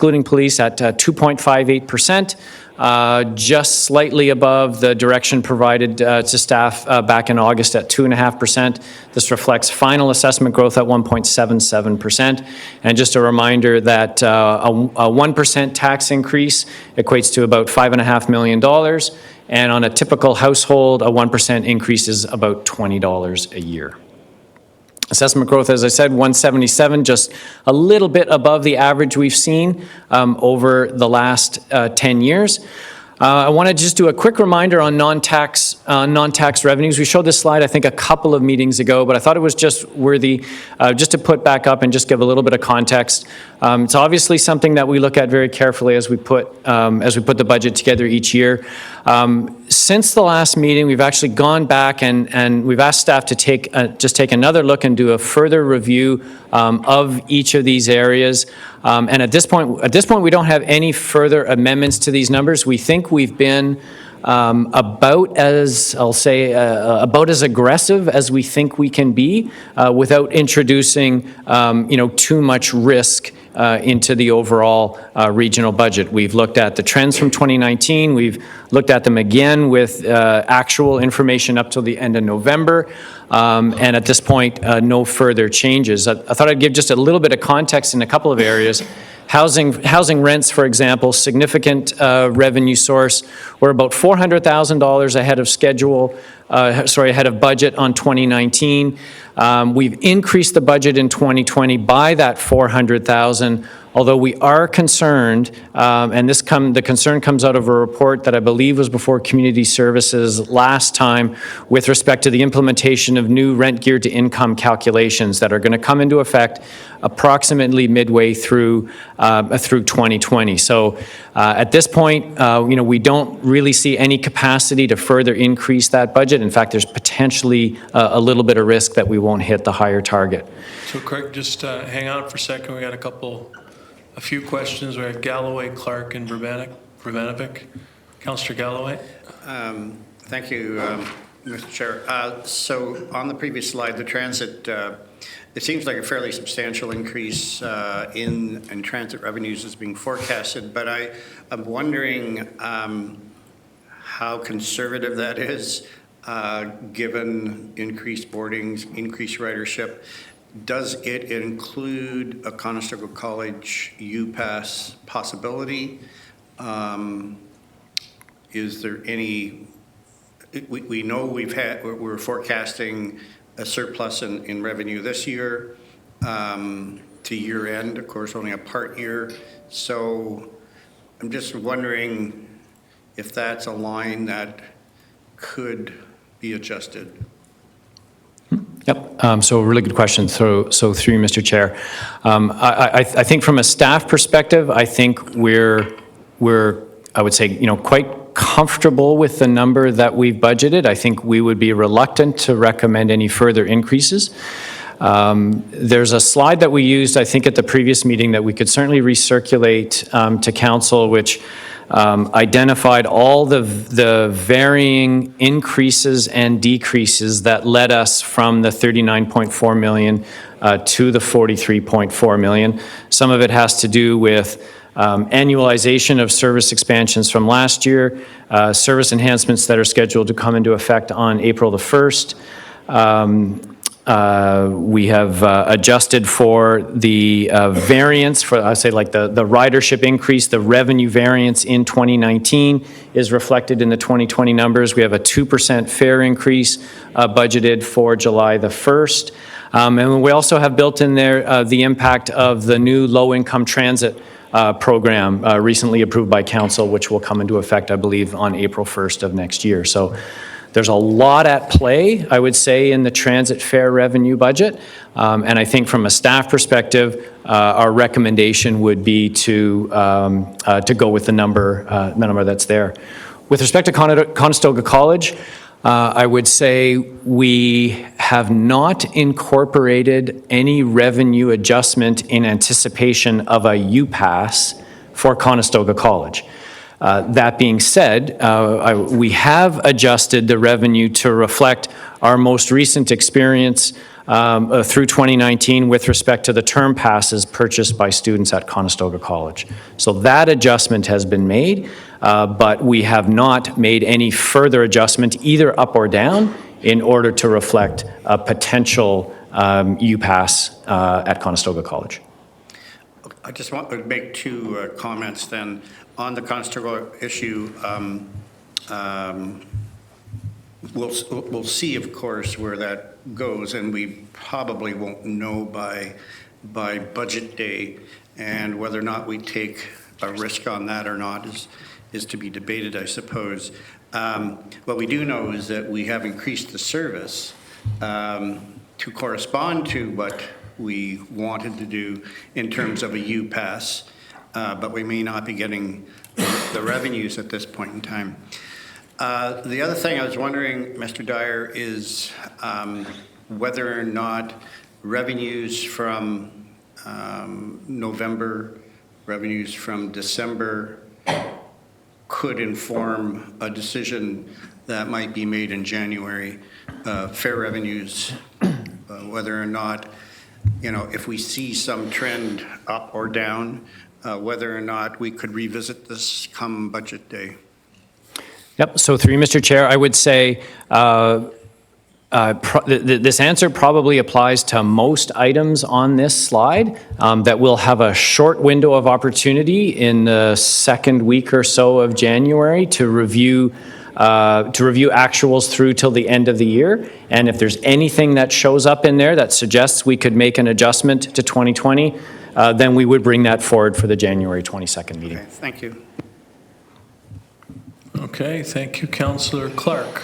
excluding police, at 2.58%. Just slightly above the direction provided to staff back in August at 2.5%. This reflects final assessment growth at 1.77%. And just a reminder that a 1% tax increase equates to about $5.5 million. And on a typical household, a 1% increase is about $20 a year. Assessment growth, as I said, 177, just a little bit above the average we've seen over the last 10 years. I want to just do a quick reminder on non-tax revenues. We showed this slide, I think, a couple of meetings ago, but I thought it was just worthy just to put back up and just give a little bit of context. It's obviously something that we look at very carefully as we put the budget together each year. Since the last meeting, we've actually gone back and we've asked staff to take another look and do a further review of each of these areas. And at this point, we don't have any further amendments to these numbers. We think we've been about as aggressive as we think we can be without introducing, too much risk into the overall regional budget. We've looked at the trends from 2019. We've looked at them again with actual information up till the end of November. And at this point, no further changes. I thought I'd give just a little bit of context in a couple of areas. Housing rents, for example, significant revenue source. We're about $400,000 ahead of schedule, ahead of budget on 2019. We've increased the budget in 2020 by that $400,000. Although we are concerned, and the concern comes out of a report that I believe was before Community Services last time with respect to the implementation of new rent geared to income calculations that are going to come into effect approximately midway through 2020. So at this point, we don't really see any capacity to further increase that budget. In fact, there's potentially a little bit of risk that we won't hit the higher target. So Craig, just hang on for a second. We got a few questions. We have Galloway, Clark, and Brevanovic. Councillor Galloway. Thank you, Mr. Chair. So on the previous slide, the transit, it seems like a fairly substantial increase in transit revenues is being forecasted, but I'm wondering how conservative that is given increased boardings, increased ridership. Does it include a Conestoga College UPass possibility? Is there any, we know we're forecasting a surplus in revenue this year to year end, of course, only a part year. So I'm just wondering if that's a line that could be adjusted. Yep. So a really good question. So through you, Mr. Chair, I think from a staff perspective, I think we're I would say quite comfortable with the number that we've budgeted. I think we would be reluctant to recommend any further increases. There's a slide that we used, I think, at the previous meeting that we could certainly recirculate to council, which identified all the varying increases and decreases that led us from the 39.4 million to the 43.4 million. Some of it has to do with annualization of service expansions from last year, service enhancements that are scheduled to come into effect on April the 1st. We have adjusted for the variance for, I say, like the ridership increase. The revenue variance in 2019 is reflected in the 2020 numbers. We have a 2% fare increase budgeted for July the 1st. And we also have built in there the impact of the new low-income transit program recently approved by council, which will come into effect, I believe, on April 1st of next year. So there's a lot at play, I would say, in the transit fare revenue budget. And I think from a staff perspective, our recommendation would be to go with the number that's there. With respect to Conestoga College, I would say we have not incorporated any revenue adjustment in anticipation of a UPass for Conestoga College. That being said, we have adjusted the revenue to reflect our most recent experience through 2019 with respect to the term passes purchased by students at Conestoga College. So that adjustment has been made, but we have not made any further adjustment either up or down in order to reflect a potential UPass at Conestoga College. I just want to make two comments then. On the Conestoga issue, we'll see, of course, where that goes, and we probably won't know by budget day, and whether or not we take a risk on that or not is to be debated, I suppose. What we do know is that we have increased the service to correspond to what we wanted to do in terms of a UPass, but we may not be getting the revenues at this point in time. The other thing I was wondering, Mr. Dyer, is whether or not revenues from November, revenues from December could inform a decision that might be made in January, fair revenues, whether or not, you know, if we see some trend up or down, whether or not we could revisit this come budget day. Yep, so through you, Mr. Chair, I would say this answer probably applies to most items on this slide, that we'll have a short window of opportunity in the second week or so of January to review actuals through till the end of the year. And if there's anything that shows up in there that suggests we could make an adjustment to 2020, then we would bring that forward for the January 22nd meeting. Okay, thank you. Okay, thank you, Councillor Clark.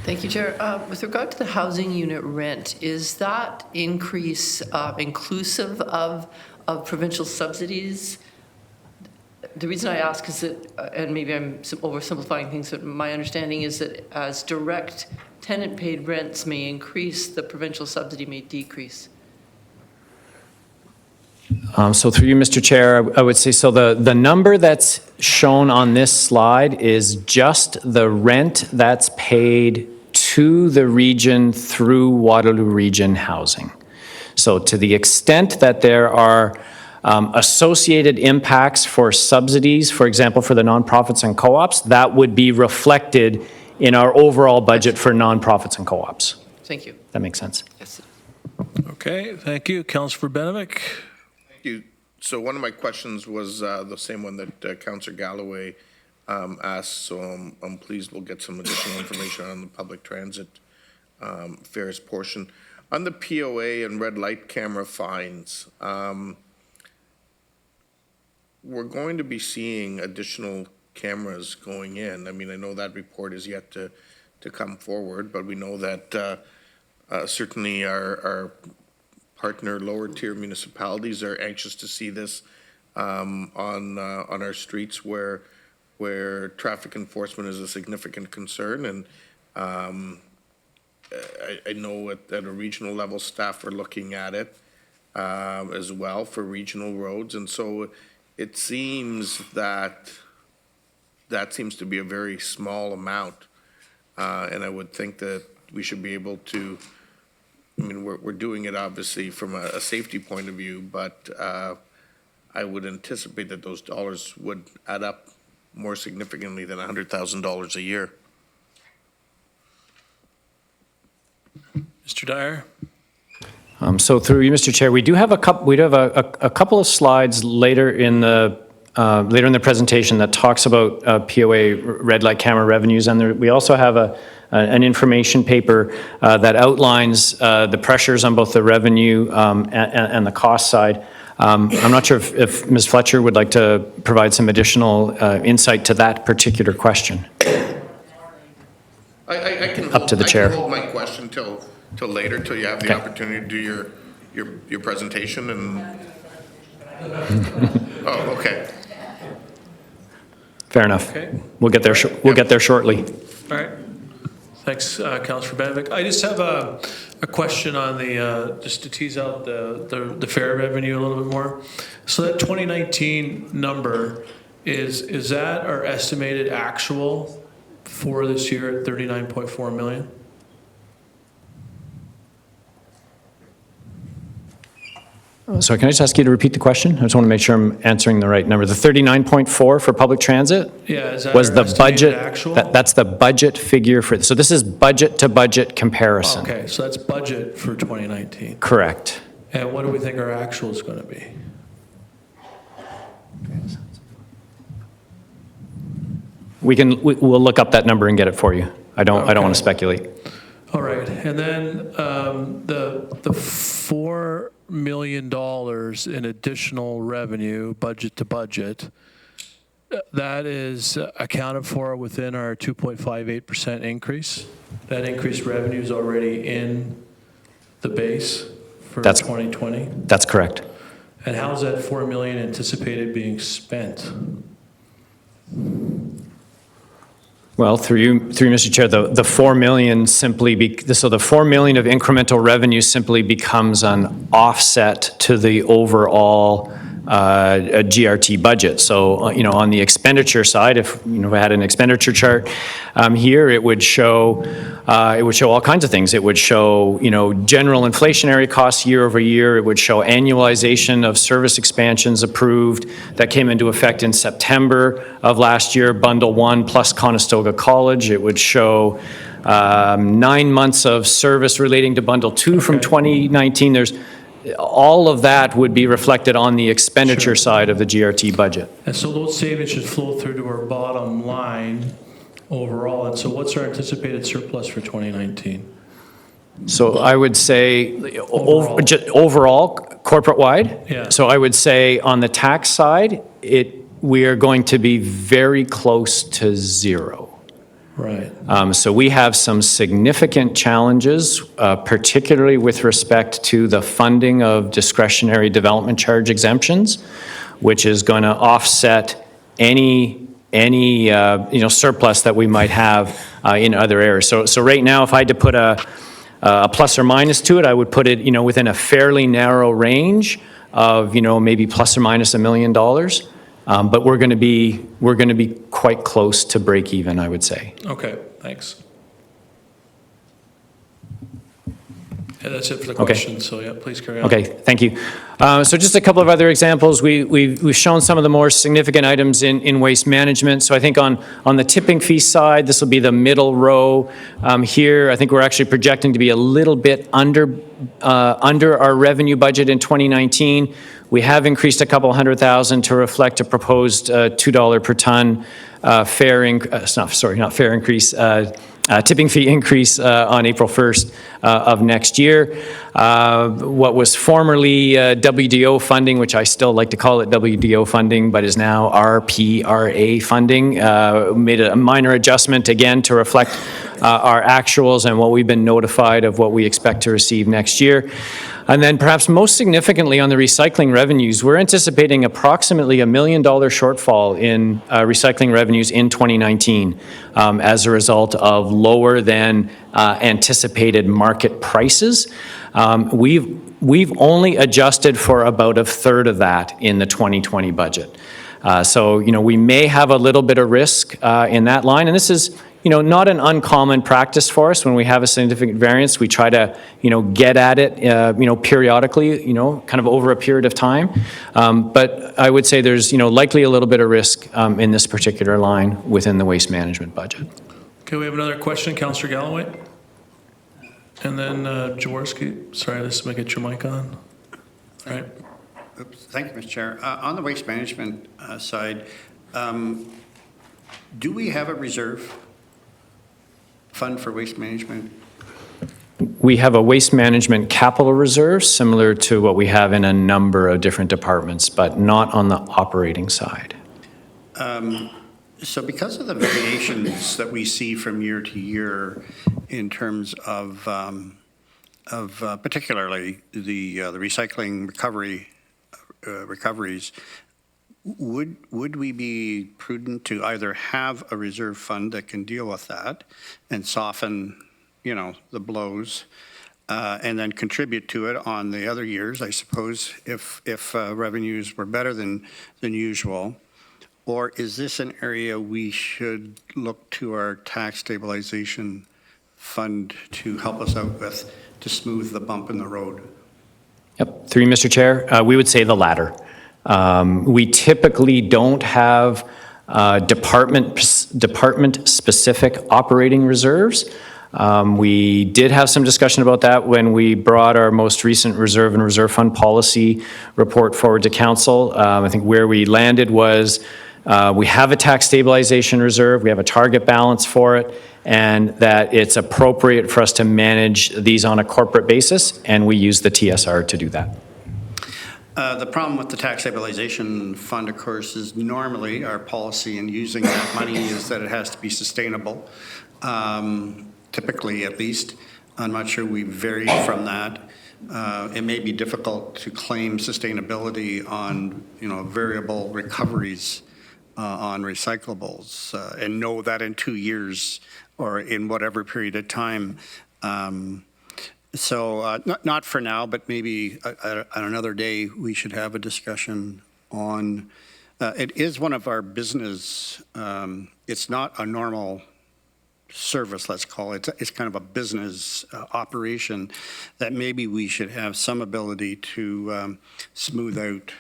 Thank you, Chair. With regard to the housing unit rent, is that increase inclusive of provincial subsidies? The reason I ask is that, and maybe I'm oversimplifying things, but my understanding is that as direct tenant-paid rents may increase, the provincial subsidy may decrease. So through you, Mr. Chair, I would say, so the number that's shown on this slide is just the rent that's paid to the region through Waterloo Region Housing. So to the extent that there are associated impacts for subsidies, for example, for the nonprofits and co-ops, that would be reflected in our overall budget for nonprofits and co-ops. Thank you. That makes sense. Yes. Okay, thank you. Councillor Benovic. Thank you. So one of my questions was the same one that Councillor Galloway asked, so I'm pleased we'll get some additional information on the public transit fares portion. On the POA and red light camera fines, we're going to be seeing additional cameras going in. I mean, I know that report is yet to come forward, but we know that certainly our partner lower tier municipalities are anxious to see this on our streets where traffic enforcement is a significant concern. And I know at a regional level, staff are looking at it as well for regional roads. And so it seems that seems to be a very small amount. And I would think that we should be able to, I mean, we're doing it obviously from a safety point of view, but I would anticipate that those dollars would add up more significantly than $100,000 a year. Mr. Dyer. So through you, Mr. Chair, we do have a couple of slides later in the presentation that talks about POA red light camera revenues, and we also have an information paper that outlines the pressures on both the revenue and the cost side. I'm not sure if Ms. Fletcher would like to provide some additional insight to that particular question. I can Up to the chair. I can hold my question till later, till you have the opportunity to do your presentation. And oh, okay. Fair enough. Okay. We'll get there. We'll get there shortly. All right. Thanks, Councillor Benovic. I just have a question on the, just to tease out the fare revenue a little bit more. So that 2019 number, is that our estimated actual for this year at 39.4 million? So can I just ask you to repeat the question? I just want to make sure I'm answering the right number. The 39.4 for public transit? Yeah, is that Was our the estimated budget, actual? that's the budget figure for, so this is budget to budget comparison. Okay, so that's budget for 2019. Correct. And what do we think our actual is going to be? We'll look up that number and get it for you. I don't want to speculate. All right, and then the $4 million in additional revenue, budget to budget, that is accounted for within our 2.58% increase. That increased revenue is already in the base for 2020. That's correct. And how's that $4 million anticipated being spent? Well, through you, Mr. Chair, the 4 million simply, so the 4 million of incremental revenue simply becomes an offset to the overall GRT budget. So, on the expenditure side, if, we had an expenditure chart here, it would show all kinds of things. It would show, general inflationary costs year over year. It would show annualization of service expansions approved that came into effect in September of last year, Bundle 1 plus Conestoga College. It would show 9 months of service relating to Bundle 2 from 2019. All of that would be reflected on the expenditure side of the GRT budget. And so those savings should flow through to our bottom line overall. And so what's our anticipated surplus for 2019? So I would say overall corporate-wide. Yeah. So I would say on the tax side, we are going to be very close to zero. Right. So we have some significant challenges, particularly with respect to the funding of discretionary development charge exemptions, which is going to offset any surplus that we might have in other areas. So right now, if I had to put a plus or minus to it, I would put it within a fairly narrow range of maybe plus or minus $1 million. But we're going to be quite close to break even, I would say. Okay, thanks. Yeah, that's it for the questions. So yeah, please carry on. Okay, thank you. So just a couple of other examples. We've shown some of the more significant items in waste management. So I think on the tipping fee side, this will be the middle row here. I think we're actually projecting to be a little bit under our revenue budget in 2019. We have increased a couple $100,000 to reflect a proposed $2 per ton tipping fee increase on April 1st of next year. What was formerly WDO funding, which I still like to call it WDO funding, but is now RPRA funding, made a minor adjustment again to reflect our actuals and what we've been notified of what we expect to receive next year. And then perhaps most significantly on the recycling revenues, we're anticipating approximately $1 million shortfall in recycling revenues in 2019 as a result of lower than anticipated market prices. We've only adjusted for about a third of that in the 2020 budget. So, we may have a little bit of risk in that line, and this is not an uncommon practice for us. When we have a significant variance, we try to, get at it, periodically, kind of over a period of time. But I would say there's, likely a little bit of risk in this particular line within the waste management budget. Okay, we have another question, Councillor Galloway. And then Jaworski. Sorry, let's get your mic on. All right. Oops, thank you, Mr. Chair. On the waste management side, do we have a reserve fund for waste management? We have a waste management capital reserve similar to what we have in a number of different departments, but not on the operating side. So because of the variations that we see from year to year in terms of particularly the recycling recoveries, would we be prudent to either have a reserve fund that can deal with that and soften, the blows, and then contribute to it on the other years, I suppose, if revenues were better than usual? Or is this an area we should look to our tax stabilization fund to help us out with to smooth the bump in the road? Yep, through you, Mr. Chair, we would say the latter. We typically don't have department-specific operating reserves. We did have some discussion about that when we brought our most recent reserve and reserve fund policy report forward to council. I think where we landed was we have a tax stabilization reserve, we have a target balance for it, and that it's appropriate for us to manage these on a corporate basis, and we use the TSR to do that. The problem with the tax stabilization fund, of course, is normally our policy in using that money is that it has to be sustainable, typically at least. I'm not sure we vary from that. It may be difficult to claim sustainability on, variable recoveries on recyclables and know that in 2 years or in whatever period of time. So not for now, but maybe on another day we should have a discussion on, it is one of our business, it's not a normal service, let's call it. It's kind of a business operation that maybe we should have some ability to smooth out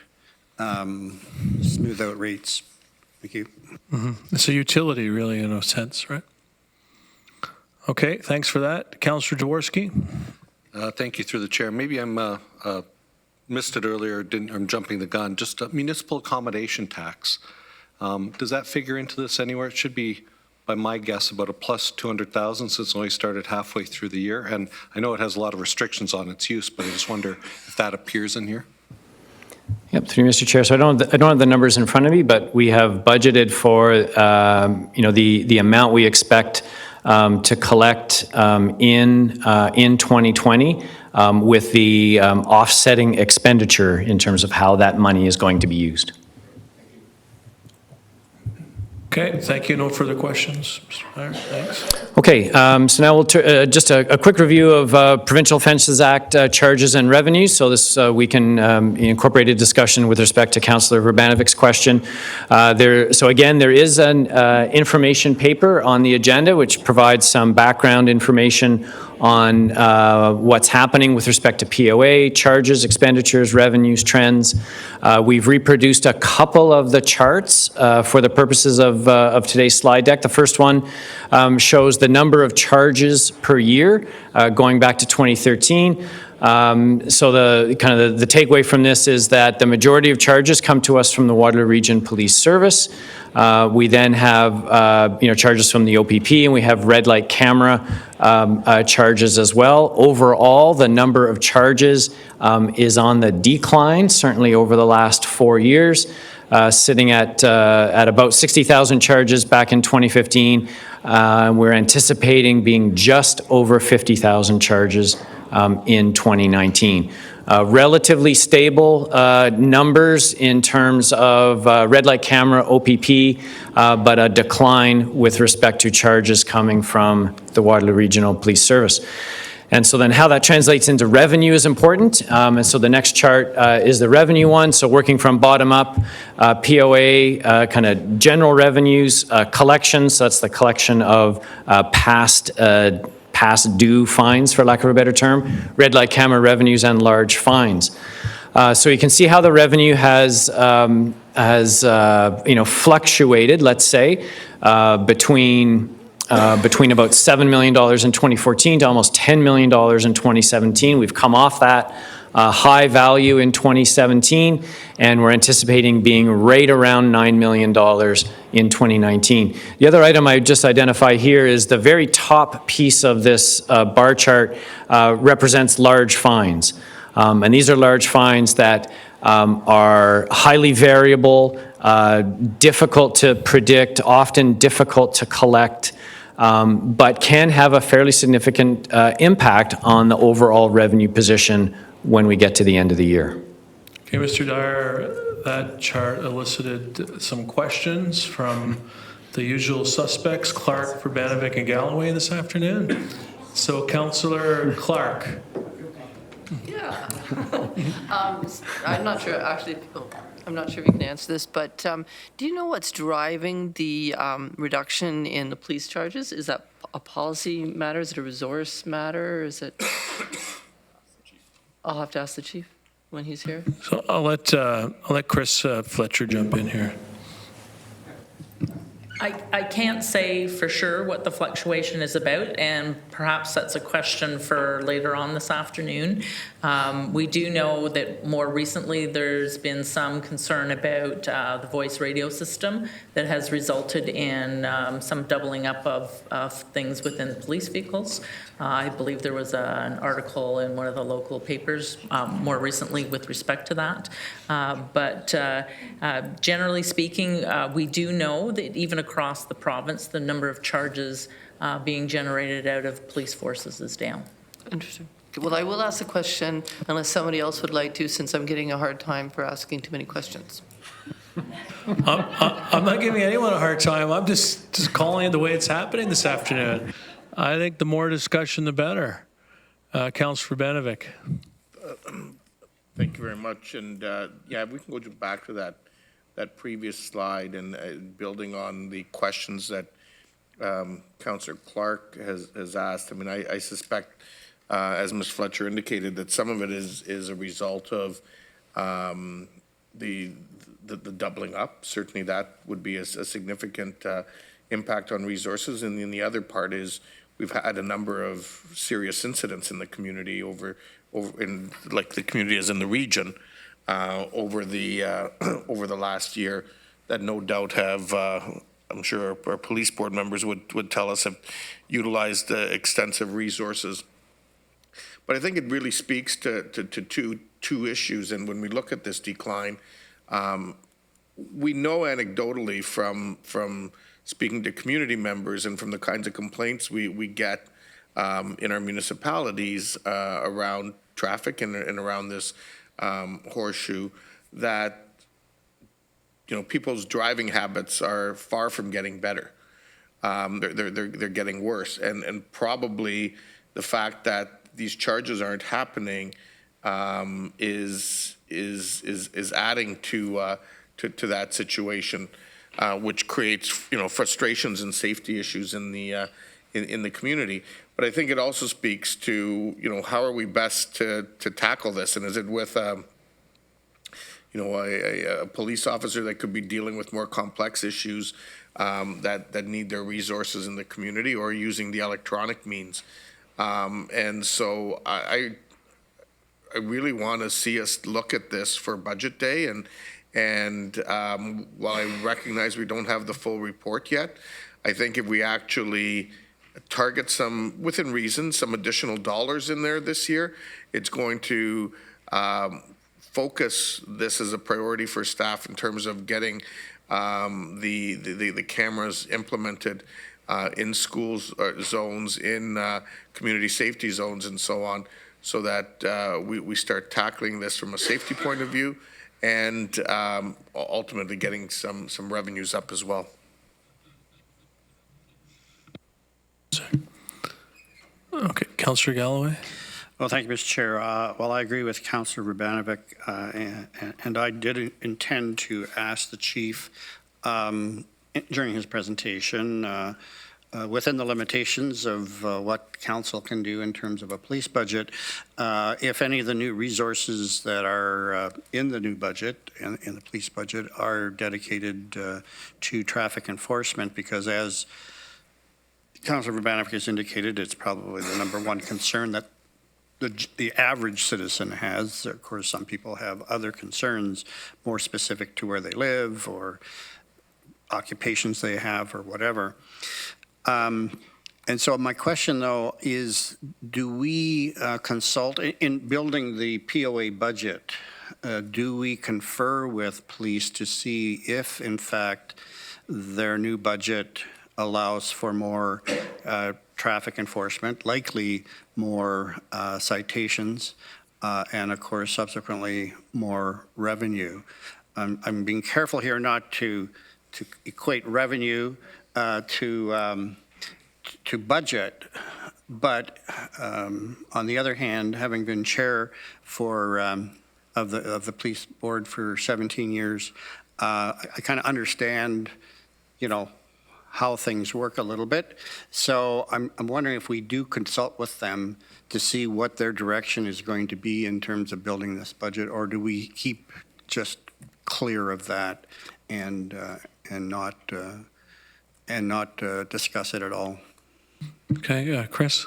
rates. Thank you. Mm-hmm. It's a utility, really, in a sense, right? Okay, thanks for that. Councillor Jaworski. Thank you, through the chair. Maybe I'm missed it earlier, I'm jumping the gun. Just a municipal accommodation tax. Does that figure into this anywhere? It should be, by my guess, about a plus 200,000 since it's only started halfway through the year. And I know it has a lot of restrictions on its use, but I just wonder if that appears in here. Yep, through you, Mr. Chair. So I don't have the numbers in front of me, but we have budgeted for the amount we expect to collect in 2020 with the offsetting expenditure in terms of how that money is going to be used. Okay, thank you. No further questions. Mr. Dyer, thanks. Okay, so now we'll just a quick review of Provincial Offences Act charges and revenues. So this we can incorporate a discussion with respect to Councillor Vrbanovic's question. So again, there is an information paper on the agenda which provides some background information on what's happening with respect to POA, charges, expenditures, revenues, trends. We've reproduced a couple of the charts for the purposes of today's slide deck. The first one shows the number of charges per year going back to 2013. So the takeaway from this is that the majority of charges come to us from the Waterloo Region Police Service. We then have charges from the OPP, and we have red light camera charges as well. Overall, the number of charges is on the decline, certainly over the last 4 years, sitting at about 60,000 charges back in 2015. We're anticipating being just over 50,000 charges in 2019. Relatively stable numbers in terms of red light camera, OPP, but a decline with respect to charges coming from the Waterloo Regional Police Service. And so then how that translates into revenue is important. And so the next chart is the revenue one. So working from bottom up, POA, kind of general revenues, collections, so that's the collection of past due fines, for lack of a better term, red light camera revenues, and large fines. So you can see how the revenue has fluctuated, let's say, between about $7 million in 2014 to almost $10 million in 2017. We've come off that high value in 2017, and we're anticipating being right around $9 million in 2019. The other item I just identify here is the very top piece of this bar chart represents large fines. And these are large fines that are highly variable, difficult to predict, often difficult to collect, but can have a fairly significant impact on the overall revenue position when we get to the end of the year. Okay, Mr. Dyer, that chart elicited some questions from the usual suspects, Clark, Verbanovic, and Galloway this afternoon. So, Councillor Clark. Yeah. I'm not sure, actually, I'm not sure if you can answer this, but do you know what's driving the reduction in the police charges? Is that a policy matter? Is it a resource matter? Is it? I'll have to ask the chief. when he's here? So I'll let Chris Fletcher jump in here. I can't say for sure what the fluctuation is about, and perhaps that's a question for later on this afternoon. We do know that more recently there's been some concern about the voice radio system that has resulted in some doubling up of things within police vehicles. I believe there was an article in one of the local papers more recently with respect to that. But generally speaking, we do know that even across the province, the number of charges being generated out of police forces is down. Interesting. Well, I will ask a question unless somebody else would like to, since I'm getting a hard time for asking too many questions. I'm not giving anyone a hard time. I'm just calling it the way it's happening this afternoon. I think the more discussion, the better. Councillor Benovic. Thank you very much. And yeah, we can go back to that previous slide and building on the questions that Councillor Clark has asked. I mean, I suspect, as Ms. Fletcher indicated, that some of it is a result of the doubling up. Certainly that would be a significant impact on resources. And then the other part is we've had a number of serious incidents in the community over in, like the community is in the region, over the last year that no doubt have, I'm sure our police board members would tell us, have utilized extensive resources. But I think it really speaks to two issues. And when we look at this decline, we know anecdotally from speaking to community members and from the kinds of complaints we get in our municipalities around traffic and around this horseshoe, that people's driving habits are far from getting better. They're getting worse, and probably the fact that these charges aren't happening is adding to that situation, which creates frustrations and safety issues in the community. But I think it also speaks to how are we best to tackle this, and is it with a police officer that could be dealing with more complex issues that need their resources in the community, or using the electronic means. And so I really want to see us look at this for budget day. And while I recognize we don't have the full report yet, I think if we actually target some, within reason, some additional dollars in there this year, it's going to focus this as a priority for staff in terms of getting the cameras implemented in schools zones, in community safety zones, and so on, so that we start tackling this from a safety point of view, and ultimately getting some revenues up as well. Okay, Councillor Galloway. Well, thank you, Mr. Chair. Well, I agree with Councillor Urbanovic, and I did intend to ask the chief during his presentation, within the limitations of what council can do in terms of a police budget, if any of the new resources that are in the new budget, in the police budget, are dedicated to traffic enforcement, because as Councillor Urbanovic has indicated, it's probably the number one concern that the average citizen has. Of course, some people have other concerns more specific to where they live or occupations they have or whatever. And so my question, though, is do we consult in building the POA budget? Do we confer with police to see if, in fact, their new budget allows for more traffic enforcement, likely more citations, and of course, subsequently, more revenue? I'm being careful here not to equate revenue to budget, but on the other hand, having been chair for of the police board for 17 years, I kind of understand, how things work a little bit. So I'm wondering if we do consult with them to see what their direction is going to be in terms of building this budget, or do we keep just clear of that and not discuss it at all? Okay, Chris?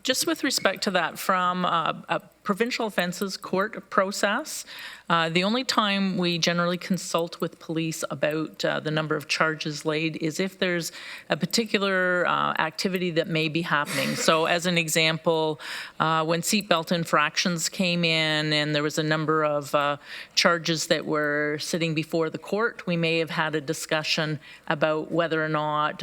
Just with respect to that, from a provincial offences court process, the only time we generally consult with police about the number of charges laid is if there's a particular activity that may be happening. So as an example, when seatbelt infractions came in and there was a number of charges that were sitting before the court, we may have had a discussion about whether or not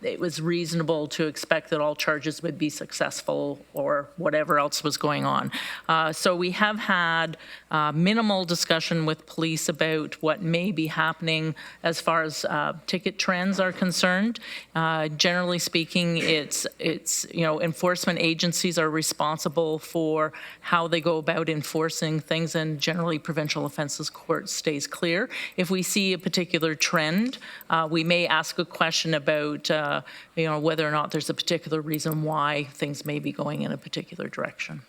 it was reasonable to expect that all charges would be successful or whatever else was going on. So we have had minimal discussion with police about what may be happening as far as ticket trends are concerned. Generally speaking, it's enforcement agencies are responsible for how they go about enforcing things, and generally provincial offences court stays clear. If we see a particular trend, we may ask a question about whether or not there's a particular reason why things may be going in a particular direction.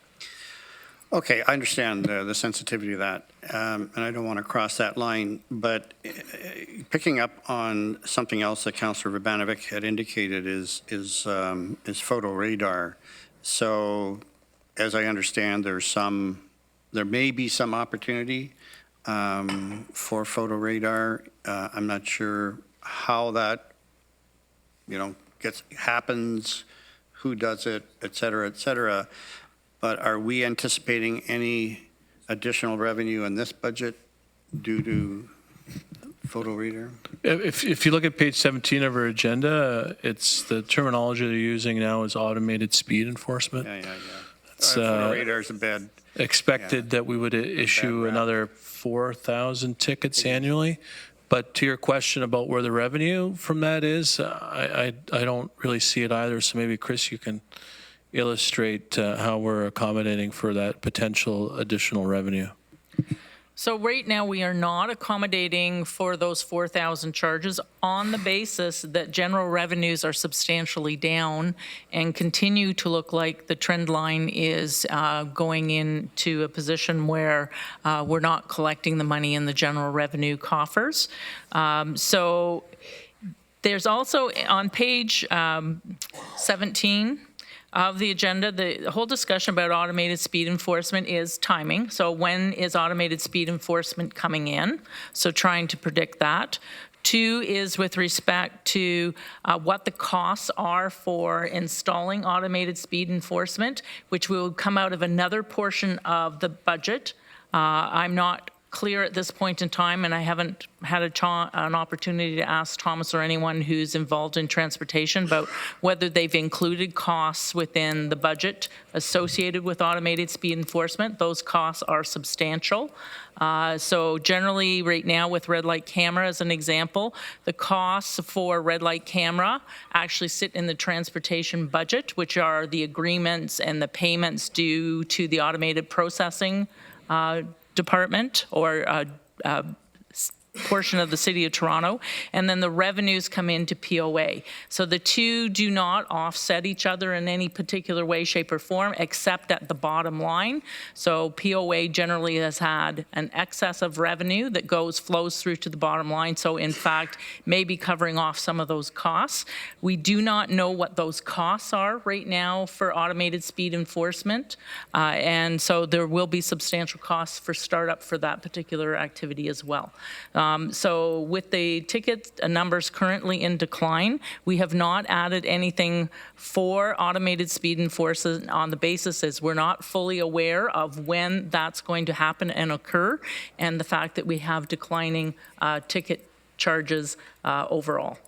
Okay, I understand the sensitivity of that, and I don't want to cross that line, but picking up on something else that Councillor Vrbanovic had indicated is photo radar. So, as I understand, there may be some opportunity for photo radar. I'm not sure how that, happens, who does it, et cetera, et cetera. But are we anticipating any additional revenue in this budget due to photo reader? If you look at page 17 of our agenda, it's the terminology they're using now is automated speed enforcement. Yeah. It's Photo radar's a bad. expected that we would issue another 4,000 tickets annually. But to your question about where the revenue from that is, I don't really see it either. So maybe, Chris, you can illustrate how we're accommodating for that potential additional revenue. So right now, we are not accommodating for those 4,000 charges on the basis that general revenues are substantially down and continue to look like the trend line is going into a position where we're not collecting the money in the general revenue coffers. So there's also on page 17 of the agenda, the whole discussion about automated speed enforcement is timing. So when is automated speed enforcement coming in? So trying to predict that. 2 is with respect to what the costs are for installing automated speed enforcement, which will come out of another portion of the budget. I'm not clear at this point in time, and I haven't had an opportunity to ask Thomas or anyone who's involved in transportation about whether they've included costs within the budget associated with automated speed enforcement. Those costs are substantial. So generally right now with red light camera as an example, the costs for red light camera actually sit in the transportation budget, which are the agreements and the payments due to the automated processing department or portion of the City of Toronto, and then the revenues come into POA. So the two do not offset each other in any particular way, shape, or form, except at the bottom line. So POA generally has had an excess of revenue that flows through to the bottom line, so in fact may be covering off some of those costs. We do not know what those costs are right now for automated speed enforcement, and so there will be substantial costs for startup for that particular activity as well. So with the ticket numbers currently in decline, we have not added anything for automated speed enforcement on the basis as we're not fully aware of when that's going to happen and occur, and the fact that we have declining ticket charges overall.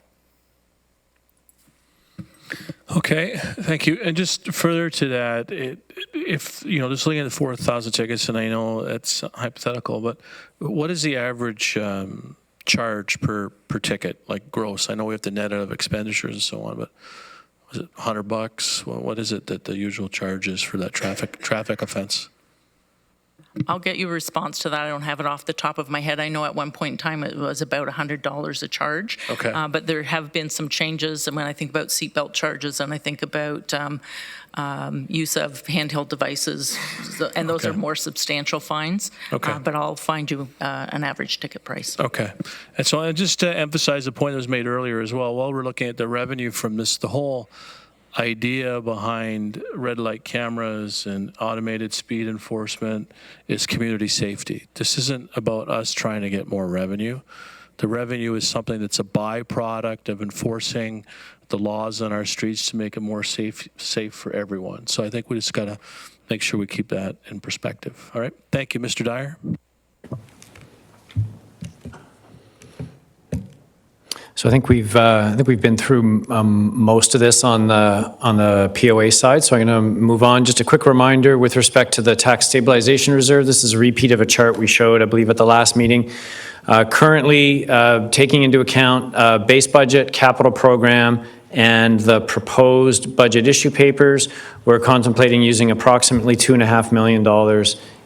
Okay, thank you. And just further to that, if, just looking at the 4,000 tickets, and I know that's hypothetical, but what is the average charge per ticket, like gross? I know we have to net out of expenditures and so on, but was it $100? What is it that the usual charge is for that traffic offense? I'll get you a response to that. I don't have it off the top of my head. I know at one point in time it was about $100 a charge. Okay. But there have been some changes, and when I think about seatbelt charges and I think about use of handheld devices, and those Okay. are more substantial fines. Okay. But I'll find you an average ticket price. Okay. And so just to emphasize the point that was made earlier as well, while we're looking at the revenue from this, the whole idea behind red light cameras and automated speed enforcement is community safety. This isn't about us trying to get more revenue. The revenue is something that's a byproduct of enforcing the laws on our streets to make it more safe for everyone. So I think we just got to make sure we keep that in perspective. All right. Thank you, Mr. Dyer. So I think we've been through most of this on the POA side. So I'm going to move on. Just a quick reminder with respect to the Tax Stabilization Reserve. This is a repeat of a chart we showed, I believe, at the last meeting. Currently, taking into account base budget, capital program, and the proposed budget issue papers, we're contemplating using approximately $2.5 million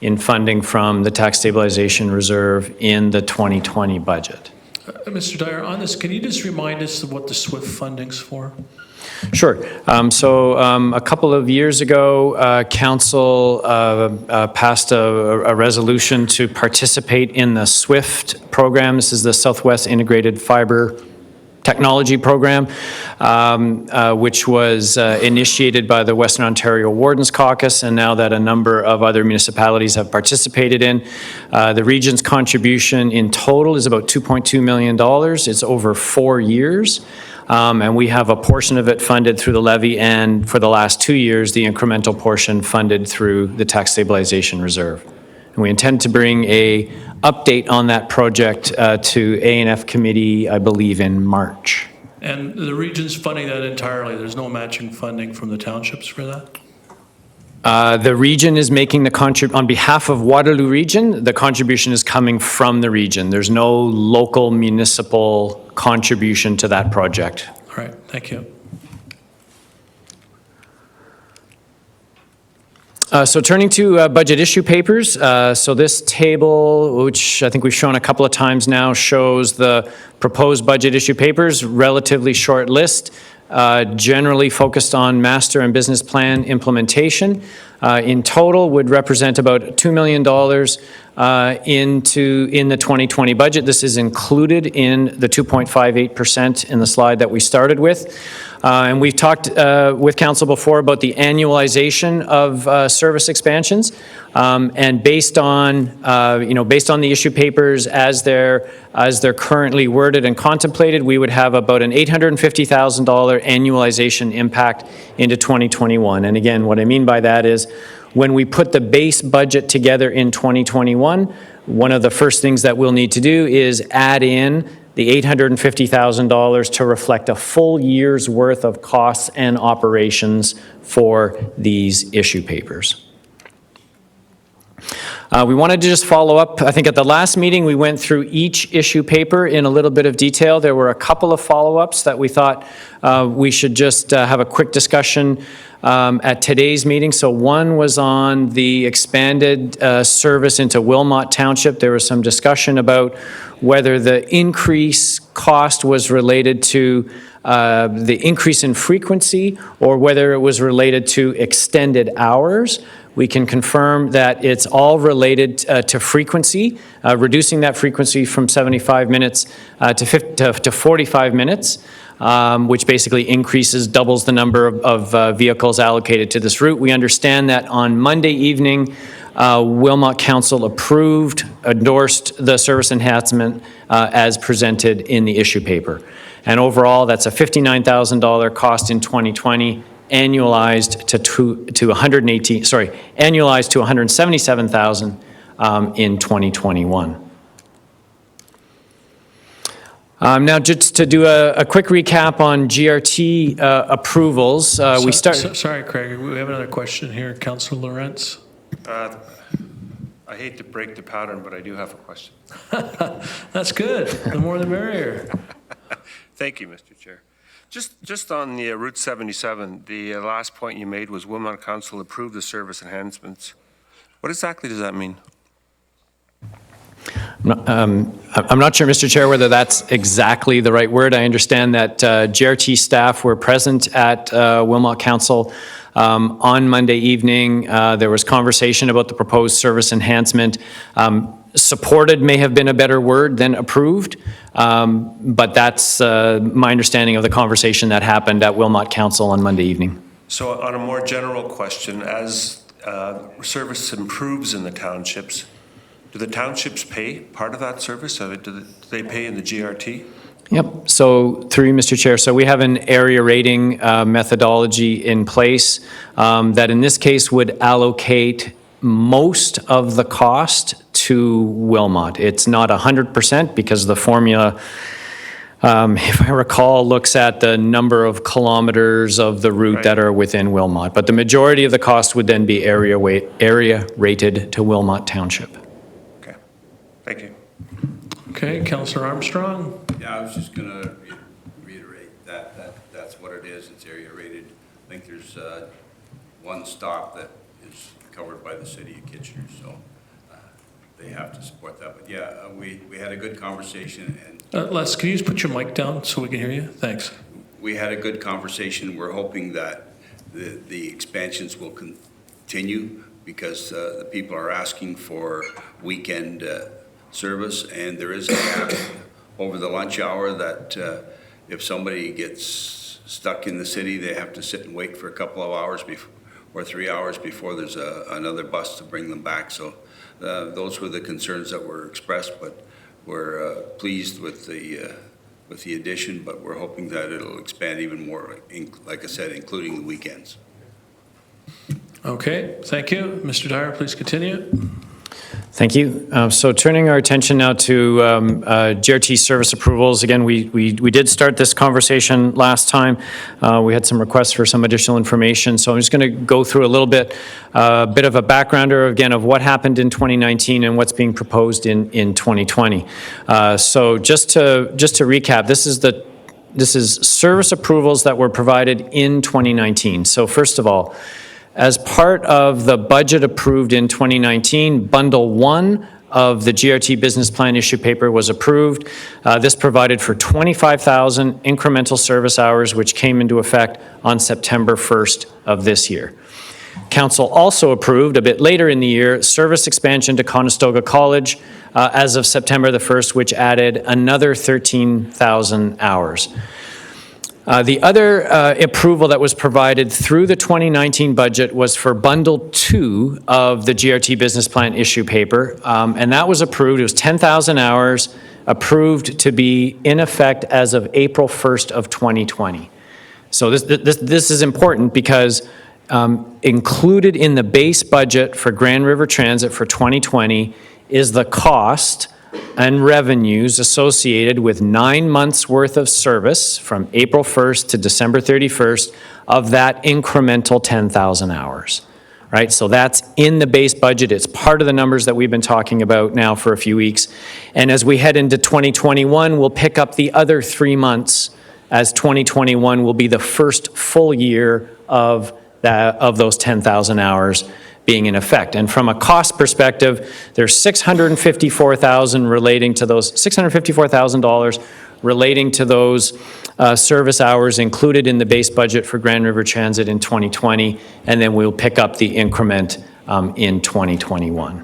in funding from the Tax Stabilization Reserve in the 2020 budget. Mr. Dyer, on this, can you just remind us of what the SWIFT funding's for? Sure. So a couple of years ago, Council passed a resolution to participate in the SWIFT program. This is the Southwest Integrated Fiber Technology Program, which was initiated by the Western Ontario Wardens Caucus, and now that a number of other municipalities have participated in. The region's contribution in total is about $2.2 million. It's over 4 years. And we have a portion of it funded through the levy, and for the last 2 years, the incremental portion funded through the Tax Stabilization Reserve. And we intend to bring a update on that project to A&F committee, I believe, in March. And the region's funding that entirely. There's no matching funding from the townships for that? The region is making the on behalf of Waterloo Region, the contribution is coming from the region. There's no local municipal contribution to that project. All right, thank you. So turning to budget issue papers, so this table, which I think we've shown a couple of times now, shows the proposed budget issue papers, relatively short list, generally focused on master and business plan implementation. In total would represent about $2 million in the 2020 budget. This is included in the 2.58% in the slide that we started with. And we've talked with council before about the annualization of service expansions, and based on the issue papers as they're currently worded and contemplated, we would have about an $850,000 annualization impact into 2021. And again, what I mean by that is when we put the base budget together in 2021, one of the first things that we'll need to do is add in the $850,000 to reflect a full year's worth of costs and operations for these issue papers. We wanted to just follow up. I think at the last meeting, we went through each issue paper in a little bit of detail. There were a couple of follow-ups that we thought we should just have a quick discussion at today's meeting. So one was on the expanded service into Wilmot Township. There was some discussion about whether the increase cost was related to the increase in frequency or whether it was related to extended hours. We can confirm that it's all related to frequency, reducing that frequency from 75 minutes to 45 minutes, which basically doubles the number of vehicles allocated to this route. We understand that on Monday evening, Wilmot Council endorsed the service enhancement as presented in the issue paper. And overall, that's a $59,000 cost in 2020, annualized to $177,000 in 2021. Now, just to do a quick recap on GRT approvals, we start. Sorry, Craig, we have another question here. Councillor Lawrence. I hate to break the pattern, but I do have a question. That's good. The more the merrier. Thank you, Mr. Chair. Just on the Route 77, the last point you made was Wilmot Council approved the service enhancements. What exactly does that mean? I'm not sure, Mr. Chair, whether that's exactly the right word. I understand that GRT staff were present at Wilmot Council on Monday evening. There was conversation about the proposed service enhancement. Supported may have been a better word than approved, but that's my understanding of the conversation that happened at Wilmot Council on Monday evening. So on a more general question, as service improves in the townships, do the townships pay part of that service? Or do they pay in the GRT? Yep. So through you, Mr. Chair, so we have an area rating methodology in place that in this case would allocate most of the cost to Wilmot. It's not 100% because the formula, if I recall, looks at the number of kilometers of the route that are within Wilmot. But the majority of the cost would then be area rated to Wilmot Township. Okay, thank you. Okay, Councillor Armstrong? Yeah, I was just going to reiterate that that's what it is. It's area rated. I think there's one stop that is covered by the city of Kitchener, so they have to support that. But yeah, we had a good conversation. And Les, can you just put your mic down so we can hear you? Thanks. we had a good conversation. We're hoping that the expansions will continue because the people are asking for weekend service, and there is a gap over the lunch hour that if somebody gets stuck in the city, they have to sit and wait for a couple of hours or 3 hours before there's another bus to bring them back. So those were the concerns that were expressed, but we're pleased with the addition, but we're hoping that it'll expand even more, like I said, including the weekends. Okay, thank you. Mr. Dyer, please continue. Thank you. So turning our attention now to GRT Service Approvals. Again, we did start this conversation last time. We had some requests for some additional information. So I'm just going to go through a little bit of a backgrounder, again, of what happened in 2019 and what's being proposed in 2020. So just to recap, this is service approvals that were provided in 2019. So first of all, as part of the budget approved in 2019, Bundle 1 of the GRT Business Plan issue paper was approved. This provided for 25,000 incremental service hours, which came into effect on September 1st of this year. Council also approved, a bit later in the year, service expansion to Conestoga College as of September the 1st, which added another 13,000 hours. The other approval that was provided through the 2019 budget was for Bundle 2 of the GRT Business Plan issue paper, and that was approved. It was 10,000 hours approved to be in effect as of April 1st of 2020. So this is important because included in the base budget for Grand River Transit for 2020 is the cost and revenues associated with 9 months worth of service from April 1st to December 31st of that incremental 10,000 hours, right? So that's in the base budget. It's part of the numbers that we've been talking about now for a few weeks. And as we head into 2021, we'll pick up the other 3 months, as 2021 will be the first full year of those 10,000 hours being in effect. And from a cost perspective, there's $654,000 relating to those $654,000 relating to those service hours included in the base budget for Grand River Transit in 2020, and then we'll pick up the increment in 2021.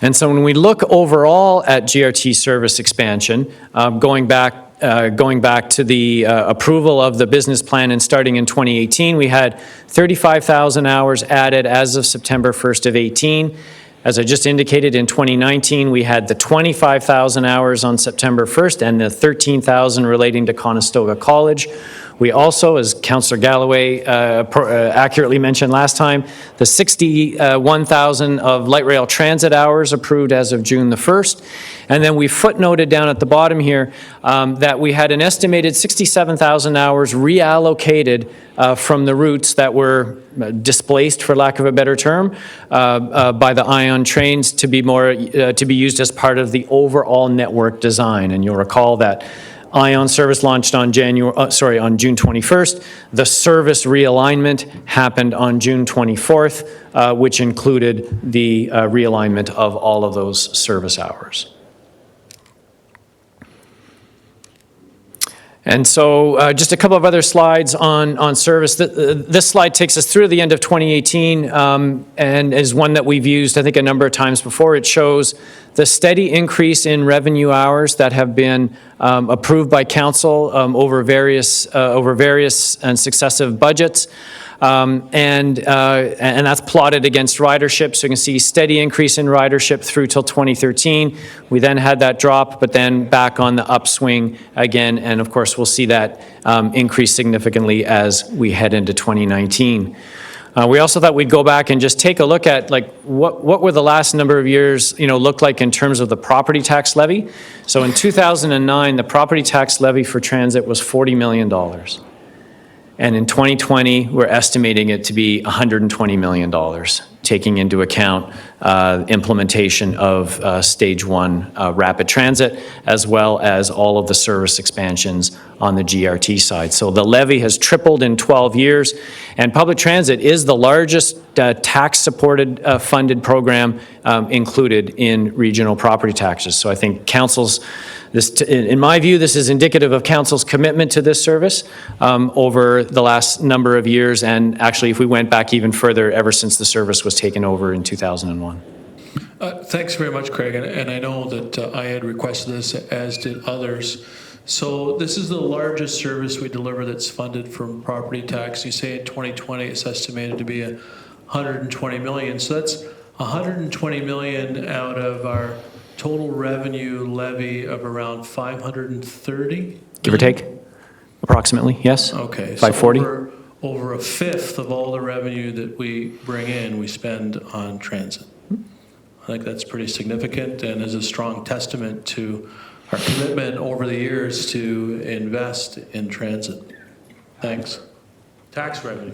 And so when we look overall at GRT service expansion, going back to the approval of the business plan and starting in 2018, we had 35,000 hours added as of September 1st of 18. As I just indicated, in 2019, we had the 25,000 hours on September 1st and the 13,000 relating to Conestoga College. We also, as Councillor Galloway accurately mentioned last time, the 61,000 of light rail transit hours approved as of June the 1st. And then we footnoted down at the bottom here that we had an estimated 67,000 hours reallocated from the routes that were displaced, for lack of a better term, by the ion trains to be used as part of the overall network design. And you'll recall that Ion service launched on on June 21st. The service realignment happened on June 24th, which included the realignment of all of those service hours. And so just a couple of other slides on service. This slide takes us through the end of 2018 and is one that we've used, I think, a number of times before. It shows the steady increase in revenue hours that have been approved by council over various and successive budgets. And that's plotted against ridership. So you can see steady increase in ridership through till 2013. We then had that drop, but then back on the upswing again. And of course, we'll see that increase significantly as we head into 2019. We also thought we'd go back and just take a look at like what were the last number of years, look like in terms of the property tax levy. So in 2009, the property tax levy for transit was $40 million. And in 2020, we're estimating it to be $120 million, taking into account implementation of Stage 1 rapid transit, as well as all of the service expansions on the GRT side. So the levy has tripled in 12 years, and public transit is the largest tax-supported funded program included in regional property taxes. So I think council's, in my view, this is indicative of council's commitment to this service over the last number of years, and actually if we went back even further, ever since the service was taken over in 2001. Thanks very much, Craig, and I know that I had requested this, as did others. So this is the largest service we deliver that's funded from property tax. You say in 2020 it's estimated to be $120 million. So that's $120 million out of our total revenue levy of around 530? Give or take, approximately, yes? Okay. 540? So over a fifth of all the revenue that we bring in, we spend on transit. I think that's pretty significant and is a strong testament to our commitment over the years to invest in transit. Thanks. Tax revenue,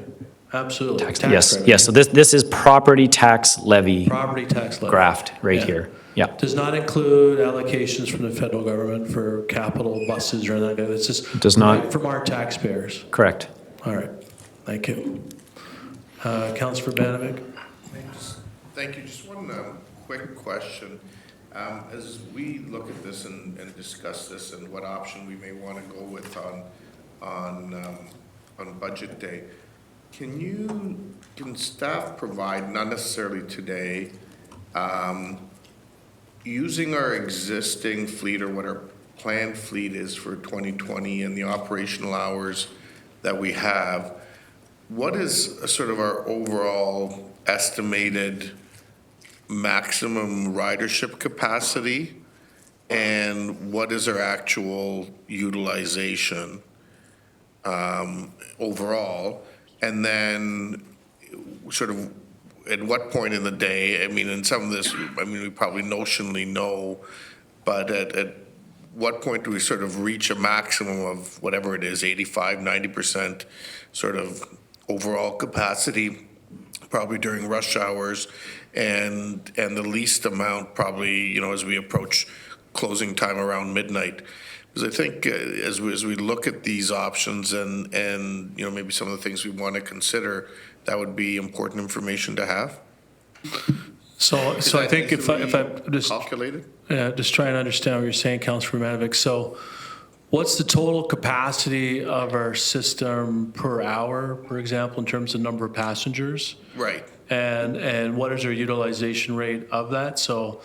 absolutely. Tax revenue. Yes. So this is property tax levy. Property tax levy. Graphed right here. Yeah. Does not include allocations from the federal government for capital buses or anything like that. It's just does not from our taxpayers. Correct. All right. Thank you. Councillor Banovic. Thank you. Just one quick question. As we look at this and discuss this and what option we may want to go with on budget day, can staff provide, not necessarily today, using our existing fleet or what our planned fleet is for 2020 and the operational hours that we have, what is sort of our overall estimated maximum ridership capacity, and what is our actual utilization overall? And then sort of at what point in the day, I mean, in some of this, I mean, we probably notionally know, but at what point do we sort of reach a maximum of whatever it is, 85, 90% sort of overall capacity, probably during rush hours, and the least amount probably, as we approach closing time around midnight? Because I think as we look at these options and maybe some of the things we want to consider, that would be important information to have. So I think if I just calculated, just try and understand what you're saying, Councillor Manovic. So, what's the total capacity of our system per hour, for example, in terms of number of passengers? right? And what is our utilization rate of that? So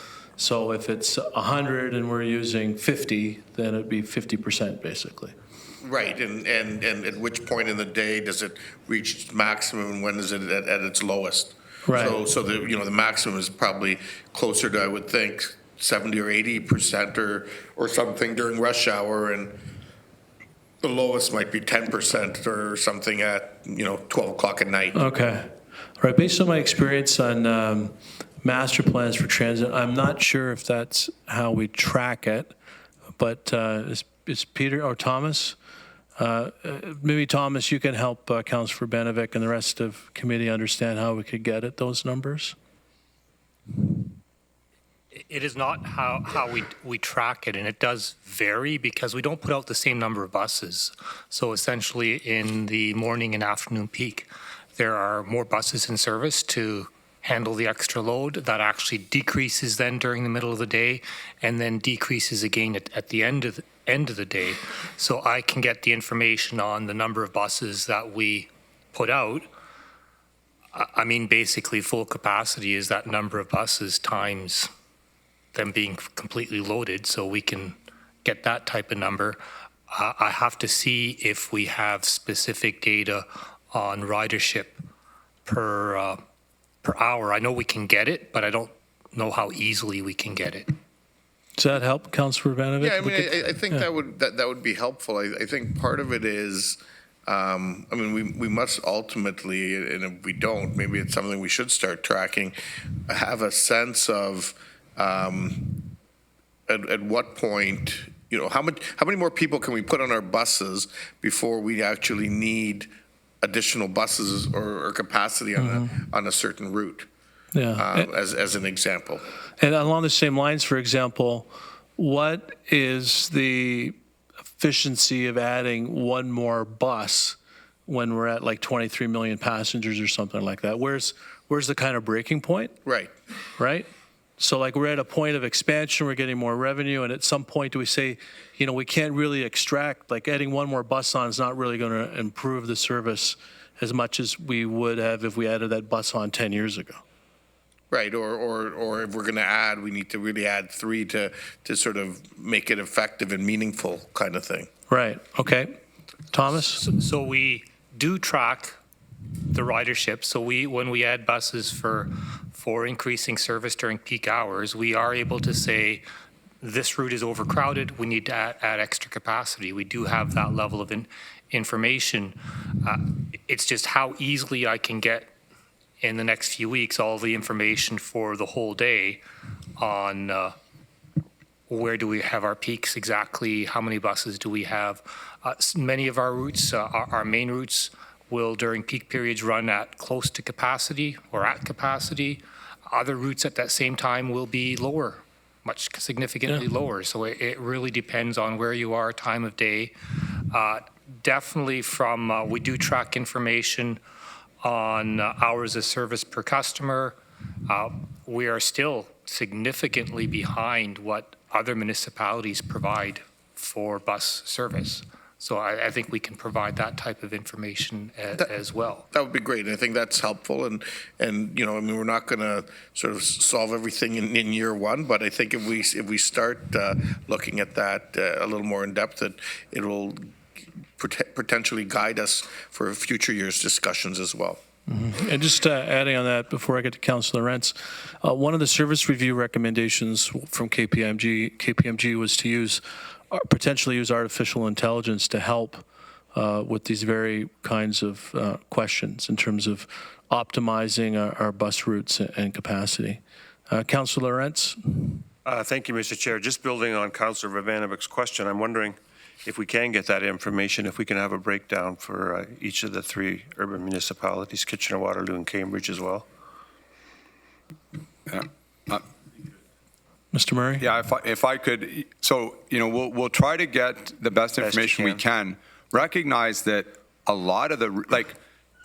if it's 100 and we're using 50, then it'd be 50% basically. Right, and at which point in the day does it reach its maximum, and when is it at its lowest? Right. So the maximum is probably closer to, I would think, 70 or 80% or something during rush hour, and the lowest might be 10% or something at 12 o'clock at night. Okay. All right. Based on my experience on master plans for transit, I'm not sure if that's how we track it, but is Peter or Thomas? Maybe Thomas, you can help Councillor Banovic and the rest of committee understand how we could get at those numbers. It is not how we track it, and it does vary because we don't put out the same number of buses. So essentially, in the morning and afternoon peak, there are more buses in service to handle the extra load. That actually decreases then during the middle of the day, and then decreases again at the end of the day. So I can get the information on the number of buses that we put out. I mean, basically, full capacity is that number of buses times them being completely loaded, so we can get that type of number. I have to see if we have specific data on ridership per hour. I know we can get it, but I don't know how easily we can get it. Does that help, Councillor Ivanovic? Yeah, I mean, I think that would be helpful. I think part of it is, I mean, we must ultimately, and if we don't, maybe it's something we should start tracking, have a sense of at what point, you know, how many more people can we put on our buses before we actually need additional buses or capacity on a certain route? Yeah. As an example. And along the same lines, for example, what is the efficiency of adding one more bus when we're at like 23 million passengers or something like that? Where's the kind of breaking point? Right. Right? So like we're at a point of expansion, we're getting more revenue, and at some point do we say, you know, we can't really extract, like adding one more bus on is not really going to improve the service as much as we would have if we added that bus on 10 years ago. Right, or if we're going to add, we need to really add 3 to sort of make it effective and meaningful kind of thing. Right, okay. Thomas? So we do track the ridership. So when we add buses for increasing service during peak hours, we are able to say this route is overcrowded, we need to add extra capacity. We do have that level of information. It's just how easily I can get in the next few weeks all the information for the whole day on where do we have our peaks exactly, how many buses do we have. Many of our routes, our main routes, will during peak periods run at close to capacity or at capacity. Other routes at that same time will be lower, much significantly lower. So it really depends on where you are, time of day. Definitely from, we do track information on hours of service per customer. We are still significantly behind what other municipalities provide for bus service. So I think we can provide that type of information as well. That would be great. I think that's helpful. And you know, I mean, we're not going to sort of solve everything in year one, but I think if we start looking at that a little more in depth, it will potentially guide us for future years' discussions as well. Mm-hmm. And just adding on that before I get to Councillor Rents, one of the service review recommendations from KPMG was to potentially use artificial intelligence to help with these very kinds of questions in terms of optimizing our bus routes and capacity. Councillor Rents? Thank you, Mr. Chair. Just building on Councillor Ivanovic's question, I'm wondering if we can get that information, if we can have a breakdown for each of the 3 urban municipalities, Kitchener, Waterloo, and Cambridge as well. Yeah. Mr. Murray? Yeah, if I could, so, you know, we'll try to get the best information we can. Recognize that a lot of the, like,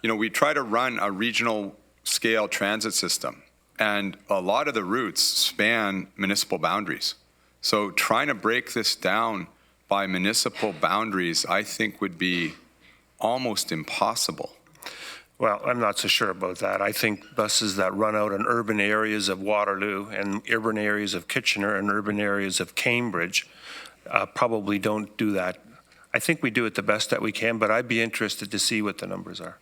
you know, we try to run a regional scale transit system, and a lot of the routes span municipal boundaries. So trying to break this down by municipal boundaries, I think would be almost impossible. Well, I'm not so sure about that. I think buses that run out in urban areas of Waterloo and urban areas of Kitchener and urban areas of Cambridge probably don't do that. I think we do it the best that we can, but I'd be interested to see what the numbers are,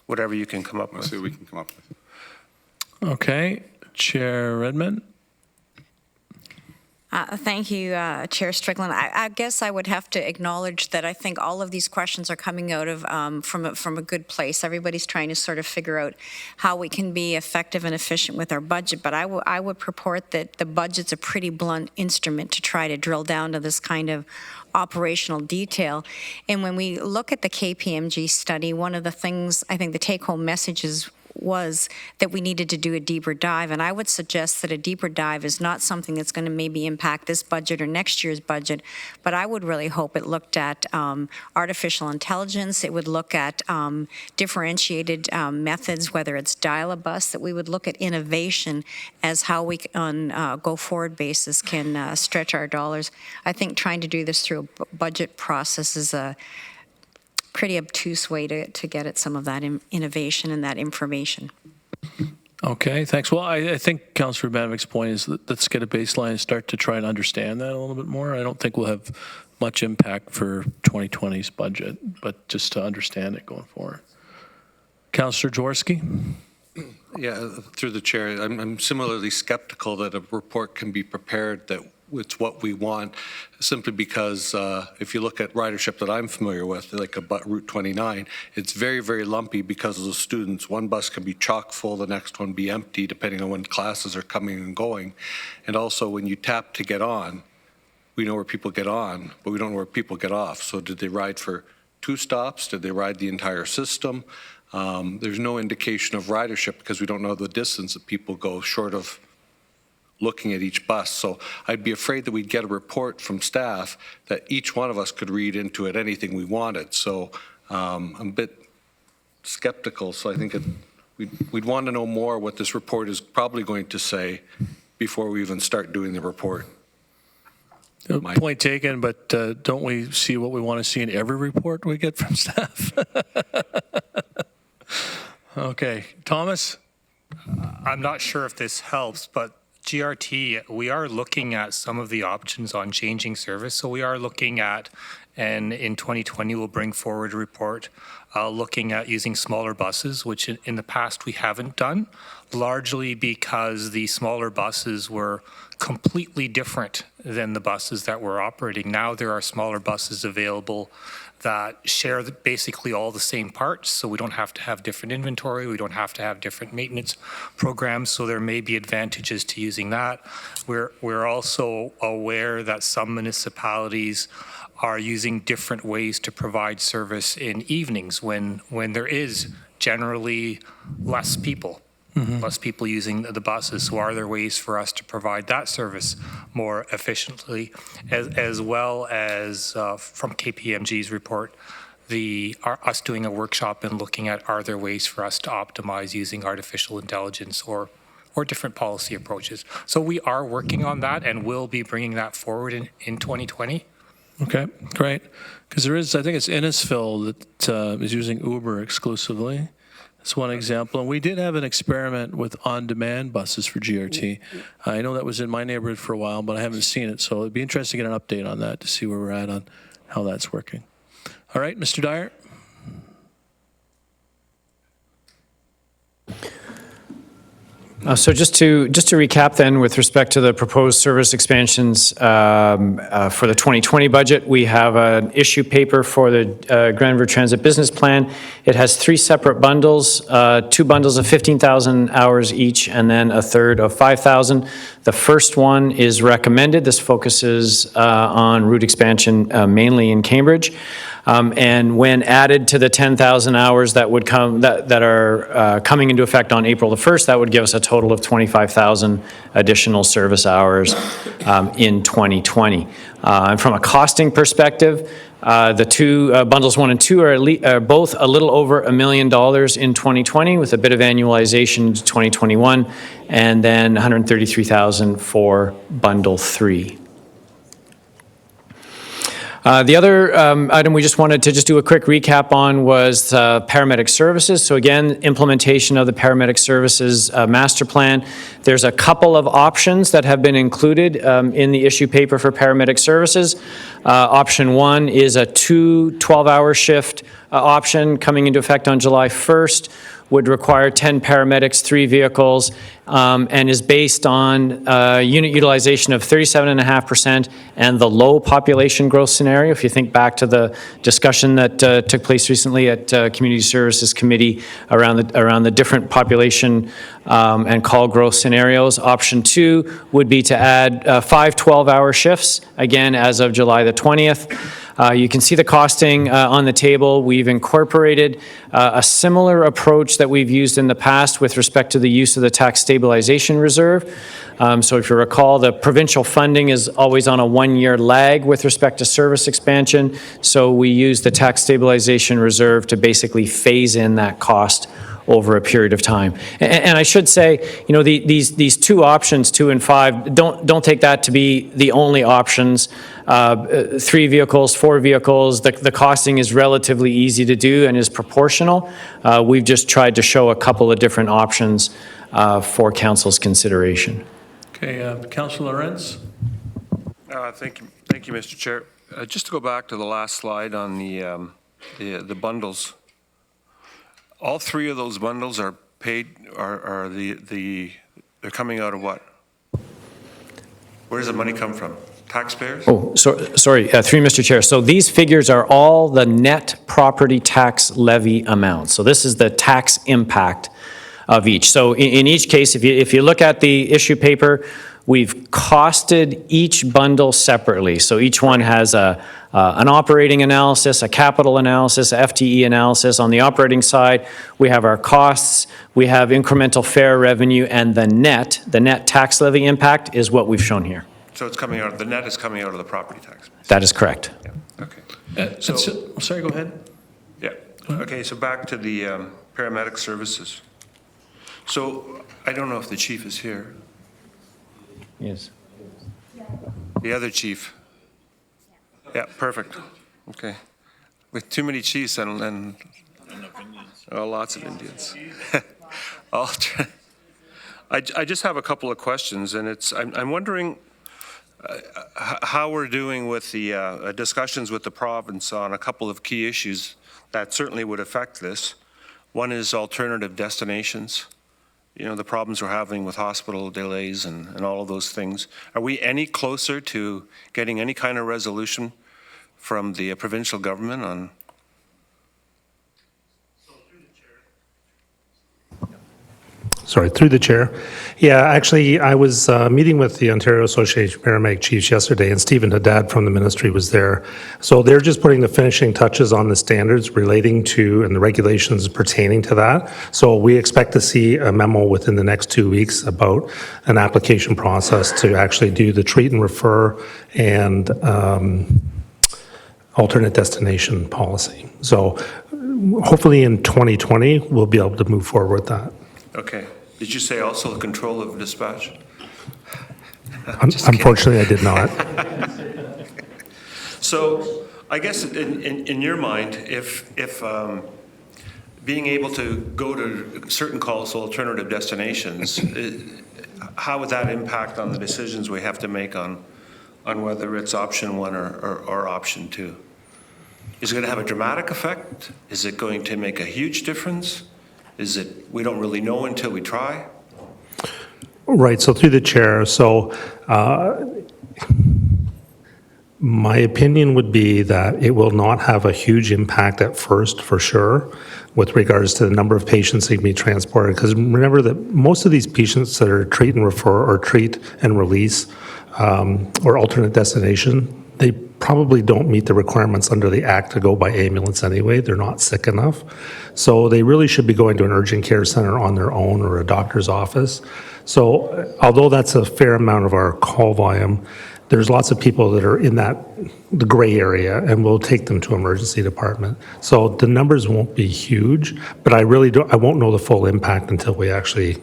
whatever you can come up with. We'll see what we can come up with. Okay. Chair Redmond? Thank you, Chair Strickland. I guess I would have to acknowledge that I think all of these questions are coming out of from a good place. Everybody's trying to sort of figure out how we can be effective and efficient with our budget, but I would purport that the budget's a pretty blunt instrument to try to drill down to this kind of operational detail. And when we look at the KPMG study, one of the things, I think the take-home message is was that we needed to do a deeper dive. And I would suggest that a deeper dive is not something that's going to maybe impact this budget or next year's budget, but I would really hope it looked at artificial intelligence. It would look at differentiated methods, whether it's dial-a-bus, that we would look at innovation as how we, on a go-forward basis, can stretch our dollars. I think trying to do this through a budget process is a pretty obtuse way to get at some of that innovation and that information. Okay, thanks. Well, I think Councillor Banovich's point is that let's get a baseline and start to try and understand that a little bit more. I don't think we'll have much impact for 2020's budget, but just to understand it going forward. Councillor Jaworski? Yeah, through the chair, I'm similarly skeptical that a report can be prepared that it's what we want, simply because if you look at ridership that I'm familiar with, like Route 29, it's very, very lumpy because of the students. One bus can be chock full, the next one be empty, depending on when classes are coming and going. And also, when you tap to get on, we know where people get on, but we don't know where people get off. So did they ride for 2 stops? Did they ride the entire system? There's no indication of ridership because we don't know the distance that people go short of looking at each bus. So I'd be afraid that we'd get a report from staff that each one of us could read into it anything we wanted. So I'm a bit skeptical. So I think we'd want to know more what this report is probably going to say before we even start doing the report. Point taken, but don't we see what we want to see in every report we get from staff? Okay, Thomas? I'm not sure if this helps, but GRT, we are looking at some of the options on changing service. So we are looking at, and in 2020 we'll bring forward a report looking at using smaller buses, which in the past we haven't done, largely because the smaller buses were completely different than the buses that we're operating. Now there are smaller buses available that share basically all the same parts, so we don't have to have different inventory, we don't have to have different maintenance programs, so there may be advantages to using that. We're also aware that some municipalities are using different ways to provide service in evenings when there is generally less people. Less people using the buses. So are there ways for us to provide that service more efficiently, as well as from KPMG's report, us doing a workshop and looking at are there ways for us to optimize using artificial intelligence or different policy approaches. So we are working on that and we'll be bringing that forward in 2020. Okay, great. Because there is, I think it's Innisfil that is using Uber exclusively. That's one example. And we did have an experiment with on-demand buses for GRT. I know that was in my neighborhood for a while, but I haven't seen it. So it'd be interesting to get an update on that to see where we're at on how that's working. All right, Mr. Dyer. So just to recap then, with respect to the proposed service expansions for the 2020 budget, we have an issue paper for the Grand River Transit Business Plan. It has 3 separate bundles, 2 bundles of 15,000 hours each, and then a third of 5,000. The first one is recommended. This focuses on route expansion mainly in Cambridge. And when added to the 10,000 hours that would come that are coming into effect on April the 1st, that would give us a total of 25,000 additional service hours in 2020. And from a costing perspective, the 2 bundles 1 and 2 are both a little over $1 million in 2020, with a bit of annualization to 2021, and then 133,000 for bundle 3. The other item we just wanted to do a quick recap on was paramedic services. So again, implementation of the paramedic services master plan. There's a couple of options that have been included in the issue paper for paramedic services. Option 1 is a 2 12-hour shift option coming into effect on July 1st. Would require 10 paramedics, 3 vehicles, and is based on unit utilization of 37.5% and the low population growth scenario. If you think back to the discussion that took place recently at Community Services Committee around the different population and call growth scenarios. Option 2 would be to add 5 12-hour shifts, again, as of July the 20th. You can see the costing on the table. We've incorporated a similar approach that we've used in the past with respect to the use of the Tax Stabilization Reserve. So if you recall, the provincial funding is always on a one-year lag with respect to service expansion. So we use the Tax Stabilization Reserve to basically phase in that cost over a period of time. And I should say, you know, these two options, 2 and 5, don't take that to be the only options. 3 vehicles, 4 vehicles, the costing is relatively easy to do and is proportional. We've just tried to show a couple of different options for council's consideration. Okay, Councillor Lawrence. Thank you, Mr. Chair. Just to go back to the last slide on the bundles. All 3 of those bundles are paid, they're coming out of what? Where does the money come from? Taxpayers? Oh, sorry, through Mr. Chair. So these figures are all the net property tax levy amounts. So this is the tax impact of each. So in each case, if you look at the issue paper, we've costed each bundle separately. So each one has an operating analysis, a capital analysis, a FTE analysis. On the operating side, we have our costs, we have incremental fair revenue, and the net tax levy impact is what we've shown here. So it's coming out, the net is coming out of the property tax. That is correct. Yeah. Okay. Sorry, go ahead. Yeah. Okay, so back to the paramedic services. So I don't know if the chief is here. Yes. The other chief. Yeah, perfect. Okay. With too many chiefs and lots of Indians. I just have a couple of questions, and I'm wondering how we're doing with the discussions with the province on a couple of key issues that certainly would affect this. One is alternative destinations. You know, the problems we're having with hospital delays and all of those things. Are we any closer to getting any kind of resolution from the provincial government on? Sorry, through the chair. Yeah, actually, I was meeting with the Ontario Association of Paramedic Chiefs yesterday, and Stephen Haddad from the ministry was there. So they're just putting the finishing touches on the standards relating to and the regulations pertaining to that. So we expect to see a memo within the next 2 weeks about an application process to actually do the treat and refer and alternate destination policy. So hopefully in 2020, we'll be able to move forward with that. Okay. Did you say also control of dispatch? Unfortunately, I did not. So I guess in your mind, if being able to go to certain calls, alternative destinations, how would that impact on the decisions we have to make on whether it's option 1 or option 2? Is it going to have a dramatic effect? Is it going to make a huge difference? Is it, we don't really know until we try? Right, so through the chair, so my opinion would be that it will not have a huge impact at first, for sure, with regards to the number of patients that can be transported. Because remember that most of these patients that are treat and refer or treat and release or alternate destination, they probably don't meet the requirements under the Act to go by ambulance anyway. They're not sick enough. So they really should be going to an urgent care center on their own or a doctor's office. So although that's a fair amount of our call volume, there's lots of people that are in the gray area, and we'll take them to emergency department. So the numbers won't be huge, but I won't know the full impact until we actually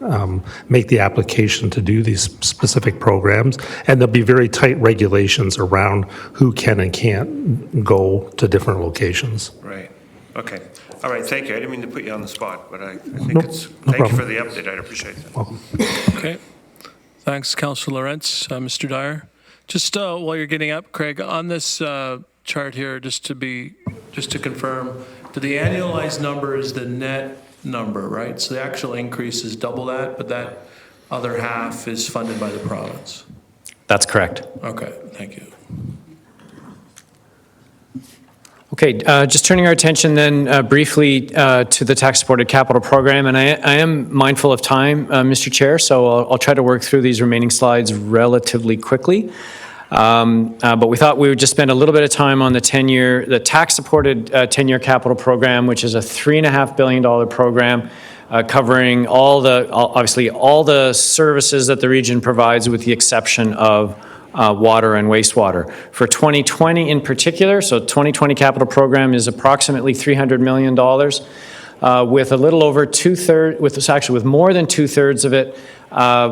make the application to do these specific programs. And there'll be very tight regulations around who can and can't go to different locations. Right. Okay. All right. Thank you. I didn't mean to put you on the spot, but I think thank you for the update. I appreciate it. Welcome. Okay. Thanks, Councillor Lawrence. Mr. Dyer. Just while you're getting up, Craig, on this chart here, just to confirm, the annualized number is the net number, right? So the actual increase is double that, but that other half is funded by the province. That's correct. Okay, thank you. Okay, just turning our attention then briefly to the tax-supported capital program, and I am mindful of time, Mr. Chair, so I'll try to work through these remaining slides relatively quickly. But we thought we would just spend a little bit of time on the tax-supported 10-year capital program, which is a $3.5 billion program covering obviously all the services that the region provides with the exception of water and wastewater. For 2020 in particular, so 2020 capital program is approximately $300 million, with a little over with more than two-thirds of it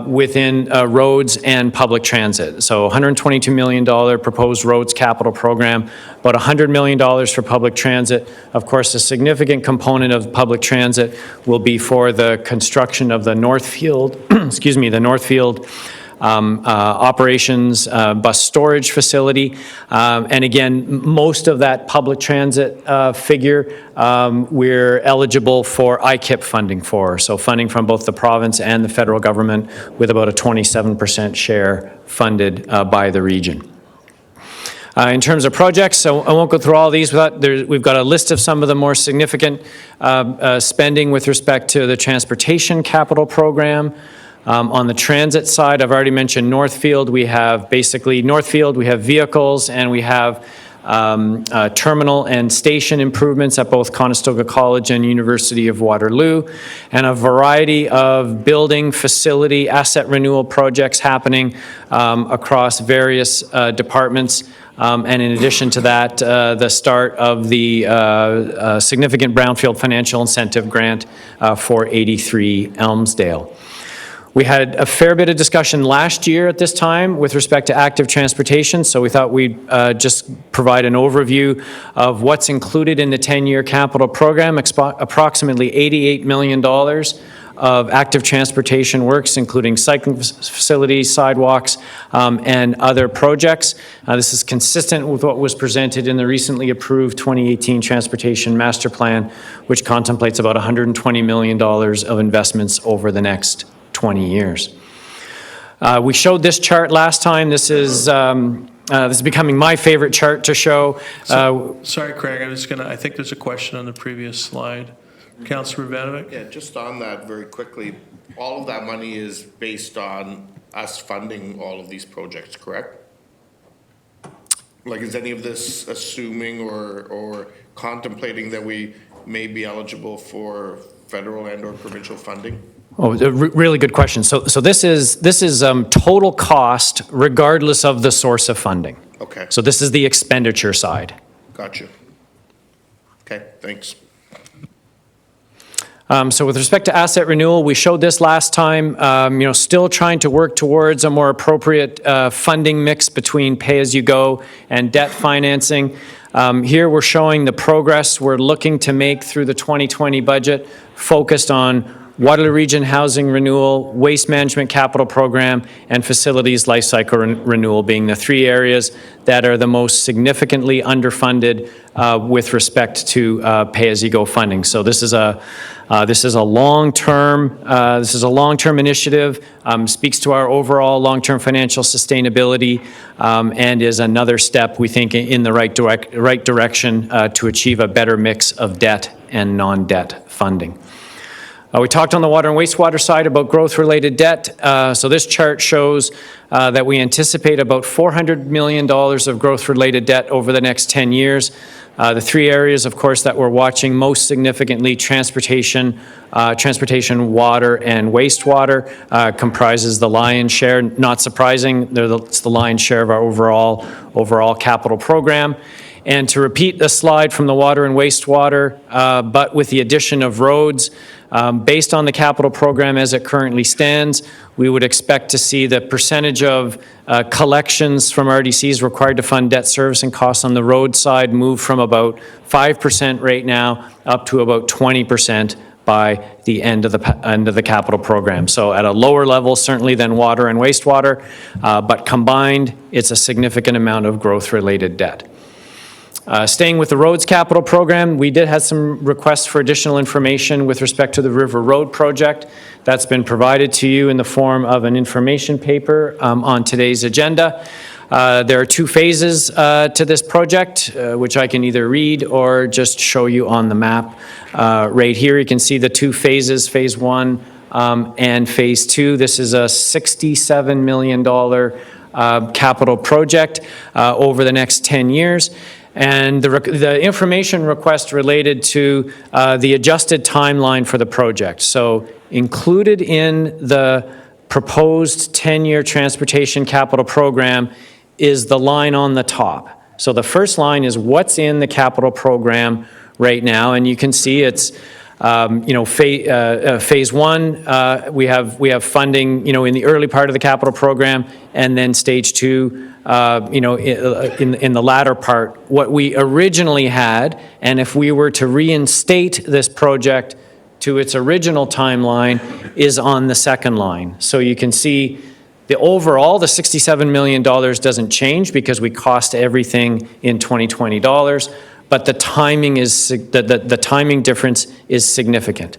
within roads and public transit. So $122 million proposed roads capital program, about $100 million for public transit. Of course, a significant component of public transit will be for the construction of the Northfield, the Northfield operations bus storage facility. And again, most of that public transit figure we're eligible for IKIP funding for. So funding from both the province and the federal government with about a 27% share funded by the region. In terms of projects, so I won't go through all these. We've got a list of some of the more significant spending with respect to the transportation capital program. On the transit side, I've already mentioned Northfield. We have basically Northfield, we have vehicles, and we have terminal and station improvements at both Conestoga College and University of Waterloo, and a variety of building, facility, asset renewal projects happening across various departments. And in addition to that, the start of the significant Brownfield Financial Incentive Grant for 83 Elmsdale. We had a fair bit of discussion last year at this time with respect to active transportation, so we thought we'd just provide an overview of what's included in the 10-year capital program, approximately $88 million of active transportation works, including cycling facilities, sidewalks, and other projects. This is consistent with what was presented in the recently approved 2018 Transportation Master Plan, which contemplates about $120 million of investments over the next 20 years. We showed this chart last time. This is becoming my favorite chart to show. Sorry, Craig, I think there's a question on the previous slide. Councillor Vanovic? Yeah, just on that very quickly, all of that money is based on us funding all of these projects, correct? Like, is any of this assuming or contemplating that we may be eligible for federal and or provincial funding? Oh, a really good question. So this is total cost regardless of the source of funding. Okay. So this is the expenditure side. Gotcha. Okay, thanks. So with respect to asset renewal, we showed this last time, still trying to work towards a more appropriate funding mix between pay-as-you-go and debt financing. Here we're showing the progress we're looking to make through the 2020 budget, focused on Waterloo Region housing renewal, waste management capital program, and facilities life cycle renewal being the three areas that are the most significantly underfunded with respect to pay-as-you-go funding. So this is a long-term initiative, speaks to our overall long-term financial sustainability, and is another step, we think, in the right direction to achieve a better mix of debt and non-debt funding. We talked on the water and wastewater side about growth-related debt. So this chart shows that we anticipate about $400 million of growth-related debt over the next 10 years. The three areas, of course, that we're watching most significantly, transportation, water, and wastewater, comprises the lion's share. Not surprising, it's the lion's share of our overall capital program. And to repeat the slide from the water and wastewater, but with the addition of roads, based on the capital program as it currently stands, we would expect to see the percentage of collections from RDCs required to fund debt servicing costs on the road side move from about 5% right now up to about 20% by the end of the capital program. So at a lower level, certainly, than water and wastewater, but combined, it's a significant amount of growth-related debt. Staying with the roads capital program, we did have some requests for additional information with respect to the River Road project. That's been provided to you in the form of an information paper on today's agenda. There are two phases to this project, which I can either read or just show you on the map. Right here, you can see the two phases, phase one and phase two. This is a $67 million capital project over the next 10 years. And the information request related to the adjusted timeline for the project. So included in the proposed 10-year transportation capital program is the line on the top. So the first line is what's in the capital program right now, and you can see it's phase one, we have funding, in the early part of the capital program, and then stage two, in the latter part. What we originally had, and if we were to reinstate this project to its original timeline, is on the second line. So you can see the overall, the $67 million doesn't change because we cost everything in 2020 dollars. But the timing the timing difference is significant.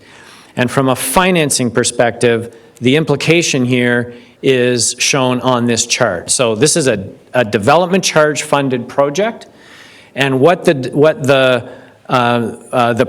And from a financing perspective, the implication here is shown on this chart. So this is a development charge funded project, and what the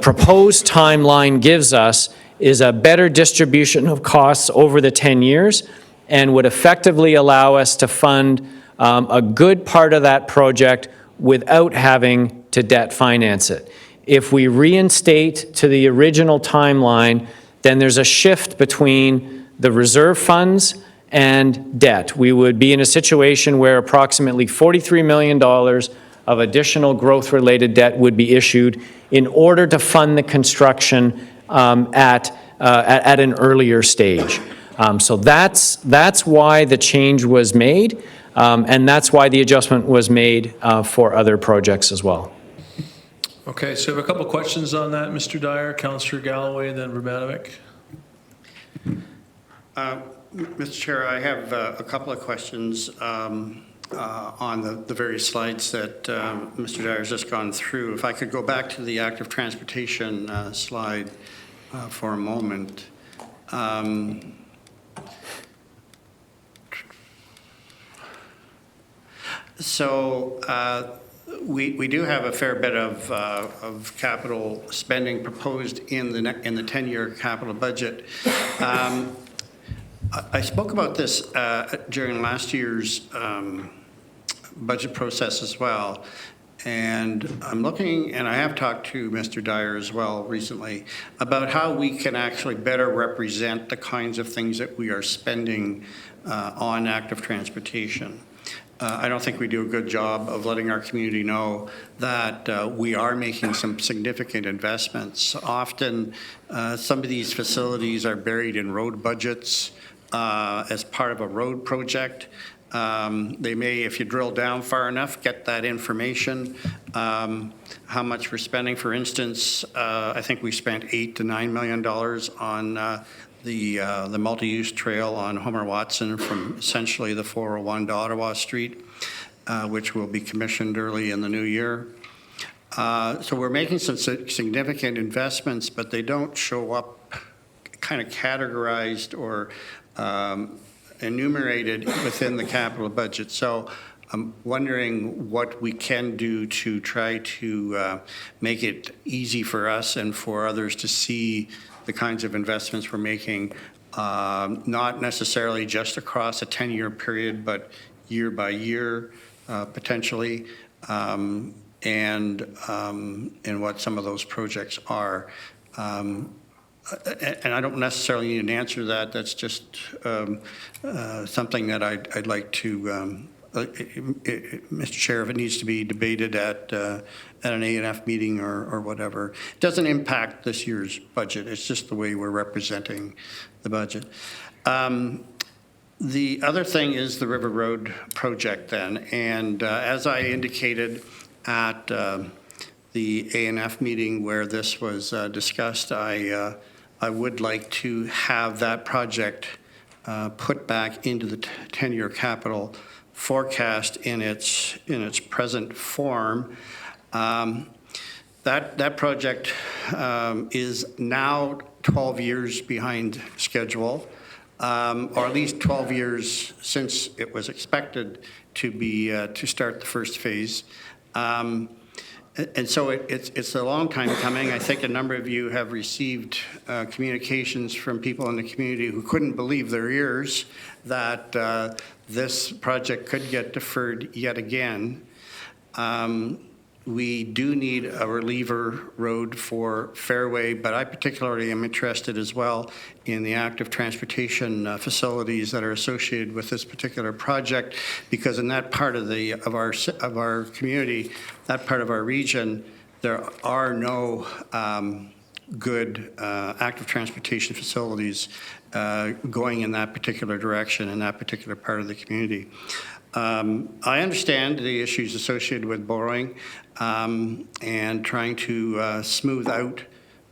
proposed timeline gives us is a better distribution of costs over the 10 years, and would effectively allow us to fund a good part of that project without having to debt finance it. If we reinstate to the original timeline, then there's a shift between the reserve funds and debt. We would be in a situation where approximately $43 million of additional growth-related debt would be issued in order to fund the construction at an earlier stage. So that's why the change was made, and that's why the adjustment was made for other projects as well. Okay, so I have a couple questions on that, Mr. Dyer, Councillor Galloway, and then Urbanovic. Mr. Chair, I have a couple of questions on the various slides that Mr. Dyer has just gone through. If I could go back to the active transportation slide for a moment. We do have a fair bit of capital spending proposed in the 10-year capital budget. I spoke about this during last year's budget process as well, and I'm looking, and I have talked to Mr. Dyer as well recently, about how we can actually better represent the kinds of things that we are spending on active transportation. I don't think we do a good job of letting our community know that we are making some significant investments. Often, some of these facilities are buried in road budgets as part of a road project. They may, if you drill down far enough, get that information, how much we're spending. For instance, I think we spent $8 to $9 million on the multi-use trail on Homer Watson from essentially the 401 to Ottawa Street, which will be commissioned early in the new year. So we're making some significant investments, but they don't show up kind of categorized or enumerated within the capital budget. So I'm wondering what we can do to try to make it easy for us and for others to see the kinds of investments we're making, not necessarily just across a 10-year period, but year by year, potentially, and what some of those projects are. And I don't necessarily need an answer to that. That's just something that I'd like to, Mr. Chair, if it needs to be debated at an A&F meeting or whatever. It doesn't impact this year's budget. It's just the way we're representing the budget. The other thing is the River Road project then. And as I indicated at the A&F meeting where this was discussed, I would like to have that project put back into the 10-year capital forecast in its present form. That project is now 12 years behind schedule, or at least 12 years since it was expected to start the first phase. And so it's a long time coming. I think a number of you have received communications from people in the community who couldn't believe their ears that this project could get deferred yet again. We do need a reliever road for Fairway, but I particularly am interested as well in the active transportation facilities that are associated with this particular project, because in that part of our community, that part of our region, there are no good active transportation facilities going in that particular direction in that particular part of the community. I understand the issues associated with borrowing and trying to smooth out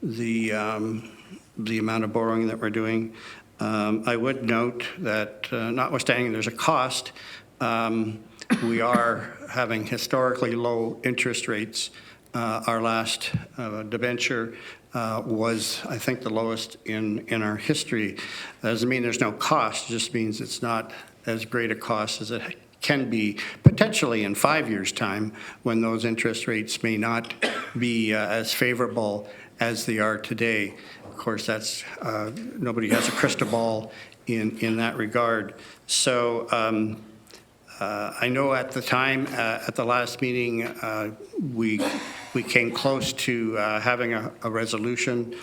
the amount of borrowing that we're doing. I would note that notwithstanding there's a cost, we are having historically low interest rates. Our last debenture was, I think, the lowest in our history. That doesn't mean there's no cost, it just means it's not as great a cost as it can be potentially in 5 years' time, when those interest rates may not be as favorable as they are today. Of course, that's nobody has a crystal ball in that regard. So I know at the time, at the last meeting, we came close to having a resolution.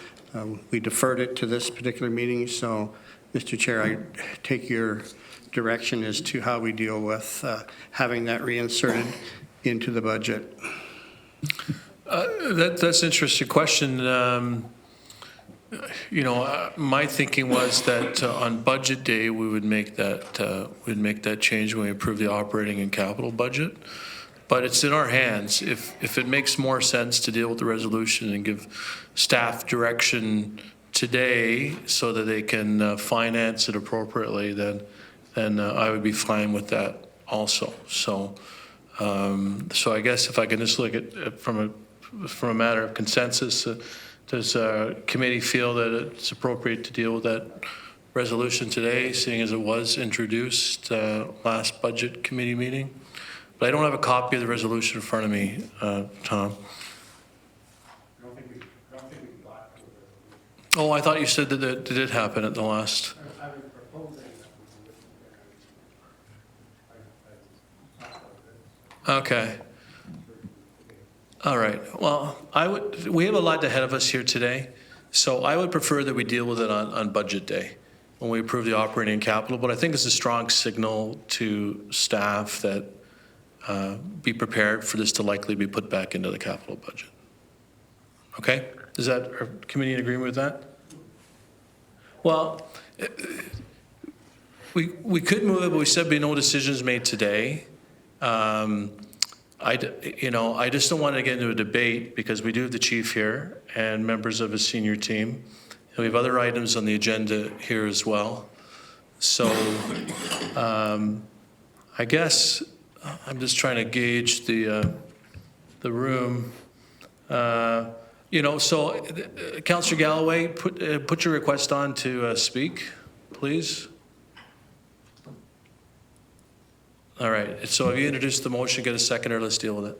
We deferred it to this particular meeting. So, Mr. Chair, I take your direction as to how we deal with having that reinserted into the budget. That's an interesting question. My thinking was that on budget day we would make that change when we approve the operating and capital budget. But it's in our hands. If it makes more sense to deal with the resolution and give staff direction today so that they can finance it appropriately, then I would be fine with that also. So I guess if I can just look at from a matter of consensus, does committee feel that it's appropriate to deal with that resolution today, seeing as it was introduced last budget committee meeting? But I don't have a copy of the resolution in front of me, Tom. Oh, I thought you said that it did happen at the last. Okay. All right. Well, we have a lot ahead of us here today, so I would prefer that we deal with it on budget day when we approve the operating capital. But I think it's a strong signal to staff that be prepared for this to likely be put back into the capital budget. Okay? Is that our committee in agreement with that? Well, we could move it, but we said be no decisions made today. I just don't want to get into a debate because we do have the chief here and members of his senior team. And we have other items on the agenda here as well. So I guess I'm just trying to gauge the room. So Councillor Galloway, put your request on to speak, please. All right, so have you introduced the motion, get a seconder, let's deal with it.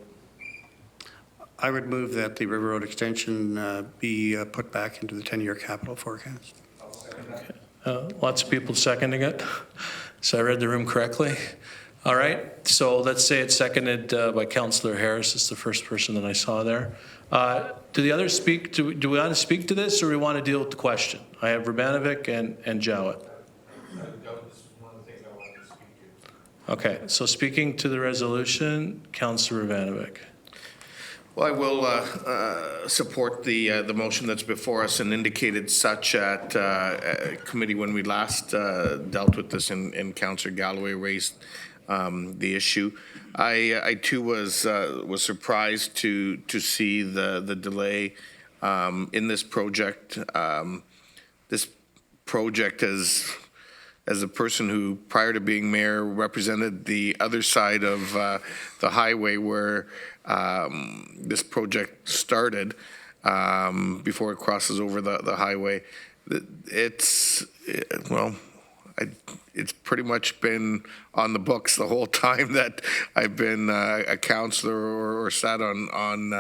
I would move that the River Road extension be put back into the 10-year capital forecast. Okay. Lots of people seconding it, so I read the room correctly. All right, so let's say it's seconded by Councillor Harris. It's the first person that I saw there. Do the others speak? Do we want to speak to this, or do we want to deal with the question? I have Urbanovic and Jowett. Okay, so speaking to the resolution, Councillor Urbanovic. Well, I will support the motion that's before us and indicated such at committee when we last dealt with this, and Councillor Galloway raised the issue. I too was surprised to see the delay in this project. This project as a person who, prior to being mayor, represented the other side of the highway where this project started before it crosses over the highway. It's pretty much been on the books the whole time that I've been a councillor or sat on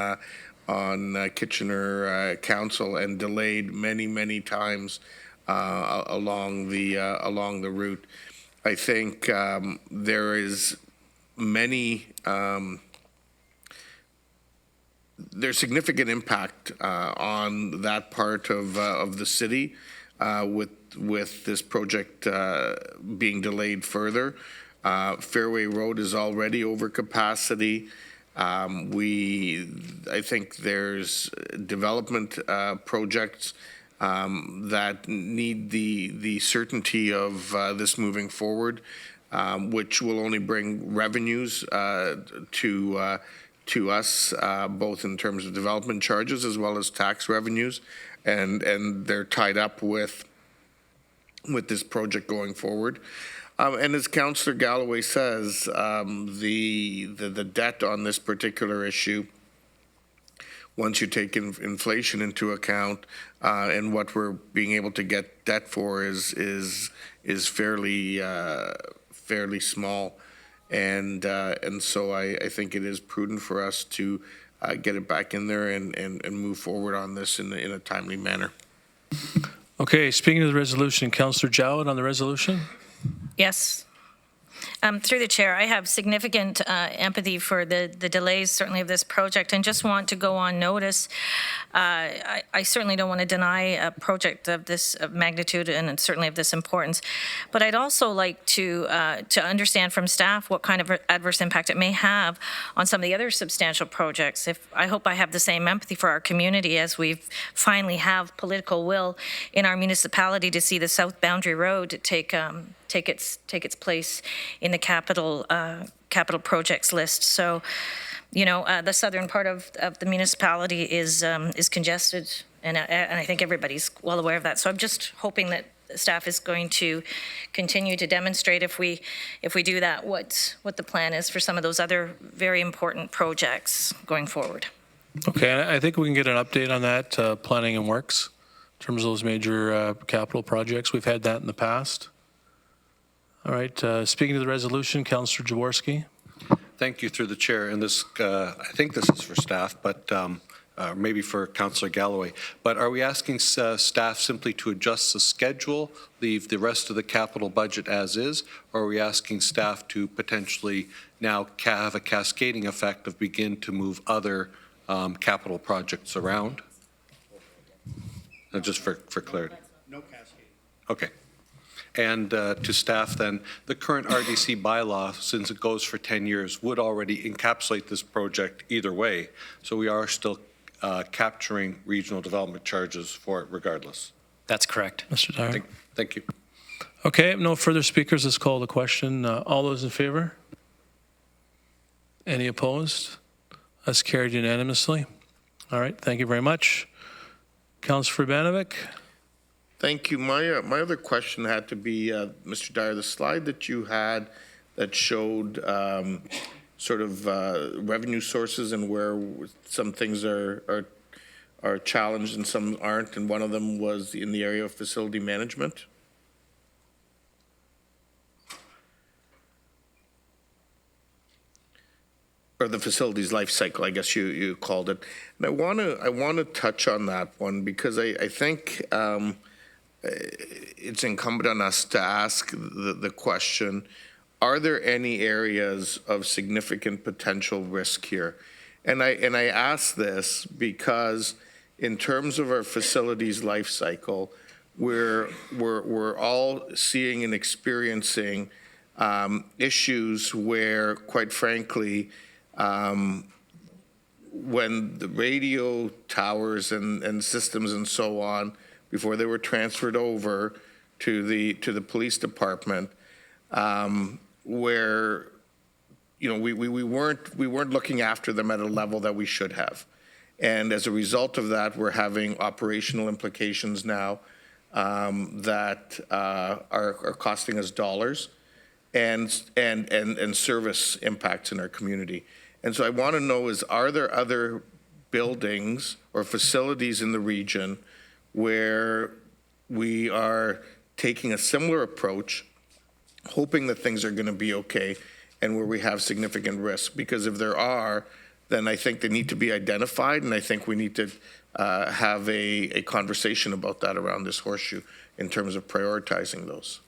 Kitchener Council, and delayed many times along the route. I think there is many, there's significant impact on that part of the city with this project being delayed further. Fairway Road is already over capacity. I think there's development projects that need the certainty of this moving forward, which will only bring revenues to us, both in terms of development charges as well as tax revenues, and they're tied up with this project going forward. And as Councillor Galloway says, the debt on this particular issue, once you take inflation into account and what we're being able to get debt for is fairly small, and so I think it is prudent for us to get it back in there and move forward on this in a timely manner. Okay, speaking of the resolution, Councillor Jowett on the resolution. Yes. Through the chair, I have significant empathy for the delays, certainly, of this project, and just want to go on notice. I certainly don't want to deny a project of this magnitude and certainly of this importance, but I'd also like to understand from staff what kind of adverse impact it may have on some of the other substantial projects. I hope I have the same empathy for our community as we finally have political will in our municipality to see the South Boundary Road take its place in the capital projects list. So, the southern part of the municipality is congested, and I think everybody's well aware of that. So I'm just hoping that staff is going to continue to demonstrate, if we do that, what the plan is for some of those other very important projects going forward. Okay, I think we can get an update on that planning and works in terms of those major capital projects. We've had that in the past. All right, speaking to the resolution, Councillor Jaworski. Thank you, through the chair. And this, I think this is for staff, but maybe for Councillor Galloway. But are we asking staff simply to adjust the schedule, leave the rest of the capital budget as is, or are we asking staff to potentially now have a cascading effect of begin to move other capital projects around? Just for clarity. No cascade. Okay. And to staff then, the current RDC bylaw, since it goes for 10 years, would already encapsulate this project either way. So we are still capturing regional development charges for it regardless. That's correct. Mr. Dyer. Thank you. Okay, no further speakers. Let's call the question. All those in favor? Any opposed? That's carried unanimously. All right, thank you very much. Councillor Urbanovic. Thank you. My other question had to be, Mr. Dyer, the slide that you had that showed sort of revenue sources and where some things are challenged and some aren't, and one of them was in the area of facility management. Or the facilities life cycle, I guess you called it. And I want to touch on that one because I think it's incumbent on us to ask the question, are there any areas of significant potential risk here? And I ask this because in terms of our facilities life cycle, we're all seeing and experiencing issues where, quite frankly, when the radio towers and systems and so on, before they were transferred over to the police department, where we weren't looking after them at a level that we should have, and as a result of that, we're having operational implications now that are costing us dollars, and service impacts in our community. And so I want to know are there other buildings or facilities in the region where we are taking a similar approach, hoping that things are going to be okay, and where we have significant risk? Because if there are, then I think they need to be identified, and I think we need to have a conversation about that around this horseshoe in terms of prioritizing those.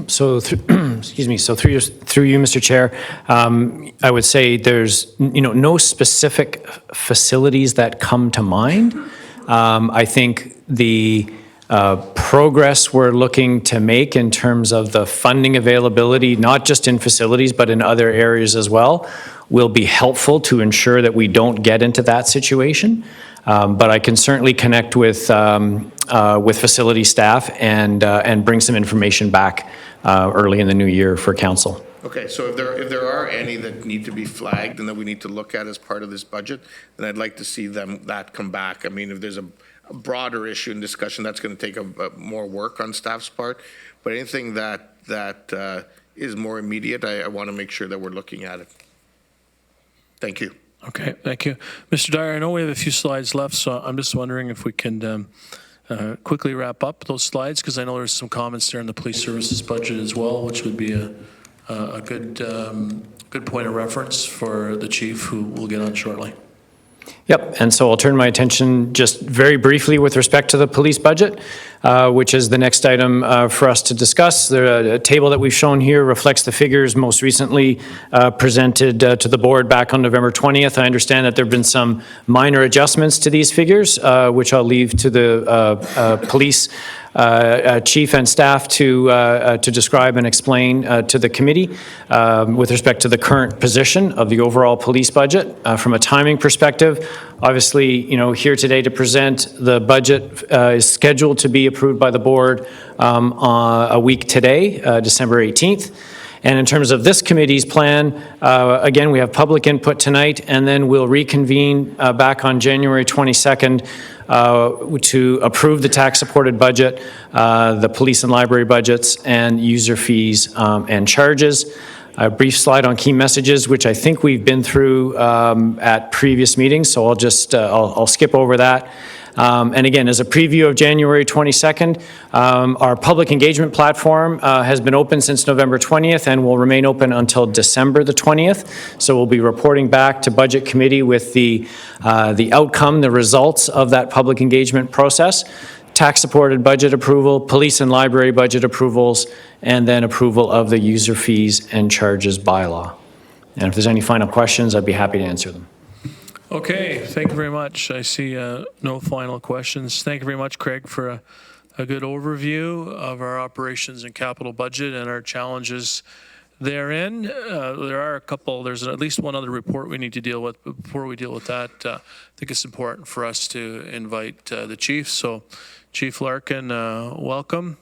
So, excuse me, so through you, Mr. Chair, I would say there's, no specific facilities that come to mind. I think the progress we're looking to make in terms of the funding availability, not just in facilities, but in other areas as well, will be helpful to ensure that we don't get into that situation. But I can certainly connect with facility staff and bring some information back early in the new year for council. Okay, so if there are any that need to be flagged and that we need to look at as part of this budget, then I'd like to see that come back. I mean, if there's a broader issue and discussion, that's going to take more work on staff's part. But anything that is more immediate, I want to make sure that we're looking at it. Thank you. Okay, thank you. Mr. Dyer, I know we have a few slides left, so I'm just wondering if we can quickly wrap up those slides, because I know there's some comments there in the police services budget as well, which would be a good point of reference for the chief, who will get on shortly. Yep, and so I'll turn my attention just very briefly with respect to the police budget, which is the next item for us to discuss. The table that we've shown here reflects the figures most recently presented to the board back on November 20th. I understand that there have been some minor adjustments to these figures, which I'll leave to the police chief and staff to describe and explain to the committee with respect to the current position of the overall police budget. From a timing perspective, obviously, here today to present the budget is scheduled to be approved by the board a week today, December 18th. And in terms of this committee's plan, again, we have public input tonight, and then we'll reconvene back on January 22nd to approve the tax-supported budget, the police and library budgets, and user fees and charges. A brief slide on key messages, which I think we've been through at previous meetings, so I'll just I'll skip over that. And again, as a preview of January 22nd, our public engagement platform has been open since November 20th and will remain open until December the 20th. So we'll be reporting back to Budget Committee with the outcome, the results of that public engagement process, tax-supported budget approval, police and library budget approvals, and then approval of the user fees and charges bylaw. And if there's any final questions, I'd be happy to answer them. Okay, thank you very much. I see no final questions. Thank you very much, Craig, for a good overview of our operations and capital budget and our challenges therein. There are a couple, there's at least one other report we need to deal with. But before we deal with that, I think it's important for us to invite the chief. So, Chief Larkin, welcome.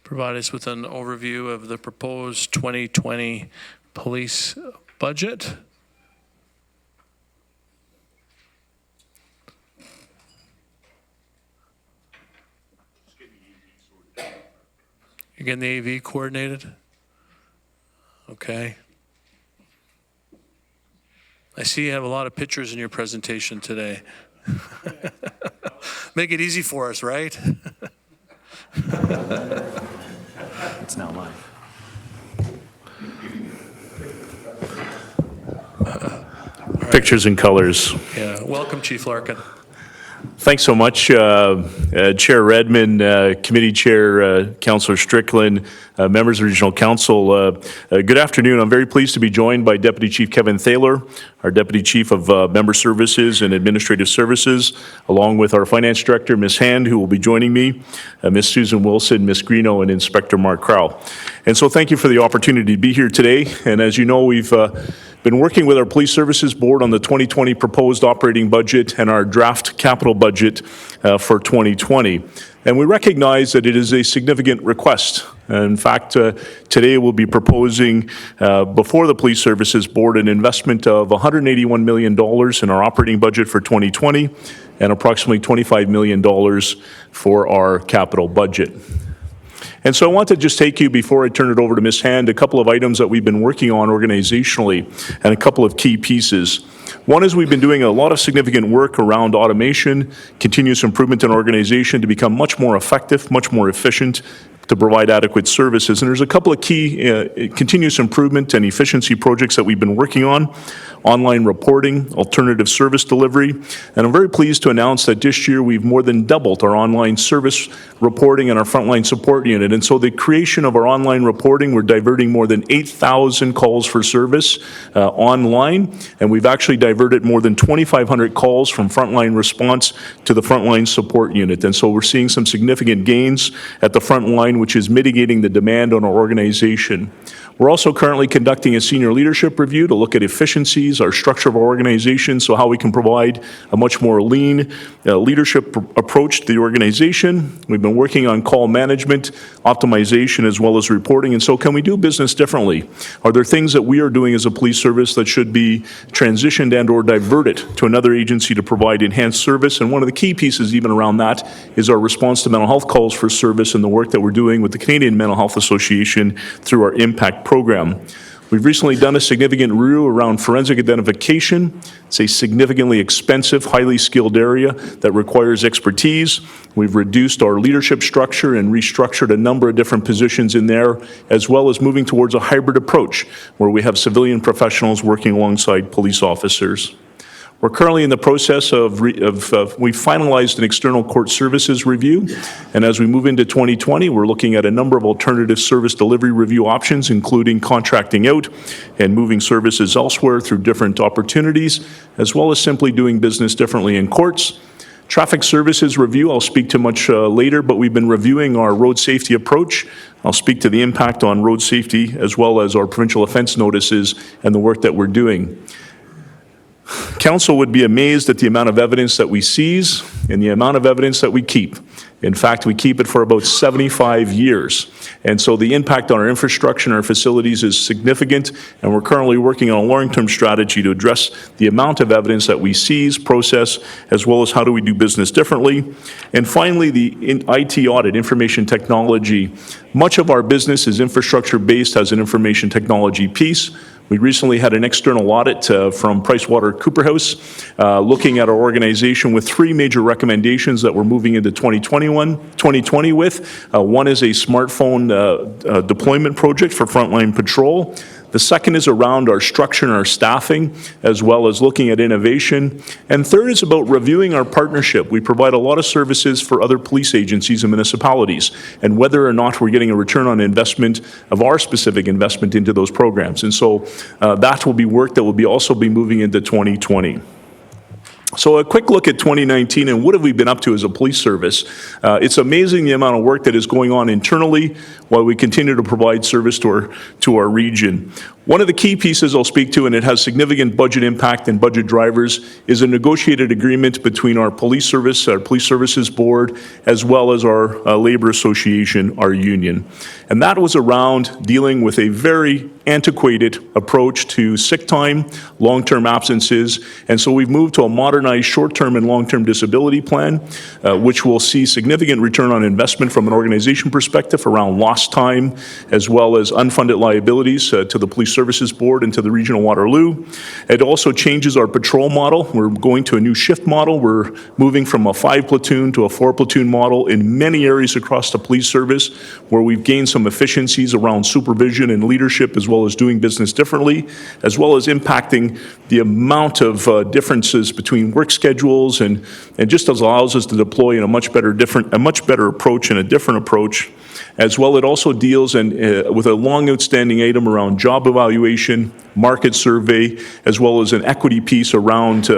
Provide us with an overview of the proposed 2020 police budget. You're getting the AV coordinated? Okay. I see you have a lot of pictures in your presentation today. Make it easy for us, right? It's now live. Pictures and colors. Yeah. Welcome, Chief Larkin. Thanks so much, Chair Redmond, Committee Chair Councillor Strickland, members of Regional Council. Good afternoon. I'm very pleased to be joined by Deputy Chief Kevin Thaler, our Deputy Chief of Member Services and Administrative Services, along with our Finance Director, Ms. Hand, who will be joining me, Ms. Susan Wilson, Ms. Greeno, and Inspector Mark Crowell. And so thank you for the opportunity to be here today. And as you know, we've been working with our Police Services Board on the 2020 proposed operating budget and our draft capital budget for 2020. And we recognize that it is a significant request. In fact, today we'll be proposing before the Police Services Board an investment of $181 million in our operating budget for 2020 and approximately $25 million for our capital budget. And so I want to just take you, before I turn it over to Ms. Hand, a couple of items that we've been working on organizationally and a couple of key pieces. One is we've been doing a lot of significant work around automation, continuous improvement in organization to become much more effective, much more efficient, to provide adequate services. And there's a couple of key continuous improvement and efficiency projects that we've been working on: online reporting, alternative service delivery. And I'm very pleased to announce that this year we've more than doubled our online service reporting and our frontline support unit. And so the creation of our online reporting, we're diverting more than 8,000 calls for service online, and we've actually diverted more than 2,500 calls from frontline response to the frontline support unit. And so we're seeing some significant gains at the front line, which is mitigating the demand on our organization. We're also currently conducting a senior leadership review to look at efficiencies, our structure of our organization, so how we can provide a much more lean leadership approach to the organization. We've been working on call management, optimization, as well as reporting. And so can we do business differently? Are there things that we are doing as a police service that should be transitioned and or diverted to another agency to provide enhanced service? And one of the key pieces even around that is our response to mental health calls for service and the work that we're doing with the Canadian Mental Health Association through our IMPACT program. We've recently done a significant review around forensic identification. It's a significantly expensive, highly skilled area that requires expertise. We've reduced our leadership structure and restructured a number of different positions in there, as well as moving towards a hybrid approach where we have civilian professionals working alongside police officers. We're currently in the process we finalized an external court services review, and as we move into 2020, we're looking at a number of alternative service delivery review options, including contracting out and moving services elsewhere through different opportunities, as well as simply doing business differently in courts. Traffic services review, I'll speak to much later, but we've been reviewing our road safety approach. I'll speak to the impact on road safety, as well as our provincial offence notices and the work that we're doing. Council would be amazed at the amount of evidence that we seize and the amount of evidence that we keep. In fact, we keep it for about 75 years. And so the impact on our infrastructure and our facilities is significant, and we're currently working on a long-term strategy to address the amount of evidence that we seize, process, as well as how do we do business differently. And finally, the IT audit, information technology. Much of our business is infrastructure-based, has an information technology piece. We recently had an external audit from PricewaterhouseCoopers looking at our organization with three major recommendations that we're moving into 2020 with. One is a smartphone deployment project for frontline patrol. The second is around our structure and our staffing, as well as looking at innovation. And third is about reviewing our partnership. We provide a lot of services for other police agencies and municipalities, and whether or not we're getting a return on investment of our specific investment into those programs. And so that will be work that will also be moving into 2020. So a quick look at 2019 and what have we been up to as a police service. It's amazing the amount of work that is going on internally while we continue to provide service to our region. One of the key pieces I'll speak to, and it has significant budget impact and budget drivers, is a negotiated agreement between our police service, our police services board, as well as our labor association, our union. And that was around dealing with a very antiquated approach to sick time, long-term absences, and so we've moved to a modernized short-term and long-term disability plan, which will see significant return on investment from an organization perspective around lost time, as well as unfunded liabilities to the Police Services Board and to the Regional Waterloo. It also changes our patrol model. We're going to a new shift model. We're moving from a 5-platoon to a 4-platoon model in many areas across the police service, where we've gained some efficiencies around supervision and leadership, as well as doing business differently, as well as impacting the amount of differences between work schedules, and just allows us to deploy in a much better approach and a different approach. As well, it also deals with a long outstanding item around job evaluation, market survey, as well as an equity piece around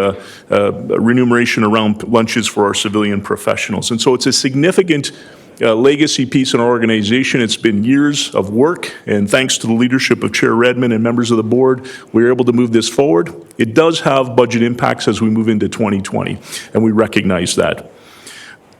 remuneration around lunches for our civilian professionals. And so it's a significant legacy piece in our organization. It's been years of work, and thanks to the leadership of Chair Redmond and members of the board, we were able to move this forward. It does have budget impacts as we move into 2020, and we recognize that.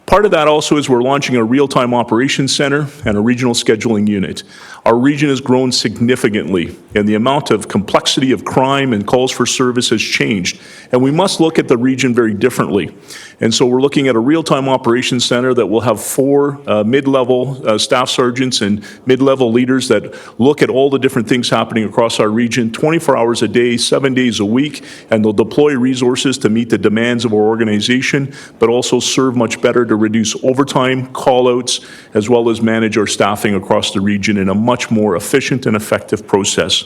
Part of that also is we're launching a real-time operations center and a regional scheduling unit. Our region has grown significantly, and the amount of complexity of crime and calls for service has changed, and we must look at the region very differently. And so we're looking at a real-time operations center that will have 4 mid-level staff sergeants and mid-level leaders that look at all the different things happening across our region 24 hours a day, 7 days a week, and they'll deploy resources to meet the demands of our organization, but also serve much better to to reduce overtime, call-outs, as well as manage our staffing across the region in a much more efficient and effective process.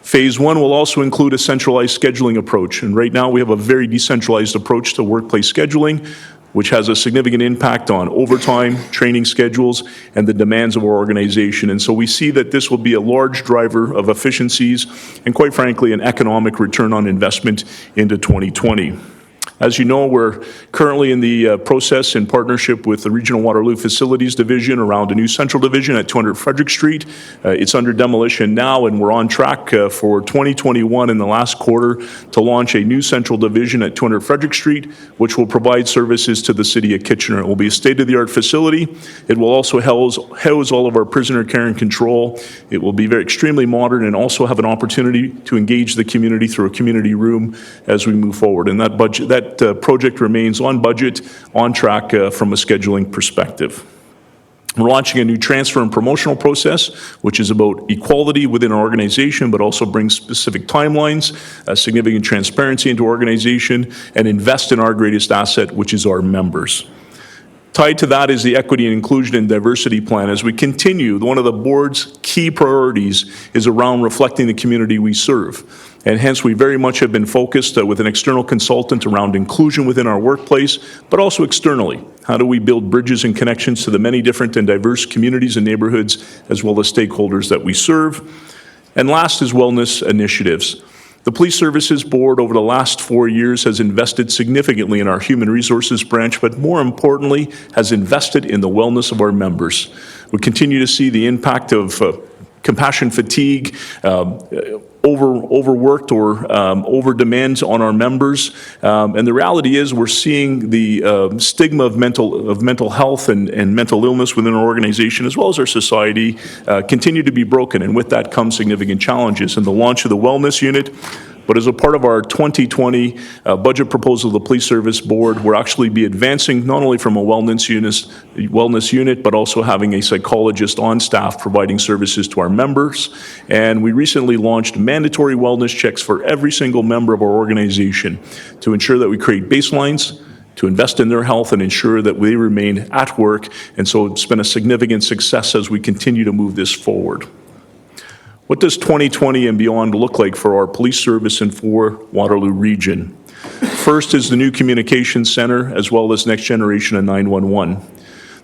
Phase 1 will also include a centralized scheduling approach, and right now we have a very decentralized approach to workplace scheduling, which has a significant impact on overtime, training schedules, and the demands of our organization. And so we see that this will be a large driver of efficiencies and, quite frankly, an economic return on investment into 2020. As you know, we're currently in the process in partnership with the Regional Waterloo Facilities Division around a new central division at 200 Frederick Street. It's under demolition now, and we're on track for 2021 in the last quarter to launch a new central division at 200 Frederick Street, which will provide services to the city of Kitchener. It will be a state-of-the-art facility. It will also house all of our prisoner care and control. It will be extremely modern and also have an opportunity to engage the community through a community room as we move forward. And that project remains on budget, on track from a scheduling perspective. We're launching a new transfer and promotional process, which is about equality within our organization, but also brings specific timelines, significant transparency into our organization, and invest in our greatest asset, which is our members. Tied to that is the Equity and Inclusion and Diversity Plan. As we continue, one of the board's key priorities is around reflecting the community we serve. And hence, we very much have been focused with an external consultant around inclusion within our workplace, but also externally. How do we build bridges and connections to the many different and diverse communities and neighborhoods, as well as stakeholders that we serve? And last is wellness initiatives. The Police Services Board over the last 4 years has invested significantly in our human resources branch, but more importantly, has invested in the wellness of our members. We continue to see the impact of compassion fatigue, overworked or over demands on our members. And the reality is we're seeing the stigma of mental health and mental illness within our organization, as well as our society, continue to be broken. And with that comes significant challenges. And the launch of the Wellness Unit, but as a part of our 2020 budget proposal of the Police Service Board, we'll actually be advancing not only from a wellness unit, but also having a psychologist on staff providing services to our members. And we recently launched mandatory wellness checks for every single member of our organization to ensure that we create baselines, to invest in their health and ensure that they remain at work. And so it's been a significant success as we continue to move this forward. What does 2020 and beyond look like for our police service and for Waterloo Region? First is the new communications center, as well as next generation of 911.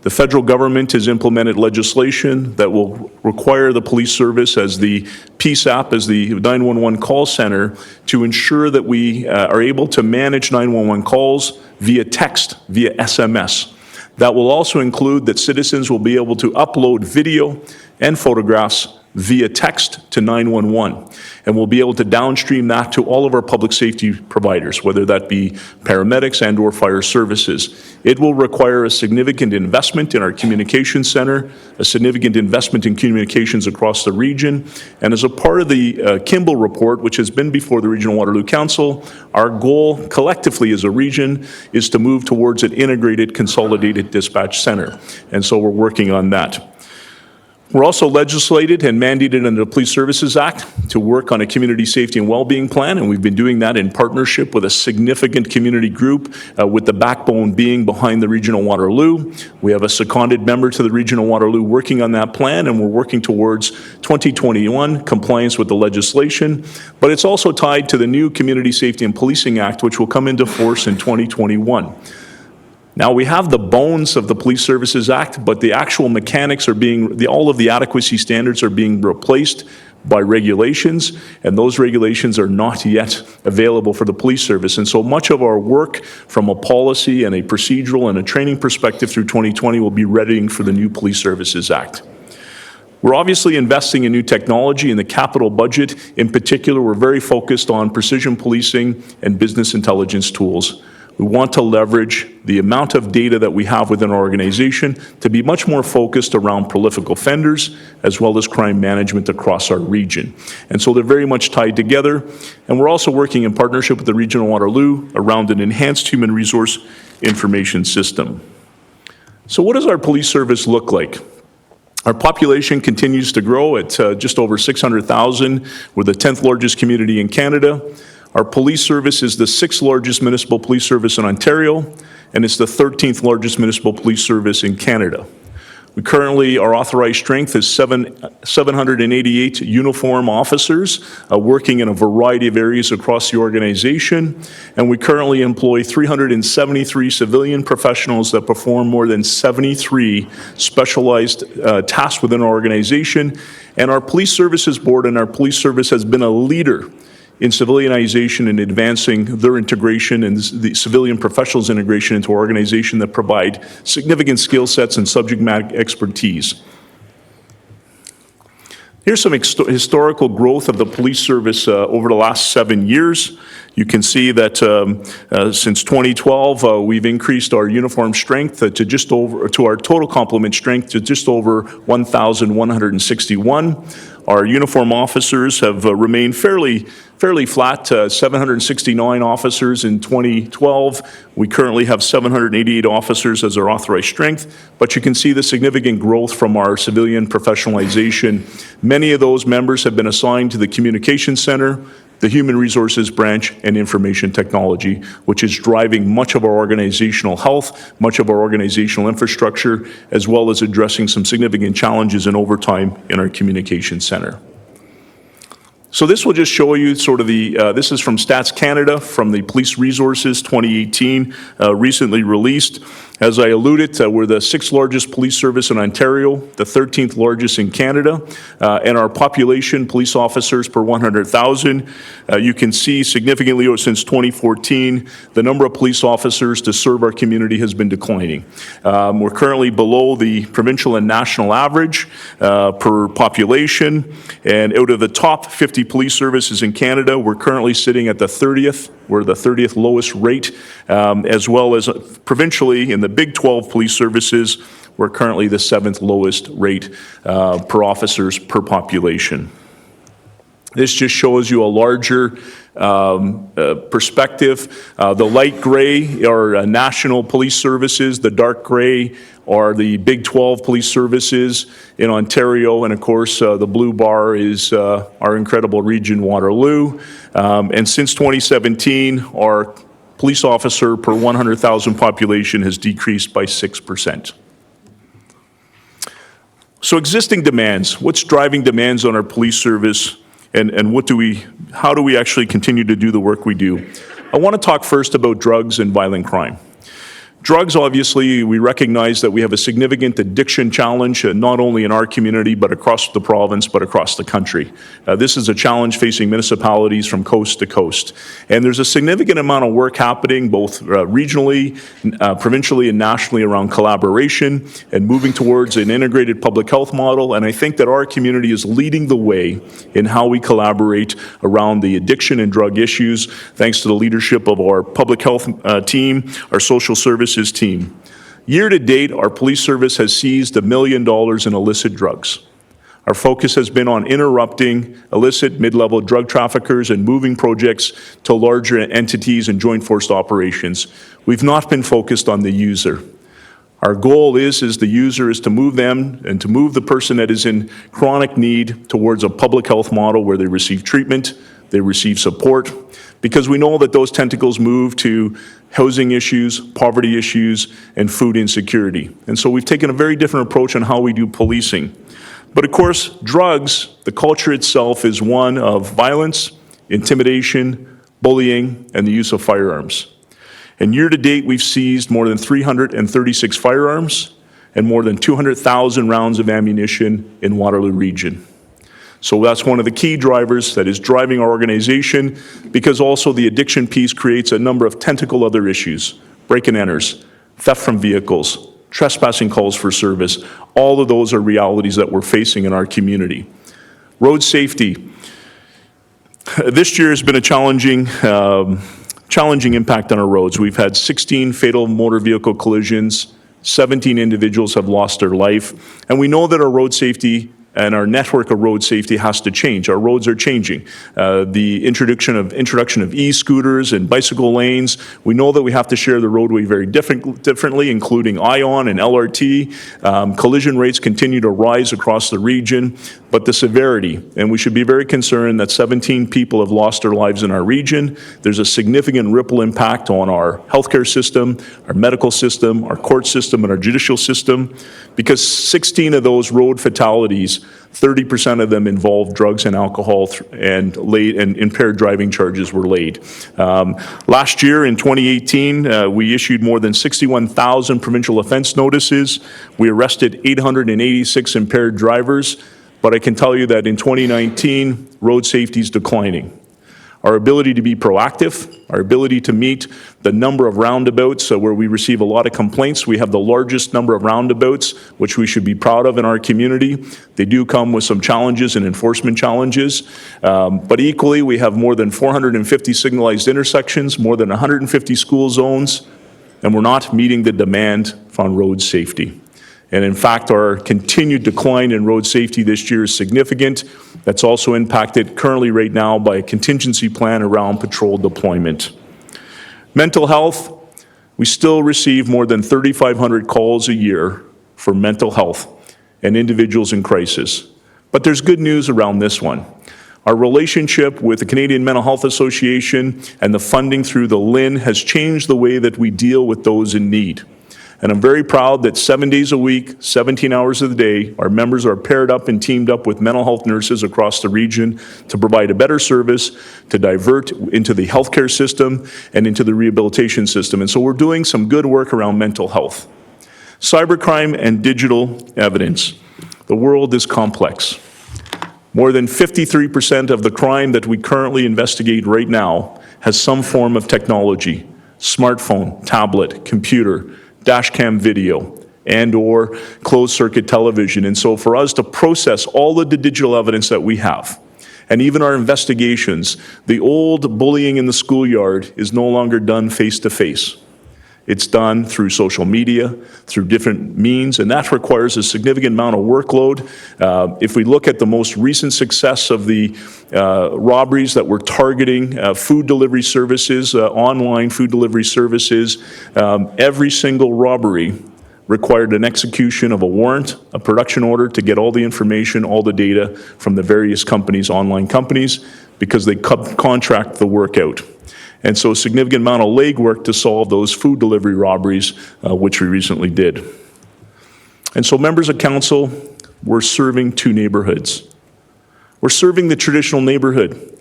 The federal government has implemented legislation that will require the police service as the PSAP, as the 911 call center, to ensure that we are able to manage 911 calls via text, via SMS. That will also include that citizens will be able to upload video and photographs via text to 911, and we'll be able to downstream that to all of our public safety providers, whether that be paramedics and or fire services. It will require a significant investment in our communications center, a significant investment in communications across the region, and as a part of the Kimball report, which has been before the Regional Waterloo Council, our goal collectively as a region is to move towards an integrated, consolidated dispatch center, and so we're working on that. We're also legislated and mandated under the Police Services Act to work on a community safety and well-being plan, and we've been doing that in partnership with a significant community group, with the backbone being behind the Regional Waterloo. We have a seconded member to the Regional Waterloo working on that plan, and we're working towards 2021 compliance with the legislation, but it's also tied to the new Community Safety and Policing Act, which will come into force in 2021. Now, we have the bones of the Police Services Act, but the actual mechanics are all of the adequacy standards are being replaced by regulations, and those regulations are not yet available for the police service. And so much of our work from a policy and a procedural and a training perspective through 2020 will be readying for the new Police Services Act. We're obviously investing in new technology in the capital budget. In particular, we're very focused on precision policing and business intelligence tools. We want to leverage the amount of data that we have within our organization to be much more focused around prolific offenders as well as crime management across our region. And so they're very much tied together. And we're also working in partnership with the Regional Waterloo around an enhanced human resource information system. So what does our police service look like? Our population continues to grow at just over 600,000. We're the 10th largest community in Canada. Our police service is the 6th largest municipal police service in Ontario, and it's the 13th largest municipal police service in Canada. We currently, our authorized strength is 788 uniform officers working in a variety of areas across the organization, and we currently employ 373 civilian professionals that perform more than 73 specialized tasks within our organization. And our Police Services Board and our police service has been a leader in civilianization and advancing their integration and the civilian professionals' integration into our organization that provide significant skill sets and subject matter expertise. Here's some historical growth of the police service over the last 7 years. You can see that since 2012, we've increased our uniform strength to our total complement strength to just over 1,161. Our uniform officers have remained fairly flat, 769 officers in 2012. We currently have 788 officers as our authorized strength, but you can see the significant growth from our civilian professionalization. Many of those members have been assigned to the Communications Center, the Human Resources Branch, and Information Technology, which is driving much of our organizational health, much of our organizational infrastructure, as well as addressing some significant challenges in overtime in our Communications Center. So this will just show you sort of this is from Stats Canada, from the Police Resources 2018, recently released. As I alluded, we're the 6th largest police service in Ontario, the 13th largest in Canada, and our population, police officers per 100,000, you can see significantly since 2014, the number of police officers to serve our community has been declining. We're currently below the provincial and national average per population, and out of the top 50 police services in Canada, we're currently sitting at the 30th. We're the 30th lowest rate, as well as provincially in the Big 12 police services, we're currently the 7th lowest rate per officers per population. This just shows you a larger perspective. The light gray are national police services. The dark gray are the Big 12 police services in Ontario. And of course, the blue bar is our incredible region, Waterloo. And since 2017, our police officer per 100,000 population has decreased by 6%. So existing demands, what's driving demands on our police service, and how do we actually continue to do the work we do? I want to talk first about drugs and violent crime. Drugs, obviously, we recognize that we have a significant addiction challenge, not only in our community, but across the province, but across the country. This is a challenge facing municipalities from coast to coast. And there's a significant amount of work happening both regionally, provincially, and nationally around collaboration and moving towards an integrated public health model. And I think that our community is leading the way in how we collaborate around the addiction and drug issues, thanks to the leadership of our public health team, our social services team. Year to date, our police service has seized $1 million in illicit drugs. Our focus has been on interrupting illicit mid-level drug traffickers and moving projects to larger entities and joint force operations. We've not been focused on the user. Our goal is the user is to move them and to move the person that is in chronic need towards a public health model where they receive treatment, they receive support, because we know that those tentacles move to housing issues, poverty issues, and food insecurity. And so we've taken a very different approach on how we do policing. But of course, drugs, the culture itself is one of violence, intimidation, bullying, and the use of firearms. And year to date, we've seized more than 336 firearms and more than 200,000 rounds of ammunition in Waterloo region. So that's one of the key drivers that is driving our organization, because also the addiction piece creates a number of tentacle other issues, break and enters, theft from vehicles, trespassing calls for service. All of those are realities that we're facing in our community. Road safety. This year has been a challenging impact on our roads. We've had 16 fatal motor vehicle collisions, 17 individuals have lost their life, and we know that our road safety and our network of road safety has to change. Our roads are changing. The introduction of e-scooters and bicycle lanes, we know that we have to share the roadway very differently, including ION and LRT. Collision rates continue to rise across the region, but the severity, and we should be very concerned that 17 people have lost their lives in our region. There's a significant ripple impact on our healthcare system, our medical system, our court system, and our judicial system, because 16 of those road fatalities, 30% of them involved drugs and alcohol, and impaired driving charges were laid. Last year, in 2018, we issued more than 61,000 provincial offense notices. We arrested 886 impaired drivers, but I can tell you that in 2019, road safety is declining. Our ability to be proactive, our ability to meet the number of roundabouts where we receive a lot of complaints. We have the largest number of roundabouts, which we should be proud of in our community. They do come with some challenges and enforcement challenges, but equally we have more than 450 signalized intersections, more than 150 school zones, and we're not meeting the demand on road safety. And in fact, our continued decline in road safety this year is significant. That's also impacted currently right now by a contingency plan around patrol deployment. Mental health, we still receive more than 3,500 calls a year for mental health and individuals in crisis. But there's good news around this one. Our relationship with the Canadian Mental Health Association and the funding through the LHIN has changed the way that we deal with those in need. And I'm very proud that 7 days a week, 17 hours of the day, our members are paired up and teamed up with mental health nurses across the region to provide a better service, to divert into the healthcare system and into the rehabilitation system. And so we're doing some good work around mental health. Cybercrime and digital evidence. The world is complex. More than 53% of the crime that we currently investigate right now has some form of technology: smartphone, tablet, computer, dashcam video, and or closed-circuit television. And so for us to process all of the digital evidence that we have, and even our investigations, the old bullying in the schoolyard is no longer done face-to-face. It's done through social media, through different means, and that requires a significant amount of workload. If we look at the most recent success of the robberies that were targeting food delivery services, online food delivery services, every single robbery required an execution of a warrant, a production order to get all the information, all the data from the various companies, online companies, because they contract the work out. And so a significant amount of legwork to solve those food delivery robberies, which we recently did. And so members of council, we're serving two neighborhoods. We're serving the traditional neighborhood,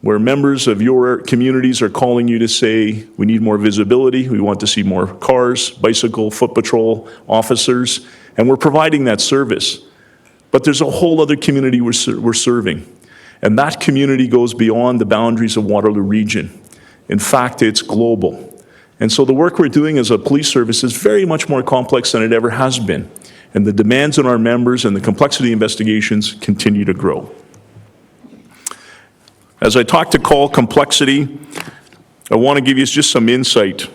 where members of your communities are calling you to say, we need more visibility, we want to see more cars, bicycle, foot patrol officers, and we're providing that service. But there's a whole other community we're serving, and that community goes beyond the boundaries of Waterloo region. In fact, it's global. And so the work we're doing as a police service is very much more complex than it ever has been. And the demands on our members and the complexity of investigations continue to grow. As I talk to call complexity, I want to give you just some insight.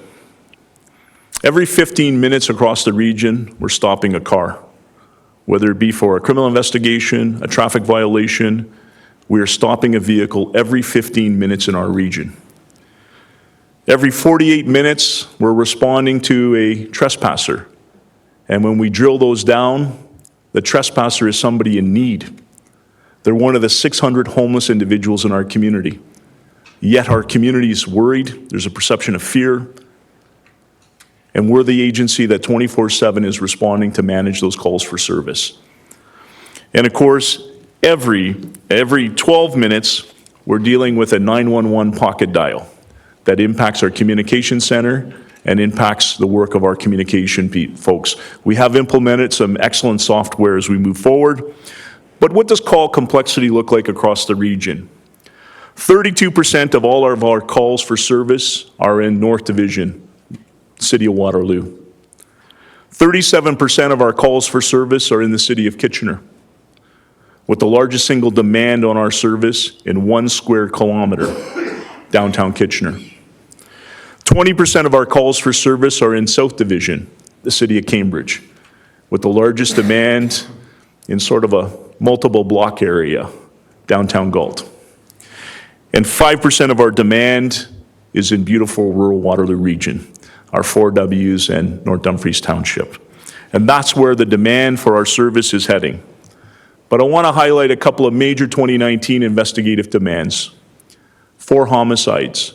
Every 15 minutes across the region, we're stopping a car. Whether it be for a criminal investigation, a traffic violation, we are stopping a vehicle every 15 minutes in our region. Every 48 minutes, we're responding to a trespasser. And when we drill those down, the trespasser is somebody in need. They're one of the 600 homeless individuals in our community. Yet our community is worried. There's a perception of fear. And we're the agency that 24/7 is responding to manage those calls for service. And of course, every 12 minutes, we're dealing with a 911 pocket dial that impacts our communication center and impacts the work of our communication folks. We have implemented some excellent software as we move forward. But what does call complexity look like across the region? 32% of all of our calls for service are in North Division, City of Waterloo. 37% of our calls for service are in the City of Kitchener, with the largest single demand on our service in 1 square kilometer, downtown Kitchener. 20% of our calls for service are in South Division, the City of Cambridge, with the largest demand in sort of a multiple block area, downtown Galt. And 5% of our demand is in beautiful rural Waterloo region, our 4Ws and North Dumfries Township. And that's where the demand for our service is heading. But I want to highlight a couple of major 2019 investigative demands. 4 homicides.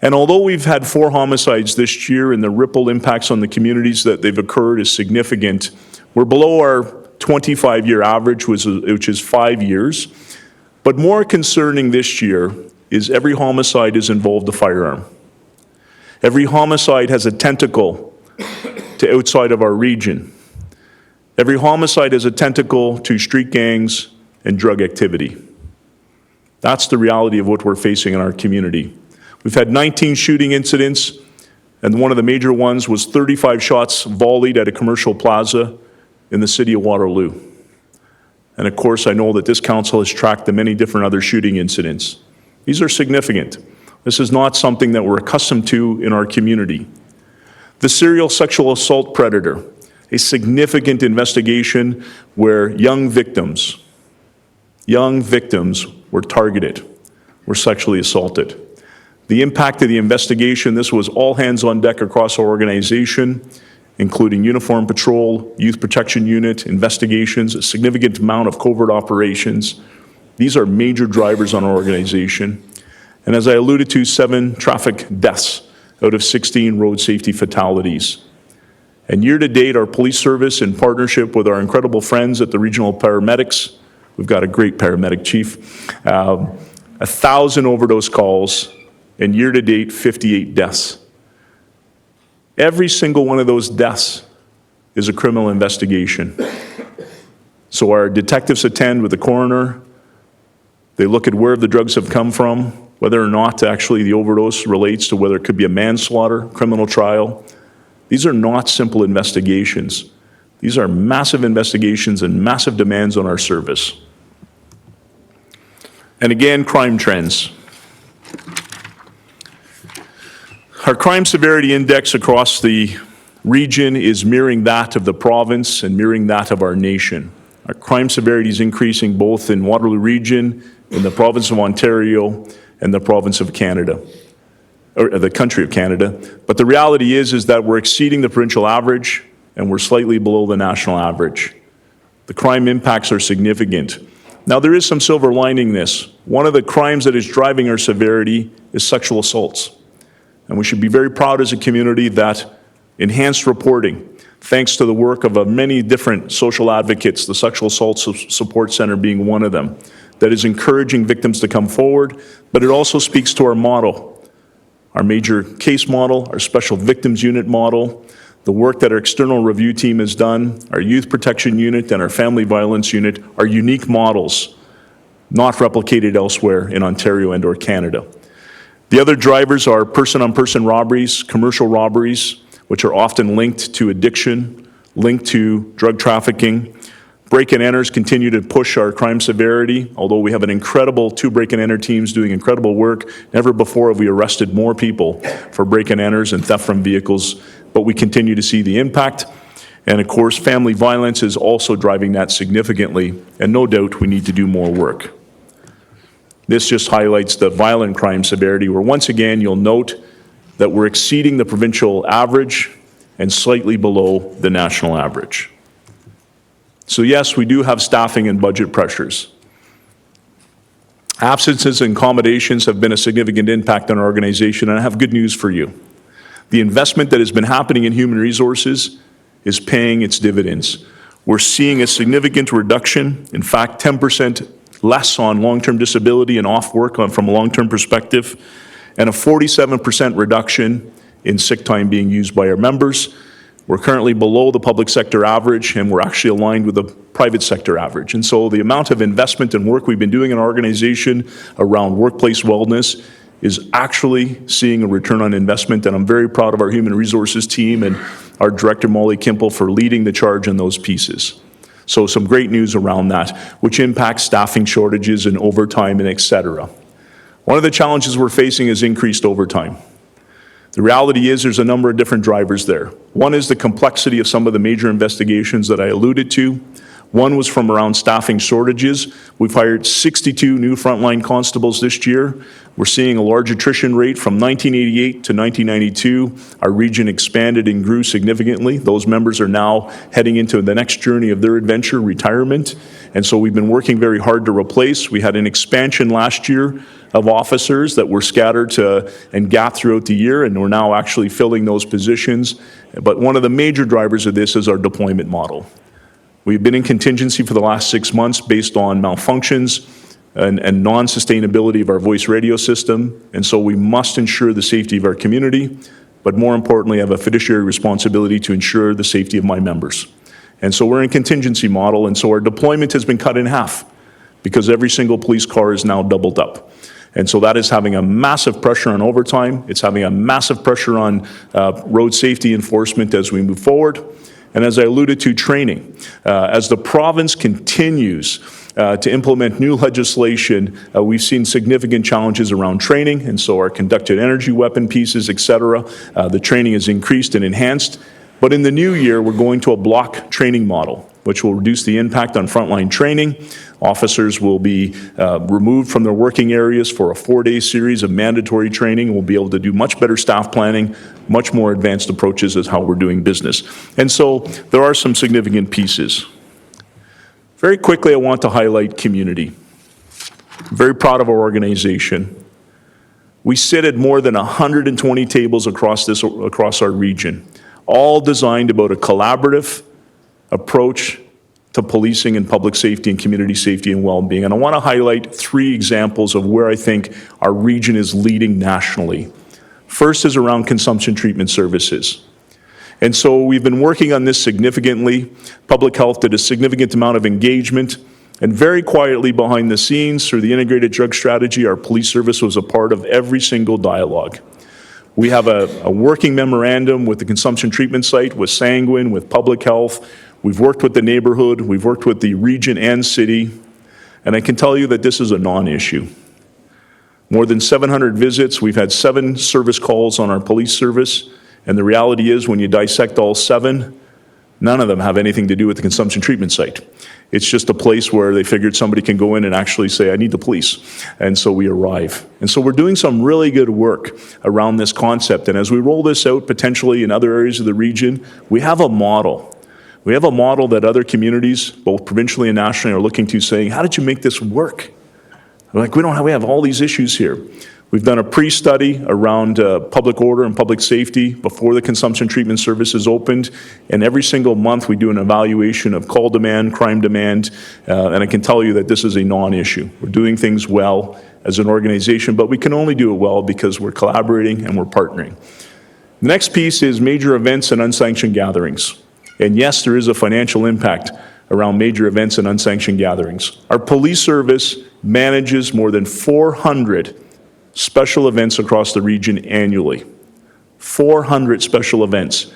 And although we've had 4 homicides this year and the ripple impacts on the communities that they've occurred is significant, we're below our 25-year average, which is 5 years. But more concerning this year is every homicide has involved a firearm. Every homicide has a tentacle to outside of our region. Every homicide has a tentacle to street gangs and drug activity. That's the reality of what we're facing in our community. We've had 19 shooting incidents, and one of the major ones was 35 shots volleyed at a commercial plaza in the city of Waterloo. And of course, I know that this council has tracked the many different other shooting incidents. These are significant. This is not something that we're accustomed to in our community. The serial sexual assault predator, a significant investigation where young victims were targeted, were sexually assaulted. The impact of the investigation, this was all hands on deck across our organization, including uniform patrol, youth protection unit, investigations, a significant amount of covert operations. These are major drivers on our organization. And as I alluded to, 7 traffic deaths out of 16 road safety fatalities. And year to date, our police service, in partnership with our incredible friends at the regional paramedics, we've got a great paramedic chief, 1,000 overdose calls, and year to date, 58 deaths. Every single one of those deaths is a criminal investigation. So our detectives attend with the coroner. They look at where the drugs have come from, whether or not actually the overdose relates to whether it could be a manslaughter, criminal trial. These are not simple investigations. These are massive investigations and massive demands on our service. And again, crime trends. Our crime severity index across the region is mirroring that of the province and mirroring that of our nation. Our crime severity is increasing both in Waterloo region, in the province of Ontario, and the province of Canada, or the country of Canada. But the reality is that we're exceeding the provincial average and we're slightly below the national average. The crime impacts are significant. Now, there is some silver lining in this. One of the crimes that is driving our severity is sexual assaults. And we should be very proud as a community that enhanced reporting, thanks to the work of many different social advocates, the Sexual Assault Support Center being one of them, that is encouraging victims to come forward, but it also speaks to our model, our major case model, our special victims unit model, the work that our external review team has done, our youth protection unit and our family violence unit are unique models, not replicated elsewhere in Ontario and or Canada. The other drivers are person-on-person robberies, commercial robberies, which are often linked to addiction, linked to drug trafficking. Break-and-enters continue to push our crime severity, although we have an incredible 2 break-and-enter teams doing incredible work. Never before have we arrested more people for break-and-enters and theft from vehicles, but we continue to see the impact. And of course, family violence is also driving that significantly, and no doubt we need to do more work. This just highlights the violent crime severity, where once again you'll note that we're exceeding the provincial average and slightly below the national average. So yes, we do have staffing and budget pressures. Absences and accommodations have been a significant impact on our organization, and I have good news for you. The investment that has been happening in human resources is paying its dividends. We're seeing a significant reduction, in fact, 10% less on long-term disability and off work from a long-term perspective, and a 47% reduction in sick time being used by our members. We're currently below the public sector average, and we're actually aligned with the private sector average. And so the amount of investment and work we've been doing in our organization around workplace wellness is actually seeing a return on investment, and I'm very proud of our human resources team and our director, Molly Kimple, for leading the charge on those pieces. So some great news around that, which impacts staffing shortages and overtime and et cetera. One of the challenges we're facing is increased overtime. The reality is there's a number of different drivers there. One is the complexity of some of the major investigations that I alluded to. One was from around staffing shortages. We've hired 62 new frontline constables this year. We're seeing a large attrition rate from 1988 to 1992. Our region expanded and grew significantly. Those members are now heading into the next journey of their adventure, retirement. And so we've been working very hard to replace. We had an expansion last year of officers that were scattered and gapped throughout the year, and we're now actually filling those positions. But one of the major drivers of this is our deployment model. We've been in contingency for the last 6 months based on malfunctions and non-sustainability of our voice radio system, and so we must ensure the safety of our community, but more importantly, I have a fiduciary responsibility to ensure the safety of my members. And so we're in contingency model, and so our deployment has been cut in half because every single police car is now doubled up. And so that is having a massive pressure on overtime. It's having a massive pressure on road safety enforcement as we move forward. And as I alluded to, training. As the province continues to implement new legislation, we've seen significant challenges around training, and so our conducted energy weapon pieces, et cetera, the training is increased and enhanced. But in the new year, we're going to a block training model, which will reduce the impact on frontline training. Officers will be removed from their working areas for a 4-day series of mandatory training. We'll be able to do much better staff planning, much more advanced approaches as how we're doing business. And so there are some significant pieces. Very quickly, I want to highlight community. I'm very proud of our organization. We sit at more than 120 tables across our region, all designed about a collaborative approach to policing and public safety and community safety and well-being. And I want to highlight 3 examples of where I think our region is leading nationally. First is around consumption treatment services. And so we've been working on this significantly. Public health did a significant amount of engagement, and very quietly behind the scenes through the integrated drug strategy, our police service was a part of every single dialogue. We have a working memorandum with the consumption treatment site, with Sanguine, with public health. We've worked with the neighborhood, we've worked with the region and city, and I can tell you that this is a non-issue. More than 700 visits, we've had 7 service calls on our police service, and the reality is when you dissect all 7, none of them have anything to do with the consumption treatment site. It's just a place where they figured somebody can go in and actually say, I need the police. And so we arrive. And so we're doing some really good work around this concept. And as we roll this out potentially in other areas of the region, we have a model. We have a model that other communities, both provincially and nationally, are looking to saying, how did you make this work? Like, we have all these issues here. We've done a pre-study around public order and public safety before the consumption treatment services opened, and every single month we do an evaluation of call demand, crime demand, and I can tell you that this is a non-issue. We're doing things well as an organization, but we can only do it well because we're collaborating and we're partnering. The next piece is major events and unsanctioned gatherings. And yes, there is a financial impact around major events and unsanctioned gatherings. Our police service manages more than 400 special events across the region annually. 400 special events.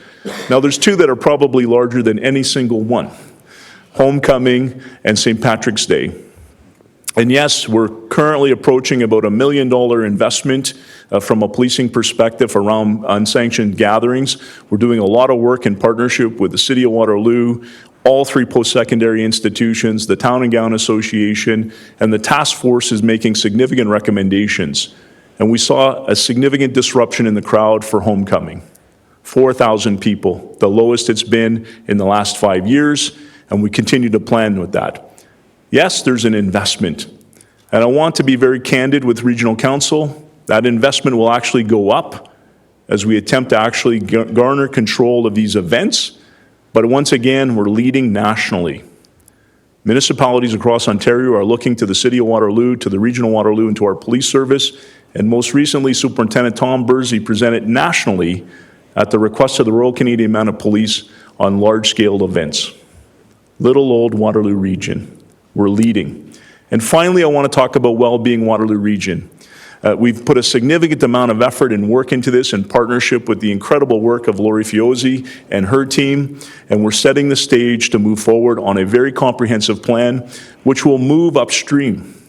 Now there's 2 that are probably larger than any single one. Homecoming and St. Patrick's Day. And yes, we're currently approaching about $1 million investment from a policing perspective around unsanctioned gatherings. We're doing a lot of work in partnership with the City of Waterloo, all 3 post-secondary institutions, the Town and Gown Association, and the task force is making significant recommendations. And we saw a significant disruption in the crowd for homecoming. 4,000 people, the lowest it's been in the last 5 years, and we continue to plan with that. Yes, there's an investment, and I want to be very candid with Regional Council. That investment will actually go up as we attempt to actually garner control of these events, but once again, we're leading nationally. Municipalities across Ontario are looking to the City of Waterloo, to the Regional Waterloo, and to our police service, and most recently, Superintendent Tom Bursey presented nationally at the request of the Royal Canadian Mounted Police on large-scale events. Little old Waterloo region. We're leading. And finally, I want to talk about well-being Waterloo region. We've put a significant amount of effort and work into this in partnership with the incredible work of Lori Fiozzi and her team, and we're setting the stage to move forward on a very comprehensive plan, which will move upstream.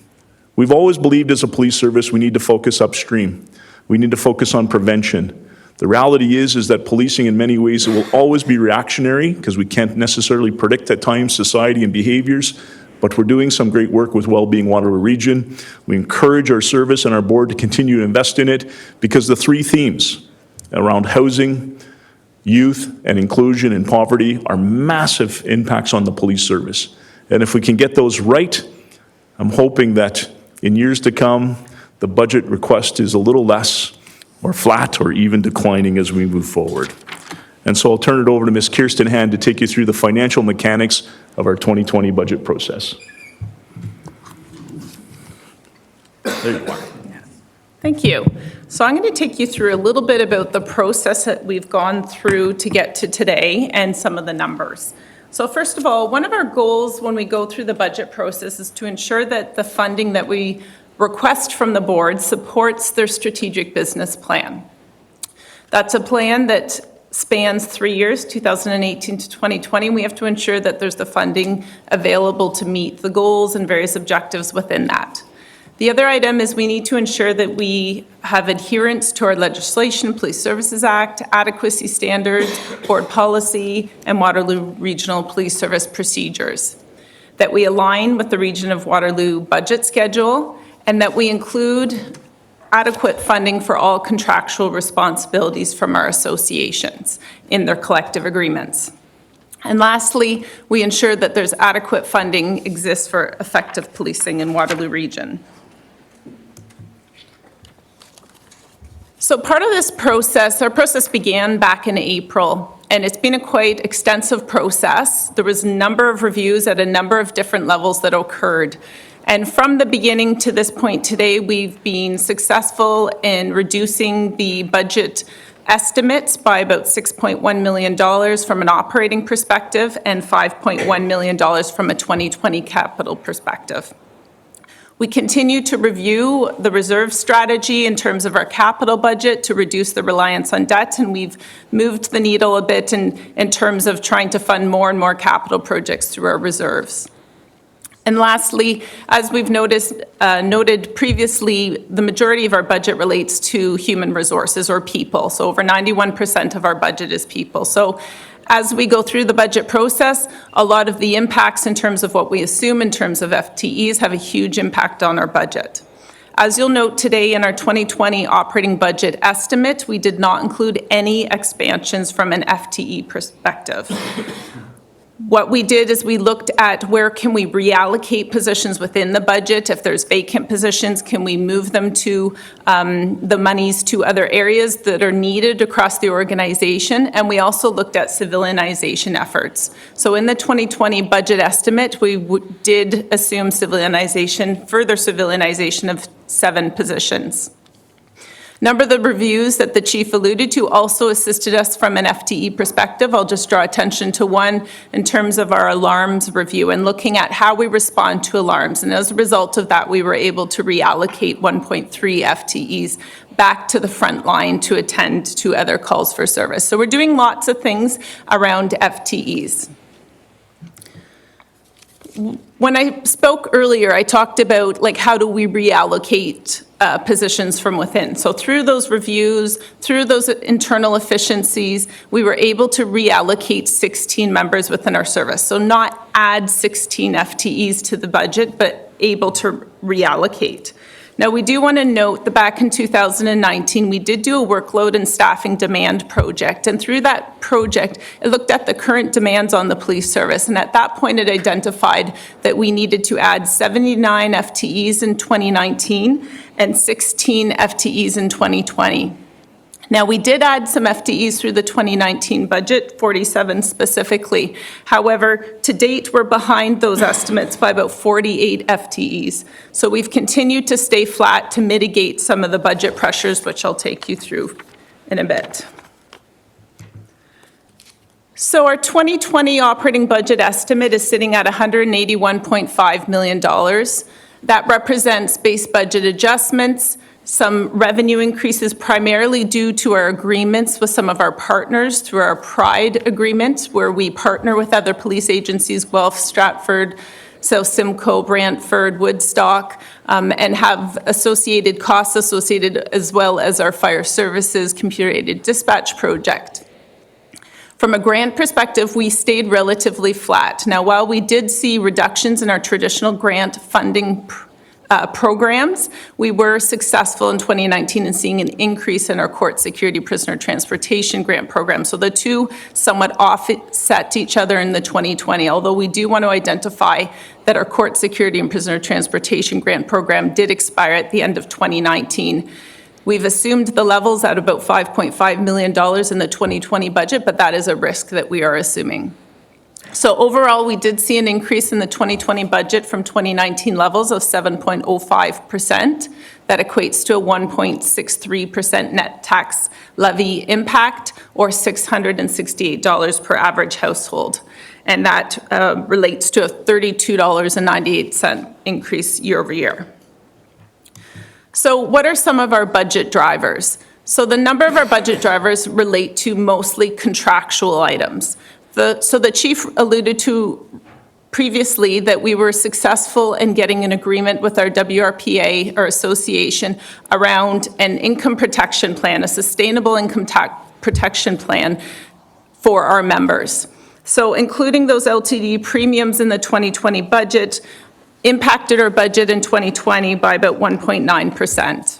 We've always believed as a police service we need to focus upstream. We need to focus on prevention. The reality is that policing in many ways will always be reactionary because we can't necessarily predict at times society and behaviors, but we're doing some great work with Wellbeing Waterloo Region. We encourage our service and our board to continue to invest in it because the three themes around housing, youth, and inclusion and poverty are massive impacts on the police service. And if we can get those right, I'm hoping that in years to come, the budget request is a little less or flat or even declining as we move forward. And so I'll turn it over to Ms. Kirsten Hand to take you through the financial mechanics of our 2020 budget process. There you are. Thank you. So I'm going to take you through a little bit about the process that we've gone through to get to today and some of the numbers. So first of all, one of our goals when we go through the budget process is to ensure that the funding that we request from the board supports their strategic business plan. That's a plan that spans 3 years, 2018 to 2020. We have to ensure that there's the funding available to meet the goals and various objectives within that. The other item is we need to ensure that we have adherence to our legislation, Police Services Act, adequacy standards, board policy, and Waterloo Regional Police Service procedures. That we align with the Region of Waterloo budget schedule, and that we include adequate funding for all contractual responsibilities from our associations in their collective agreements. And lastly, we ensure that there's adequate funding exists for effective policing in Waterloo Region. So part of this process, our process began back in April, and it's been a quite extensive process. There was a number of reviews at a number of different levels that occurred. And from the beginning to this point today, we've been successful in reducing the budget estimates by about $6.1 million from an operating perspective and $5.1 million from a 2020 capital perspective. We continue to review the reserve strategy in terms of our capital budget to reduce the reliance on debt, and we've moved the needle a bit in terms of trying to fund more and more capital projects through our reserves. And lastly, as we've noted previously, the majority of our budget relates to human resources or people. So over 91% of our budget is people. So as we go through the budget process, a lot of the impacts in terms of what we assume in terms of FTEs have a huge impact on our budget. As you'll note today in our 2020 operating budget estimate, we did not include any expansions from an FTE perspective. What we did is we looked at where can we reallocate positions within the budget. If there's vacant positions, can we move them to the monies to other areas that are needed across the organization? And we also looked at civilianization efforts. So in the 2020 budget estimate, we did assume further civilianization of 7 positions. Number of the reviews that the chief alluded to also assisted us from an FTE perspective. I'll just draw attention to one in terms of our alarms review and looking at how we respond to alarms. And as a result of that, we were able to reallocate 1.3 FTEs back to the front line to attend to other calls for service. So we're doing lots of things around FTEs. When I spoke earlier, I talked about how do we reallocate positions from within. So through those reviews, through those internal efficiencies, we were able to reallocate 16 members within our service. So not add 16 FTEs to the budget, but able to reallocate. Now, we do want to note that back in 2019, we did do a workload and staffing demand project. And through that project, it looked at the current demands on the police service. And at that point, it identified that we needed to add 79 FTEs in 2019 and 16 FTEs in 2020. Now, we did add some FTEs through the 2019 budget, 47 specifically. However, to date, we're behind those estimates by about 48 FTEs. So we've continued to stay flat to mitigate some of the budget pressures, which I'll take you through in a bit. So our 2020 operating budget estimate is sitting at $181.5 million. That represents base budget adjustments, some revenue increases primarily due to our agreements with some of our partners through our PRIDE agreement, where we partner with other police agencies, Guelph, Stratford, so Simcoe, Brantford, Woodstock, and have associated costs associated as well as our fire services computer-aided dispatch project. From a grant perspective, we stayed relatively flat. Now, while we did see reductions in our traditional grant funding programs, we were successful in 2019 in seeing an increase in our court security prisoner transportation grant program. So the two somewhat offset each other in the 2020, although we do want to identify that our court security and prisoner transportation grant program did expire at the end of 2019. We've assumed the levels at about $5.5 million in the 2020 budget, but that is a risk that we are assuming. So overall, we did see an increase in the 2020 budget from 2019 levels of 7.05%. That equates to a 1.63% net tax levy impact, or $668 per average household. And that relates to a $32.98 increase year over year. So what are some of our budget drivers? So the number of our budget drivers relate to mostly contractual items. So the chief alluded to previously that we were successful in getting an agreement with our WRPA, our association, around an income protection plan, a sustainable income protection plan for our members. So including those LTD premiums in the 2020 budget impacted our budget in 2020 by about 1.9%.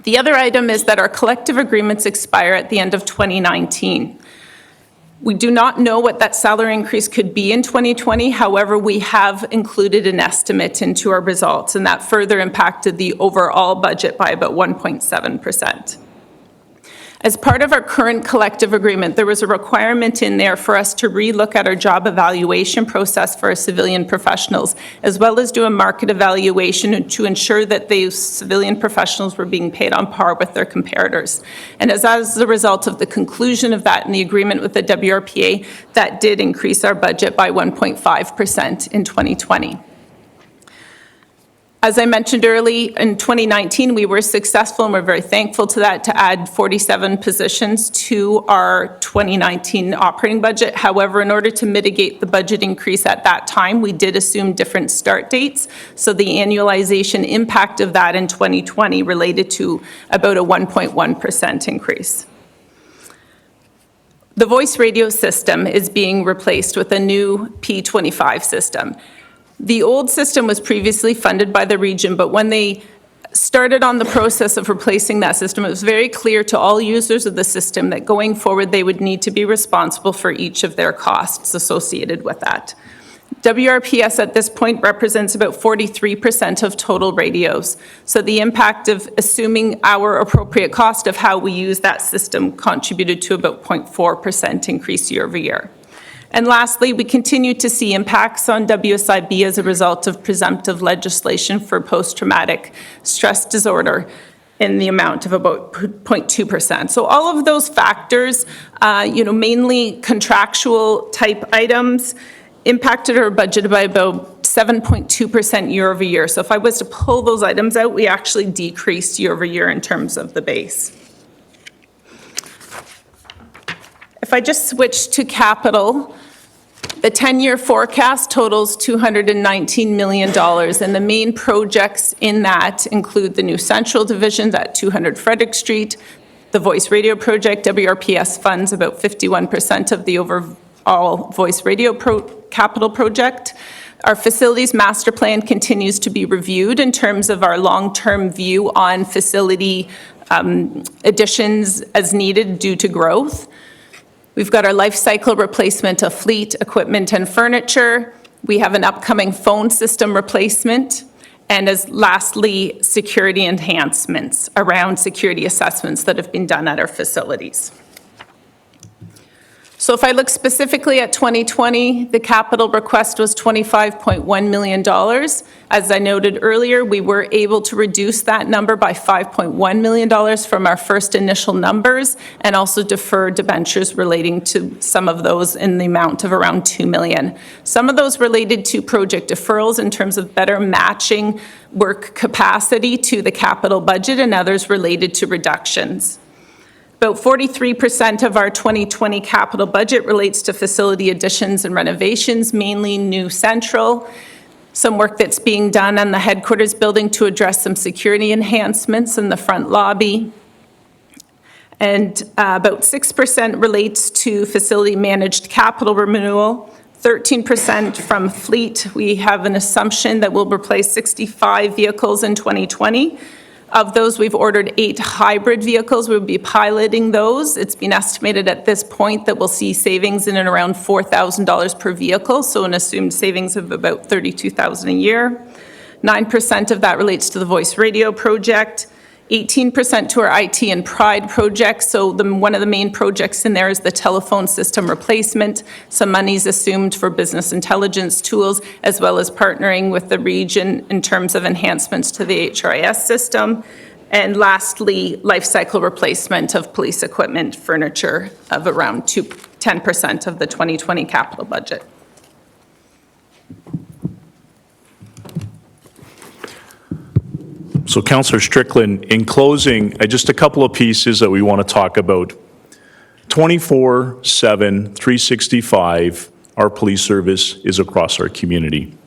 The other item is that our collective agreements expire at the end of 2019. We do not know what that salary increase could be in 2020. However, we have included an estimate into our results, and that further impacted the overall budget by about 1.7%. As part of our current collective agreement, there was a requirement in there for us to relook at our job evaluation process for our civilian professionals, as well as do a market evaluation to ensure that these civilian professionals were being paid on par with their comparators. And as a result of the conclusion of that and the agreement with the WRPA, that did increase our budget by 1.5% in 2020. As I mentioned early, in 2019, we were successful, and we're very thankful to that, to add 47 positions to our 2019 operating budget. However, in order to mitigate the budget increase at that time, we did assume different start dates. So the annualization impact of that in 2020 related to about a 1.1% increase. The voice radio system is being replaced with a new P25 system. The old system was previously funded by the region, but when they started on the process of replacing that system, it was very clear to all users of the system that going forward, they would need to be responsible for each of their costs associated with that. WRPS at this point represents about 43% of total radios. So the impact of assuming our appropriate cost of how we use that system contributed to about 0.4% increase year over year. And lastly, we continue to see impacts on WSIB as a result of presumptive legislation for post-traumatic stress disorder in the amount of about 0.2%. So all of those factors, mainly contractual type items, impacted our budget by about 7.2% year over year. So if I was to pull those items out, we actually decreased year over year in terms of the base. If I just switch to capital, the 10-year forecast totals $219 million, and the main projects in that include the new central division at 200 Frederick Street, the voice radio project. WRPS funds about 51% of the overall voice radio capital project. Our facilities master plan continues to be reviewed in terms of our long-term view on facility additions as needed due to growth. We've got our life cycle replacement of fleet, equipment, and furniture. We have an upcoming phone system replacement. And as lastly, security enhancements around security assessments that have been done at our facilities. So if I look specifically at 2020, the capital request was $25.1 million. As I noted earlier, we were able to reduce that number by $5.1 million from our first initial numbers, and also defer debentures relating to some of those in the amount of around $2 million. Some of those related to project deferrals in terms of better matching work capacity to the capital budget, and others related to reductions. About 43% of our 2020 capital budget relates to facility additions and renovations, mainly new central. some work that's being done on the headquarters building to address some security enhancements in the front lobby. And about 6% relates to facility managed capital renewal, 13% from fleet. We have an assumption that we'll replace 65 vehicles in 2020. Of those, we've ordered 8 hybrid vehicles. We'll be piloting those. It's been estimated at this point that we'll see savings in and around $4,000 per vehicle, so an assumed savings of about $32,000 a year. 9% of that relates to the voice radio project. 18% to our IT and Pride project. So one of the main projects in there is the telephone system replacement. Some money's assumed for business intelligence tools, as well as partnering with the region in terms of enhancements to the HRIS system. And lastly, life cycle replacement of police equipment, furniture of around 10% of the 2020 capital budget. So Councillor Strickland, in closing, just a couple of pieces that we want to talk about. 24/7, 365, our police service is across our community.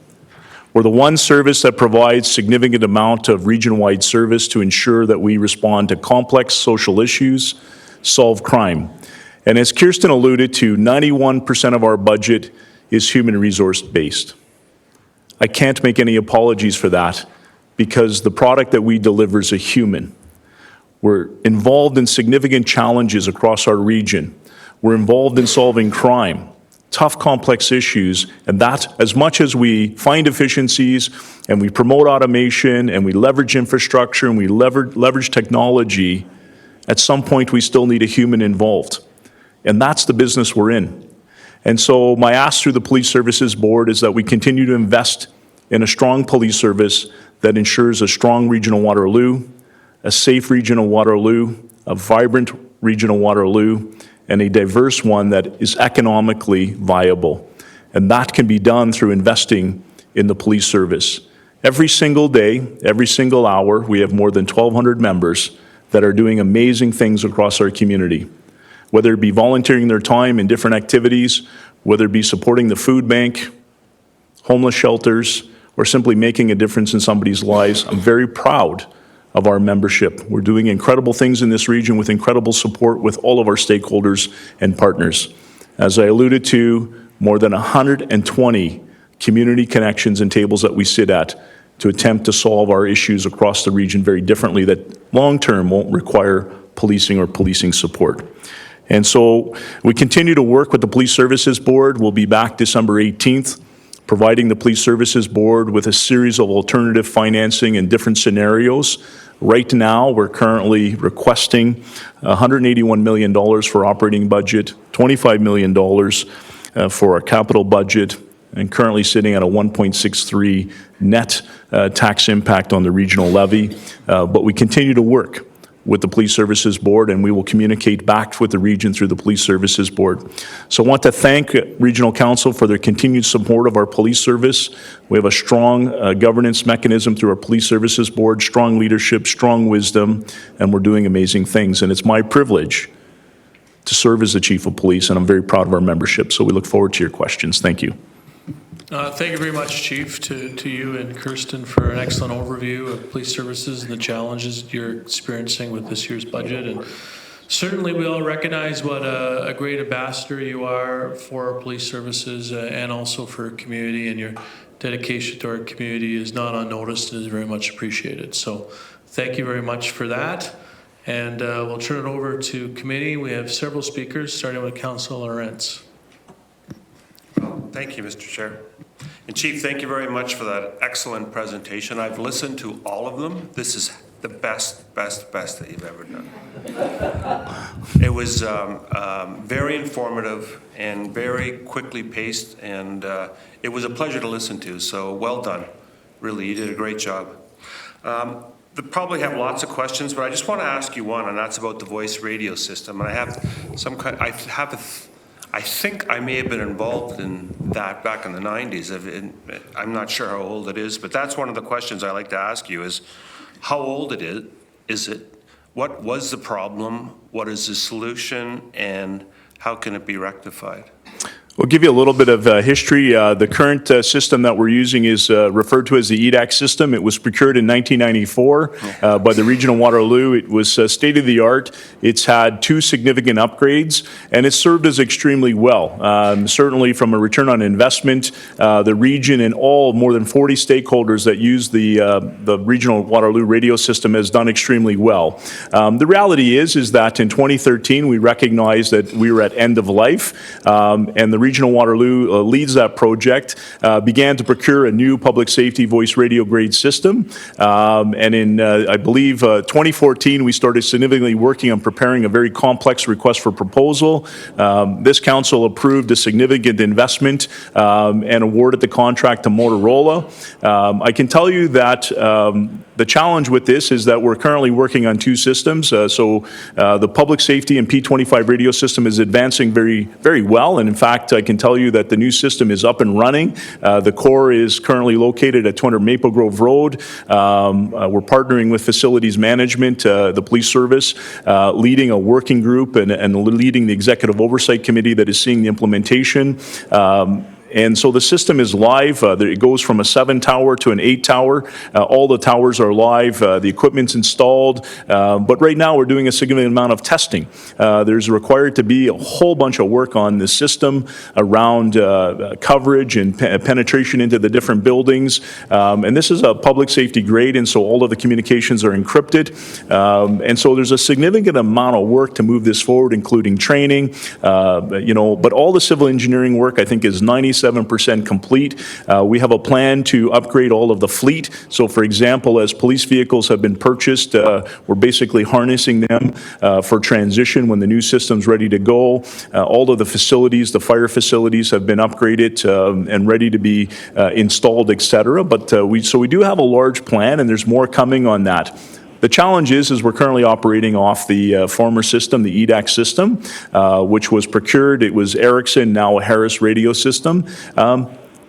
We're the one service that provides significant amount of region-wide service to ensure that we respond to complex social issues, solve crime. And as Kirsten alluded to, 91% of our budget is human resource based. I can't make any apologies for that, because the product that we deliver is a human. We're involved in significant challenges across our region. We're involved in solving crime, tough, complex issues, and that, as much as we find efficiencies and we promote automation and we leverage infrastructure and we leverage technology, at some point we still need a human involved. And that's the business we're in. And so my ask through the Police Services Board is that we continue to invest in a strong police service that ensures a strong regional Waterloo, a safe regional Waterloo, a vibrant regional Waterloo, and a diverse one that is economically viable. And that can be done through investing in the police service. Every single day, every single hour, we have more than 1,200 members that are doing amazing things across our community. Whether it be volunteering their time in different activities, whether it be supporting the food bank, homeless shelters, or simply making a difference in somebody's lives. I'm very proud of our membership. We're doing incredible things in this region with incredible support with all of our stakeholders and partners. As I alluded to, more than 120 community connections and tables that we sit at to attempt to solve our issues across the region very differently that long-term won't require policing or policing support. And so we continue to work with the Police Services Board. We'll be back December 18th. Providing the Police Services Board with a series of alternative financing in different scenarios. Right now, we're currently requesting $181 million for operating budget, $25 million for our capital budget, and currently sitting at a 1.63 net tax impact on the regional levy. But we continue to work with the Police Services Board, and we will communicate back with the region through the Police Services Board. So I want to thank Regional Council for their continued support of our police service. We have a strong governance mechanism through our Police Services Board, strong leadership, strong wisdom, and we're doing amazing things. And it's my privilege to serve as the Chief of Police, and I'm very proud of our membership. So we look forward to your questions. Thank you. Thank you very much, Chief, to you and Kirsten for an excellent overview of police services and the challenges you're experiencing with this year's budget. And certainly we all recognize what a great ambassador you are for our police services and also for our community, and your dedication to our community is not unnoticed and is very much appreciated. So thank you very much for that. And we'll turn it over to committee. We have several speakers, starting with Councillor Lawrence. Thank you, Mr. Chair. And Chief, thank you very much for that excellent presentation. I've listened to all of them. This is the best that you've ever done. It was very informative and very quickly paced, and it was a pleasure to listen to, so well done. Really, you did a great job. They probably have lots of questions, but I just want to ask you one, and that's about the voice radio system. And I think I may have been involved in that back in the 90s. I'm not sure how old it is, but that's one of the questions I like to ask you is how old is it? What was the problem? What is the solution? And how can it be rectified? We'll give you a little bit of history. The current system that we're using is referred to as the EDAC system. It was procured in 1994 by the Region of Waterloo. It was state-of-the-art. It's had 2 significant upgrades, and it's served us extremely well. Certainly from a return on investment, the region and all more than 40 stakeholders that use the Regional Waterloo radio system has done extremely well. The reality is that in 2013, we recognized that we were at end of life, and the Regional Waterloo leads that project, began to procure a new public safety voice radio grade system. And in, I believe, 2014, we started significantly working on preparing a very complex request for proposal. This council approved a significant investment and awarded the contract to Motorola. I can tell you that the challenge with this is that we're currently working on 2 systems. The public safety and P25 radio system is advancing very, very well. And in fact, I can tell you that the new system is up and running. The core is currently located at 200 Maple Grove Road. We're partnering with facilities management, the police service, leading a working group and leading the executive oversight committee that is seeing the implementation. And so the system is live. It goes from a 7-tower to an 8-tower. All the towers are live. The equipment's installed. But right now we're doing a significant amount of testing. There's required to be a whole bunch of work on the system around coverage and penetration into the different buildings. And this is a public safety grade, and so all of the communications are encrypted. And so there's a significant amount of work to move this forward, including training, but all the civil engineering work I think is 97% complete. We have a plan to upgrade all of the fleet. So for example, as police vehicles have been purchased, we're basically harnessing them for transition when the new system's ready to go. All of the facilities, the fire facilities have been upgraded and ready to be installed, etc. But we do have a large plan, and there's more coming on that. The challenge is we're currently operating off the former system, the EDAC system, which was procured. It was Ericsson, now a Harris radio system.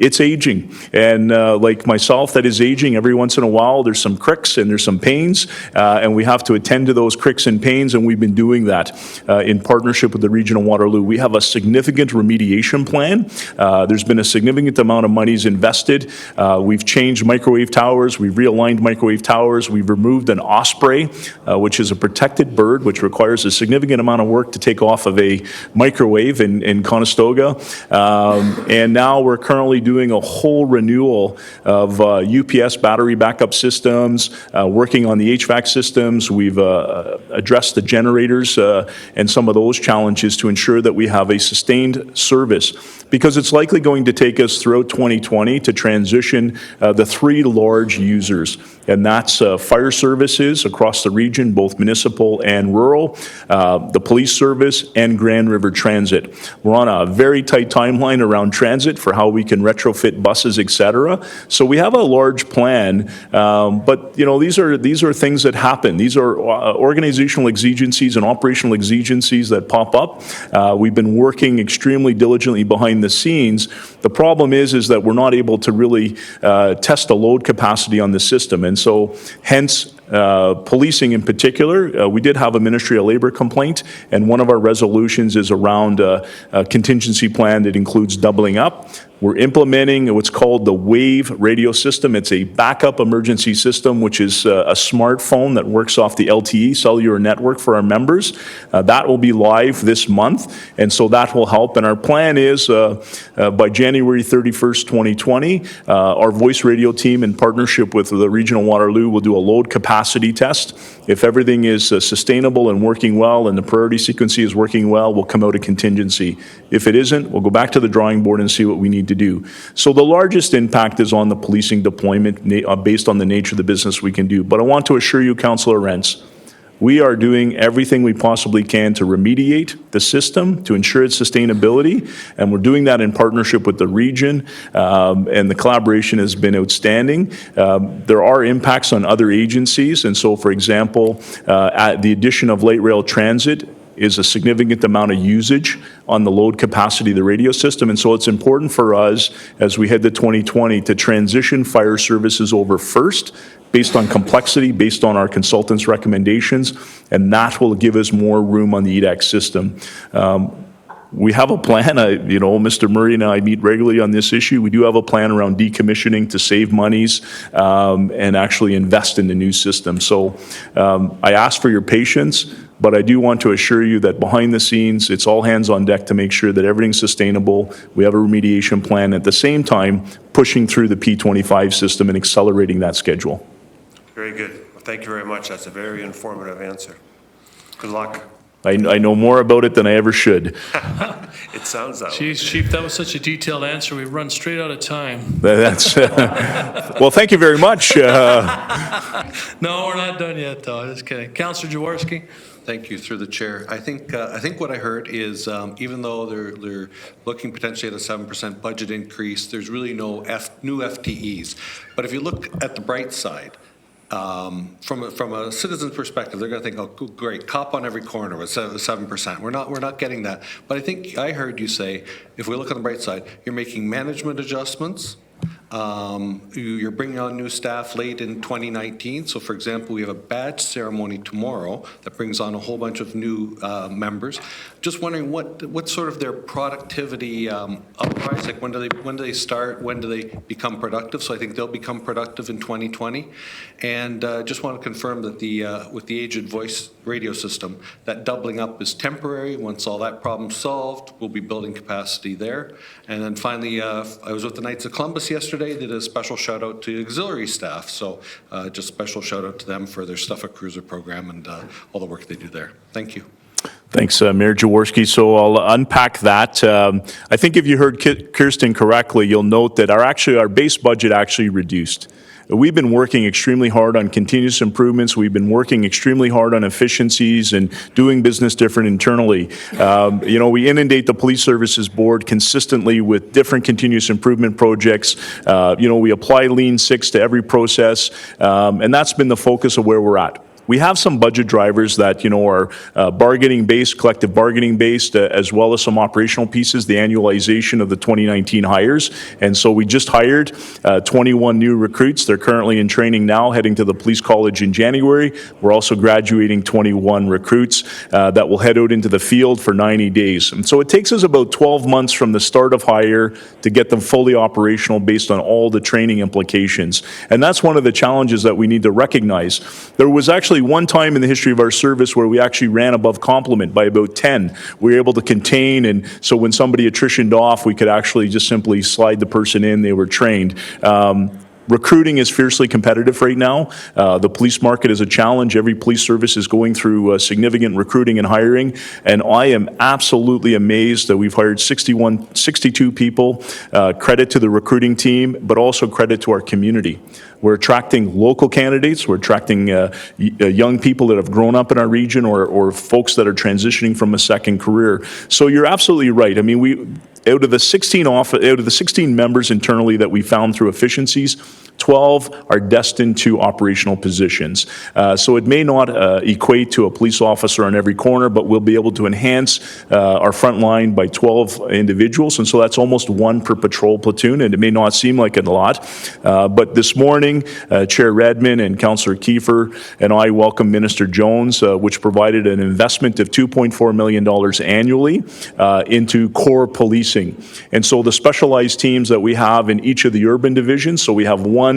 It's aging, and like myself, that is aging. Every once in a while, there's some cricks and there's some pains, and we have to attend to those cricks and pains, and we've been doing that in partnership with the Region of Waterloo. We have a significant remediation plan. There's been a significant amount of monies invested. We've changed microwave towers. We've realigned microwave towers. We've removed an osprey, which is a protected bird, which requires a significant amount of work to take off of a microwave in Conestoga. And now we're currently doing a whole renewal of UPS battery backup systems, working on the HVAC systems. We've addressed the generators and some of those challenges to ensure that we have a sustained service, because it's likely going to take us throughout 2020 to transition the 3 large users, and that's fire services across the region, both municipal and rural, the police service, and Grand River Transit. We're on a very tight timeline around transit for how we can retrofit buses, etc. So we have a large plan, but these are things that happen. These are organizational exigencies and operational exigencies that pop up. We've been working extremely diligently behind the scenes. The problem is that we're not able to really test the load capacity on the system, and so hence policing in particular, we did have a Ministry of Labor complaint, and one of our resolutions is around a contingency plan that includes doubling up. We're implementing what's called the WAVE radio system. It's a backup emergency system, which is a smartphone that works off the LTE cellular network for our members. That will be live this month, and so that will help. And our plan is by January 31st, 2020, our voice radio team in partnership with the Regional Waterloo will do a load capacity test. If everything is sustainable and working well and the priority sequencing is working well, we'll come out of contingency. If it isn't, we'll go back to the drawing board and see what we need to do. So the largest impact is on the policing deployment based on the nature of the business we can do. But I want to assure you, Councillor Rentz, we are doing everything we possibly can to remediate the system, to ensure its sustainability, and we're doing that in partnership with the region, and the collaboration has been outstanding. There are impacts on other agencies, and so, for example, at the addition of light rail transit is a significant amount of usage on the load capacity of the radio system, and so it's important for us as we head to 2020 to transition fire services over first, based on complexity, based on our consultants' recommendations, and that will give us more room on the EDAC system. We have a plan. Mr. Murray and I meet regularly on this issue. We do have a plan around decommissioning to save monies and actually invest in the new system. So I ask for your patience, but I do want to assure you that behind the scenes, it's all hands on deck to make sure that everything's sustainable. We have a remediation plan at the same time, pushing through the P25 system and accelerating that schedule. Very good. Well, thank you very much. That's a very informative answer. Good luck. I know more about it than I ever should. It sounds that way. Geez, Chief, that was such a detailed answer. We've run straight out of time. That's well, thank you very much. No, we're not done yet, though. Just kidding. Councillor Jaworski. Thank you, through the chair. I think what I heard is even though they're looking potentially at a 7% budget increase, there's really no new FTEs. But if you look at the bright side, from a citizen's perspective, they're going to think, oh, great, cop on every corner with 7%. We're not getting that. But I think I heard you say, if we look on the bright side, you're making management adjustments. You're bringing on new staff late in 2019. So, for example, we have a badge ceremony tomorrow that brings on a whole bunch of new members. Just wondering what sort of their productivity uprise, like when do they start, when do they become productive? So I think they'll become productive in 2020. And just want to confirm that with the aged voice radio system, that doubling up is temporary. Once all that problem's solved, we'll be building capacity there. And then finally, I was with the Knights of Columbus yesterday, did a special shout out to auxiliary staff. So just special shout out to them for their Suffolk Cruiser program and all the work they do there. Thank you. Thanks, Mayor Jaworski. So I'll unpack that. I think if you heard Kirsten correctly, you'll note that our base budget actually reduced. We've been working extremely hard on continuous improvements. We've been working extremely hard on efficiencies and doing business different internally. We inundate the Police Services Board consistently with different continuous improvement projects. We apply Lean Six to every process, and that's been the focus of where we're at. We have some budget drivers that, are bargaining-based, collective bargaining-based, as well as some operational pieces, the annualization of the 2019 hires. And so we just hired 21 new recruits. They're currently in training now, heading to the Police College in January. We're also graduating 21 recruits that will head out into the field for 90 days. And so it takes us about 12 months from the start of hire to get them fully operational based on all the training implications. And that's one of the challenges that we need to recognize. There was actually one time in the history of our service where we actually ran above complement by about 10. We were able to contain, and so when somebody attritioned off, we could actually just simply slide the person in. They were trained. Recruiting is fiercely competitive right now. The police market is a challenge. Every police service is going through significant recruiting and hiring, and I am absolutely amazed that we've hired 62 people. Credit to the recruiting team, but also credit to our community. We're attracting local candidates. We're attracting young people that have grown up in our region or folks that are transitioning from a second career. So you're absolutely right. I mean, out of the 16 members internally that we found through efficiencies, 12 are destined to operational positions. So it may not equate to a police officer on every corner, but we'll be able to enhance our front line by 12 individuals. And so that's almost one per patrol platoon, and it may not seem like a lot. But this morning, Chair Redmond and Councillor Kiefer and I welcome Minister Jones, which provided an investment of $2.4 million annually into core policing. And so the specialized teams that we have in each of the urban divisions, so we have one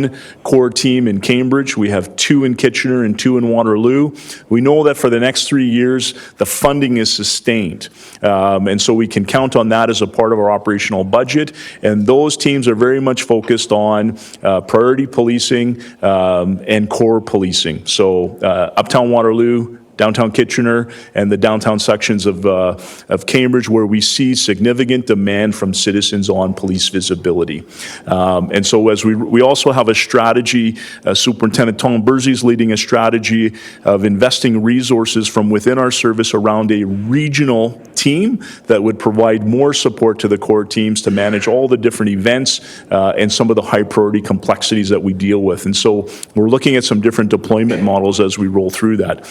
core team in Cambridge, we have 2 in Kitchener and 2 in Waterloo. We know that for the next 3 years, the funding is sustained. And so we can count on that as a part of our operational budget. And those teams are very much focused on priority policing and core policing. So Uptown Waterloo, downtown Kitchener, and the downtown sections of Cambridge, where we see significant demand from citizens on police visibility. And so as we also have a strategy, Superintendent Tom Bursey is leading a strategy of investing resources from within our service around a regional team that would provide more support to the core teams to manage all the different events and some of the high priority complexities that we deal with. And so we're looking at some different deployment models as we roll through that.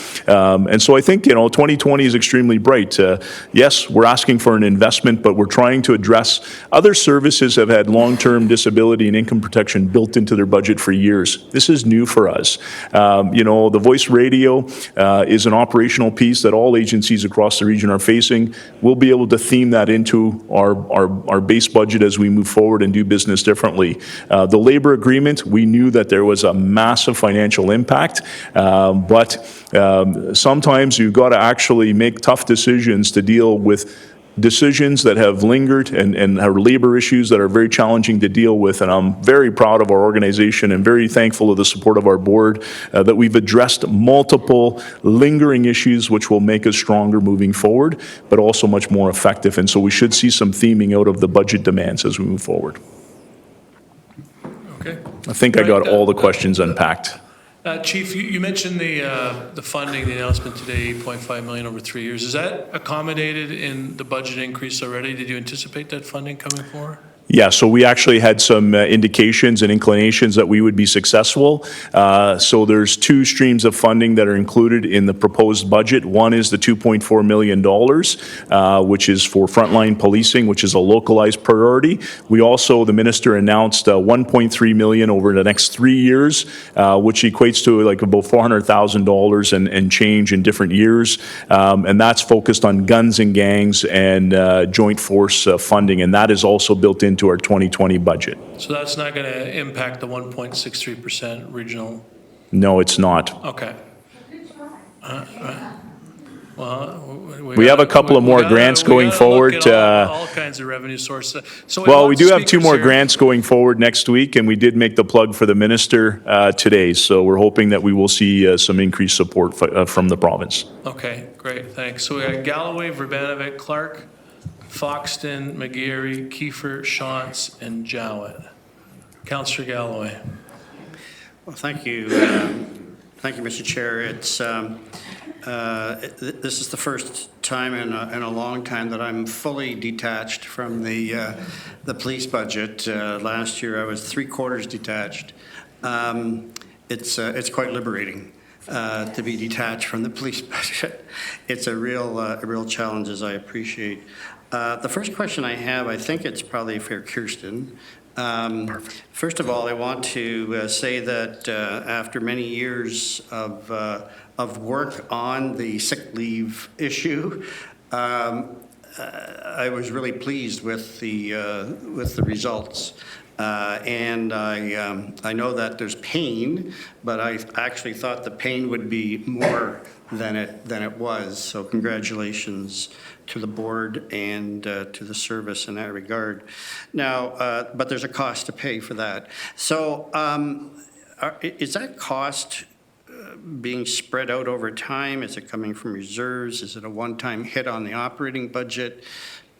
And so I think, 2020 is extremely bright. Yes, we're asking for an investment, but we're trying to address other services have had long-term disability and income protection built into their budget for years. This is new for us. The voice radio is an operational piece that all agencies across the region are facing. we'll be able to theme that into our base budget as we move forward and do business differently. The labor agreement, we knew that there was a massive financial impact, but sometimes you've got to actually make tough decisions to deal with decisions that have lingered and are labor issues that are very challenging to deal with. And I'm very proud of our organization and very thankful of the support of our board that we've addressed multiple lingering issues which will make us stronger moving forward, but also much more effective. And so we should see some theming out of the budget demands as we move forward. Okay. I think I got all the questions unpacked. Chief, you mentioned the funding, the announcement today, $8.5 million over 3 years. Is that accommodated in the budget increase already? Did you anticipate that funding coming forward? Yeah, so we actually had some indications and inclinations that we would be successful. So there's two streams of funding that are included in the proposed budget. One is the $2.4 million, which is for frontline policing, which is a localized priority. We also, the minister announced $1.3 million over the next 3 years, which equates to like about $400,000 and change in different years. And that's focused on guns and gangs and joint force funding, and that is also built into our 2020 budget. So that's not going to impact the 1.63% regional? No, it's not. Okay. We have a couple of more grants going forward. Look at all kinds of revenue sources. So well, we do have two more grants going forward next week, and we did make the plug for the minister today. So we're hoping that we will see some increased support from the province. Okay, great, thanks. So we got Galloway, Verbanovic, Clark, Foxton, McGarry, Kiefer, Shantz, and Jowett. Councillor Galloway. Well, thank you. Thank you, Mr. Chair. It's this is the first time in a long time that I'm fully detached from the police budget. Last year I was 3/4 detached. It's quite liberating to be detached from the police budget. It's a real challenge, as I appreciate. The first question I have, I think it's probably for Kirsten. First of all, I want to say that after many years of work on the sick leave issue, I was really pleased with the results. And I know that there's pain, but I actually thought the pain would be more than it was. So congratulations to the board and to the service in that regard. Now, but there's a cost to pay for that. So is that cost being spread out over time? Is it coming from reserves? Is it a one-time hit on the operating budget?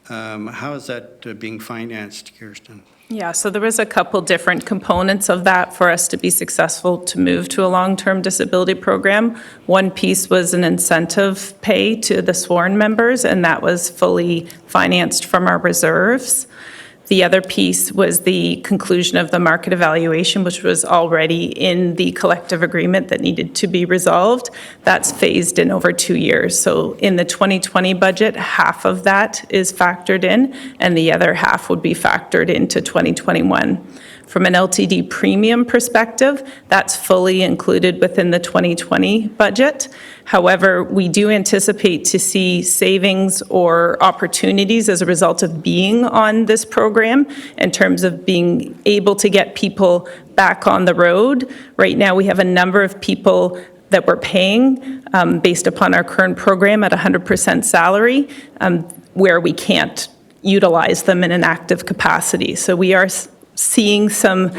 How is that being financed, Kirsten? Yeah, so there was a couple different components of that for us to be successful to move to a long-term disability program. One piece was an incentive pay to the sworn members, and that was fully financed from our reserves. The other piece was the conclusion of the market evaluation, which was already in the collective agreement that needed to be resolved. That's phased in over 2 years. So in the 2020 budget, half of that is factored in, and the other half would be factored into 2021. From an LTD premium perspective, that's fully included within the 2020 budget. However, we do anticipate to see savings or opportunities as a result of being on this program in terms of being able to get people back on the road. Right now, we have a number of people that we're paying based upon our current program at 100% salary, where we can't utilize them in an active capacity. So we are seeing some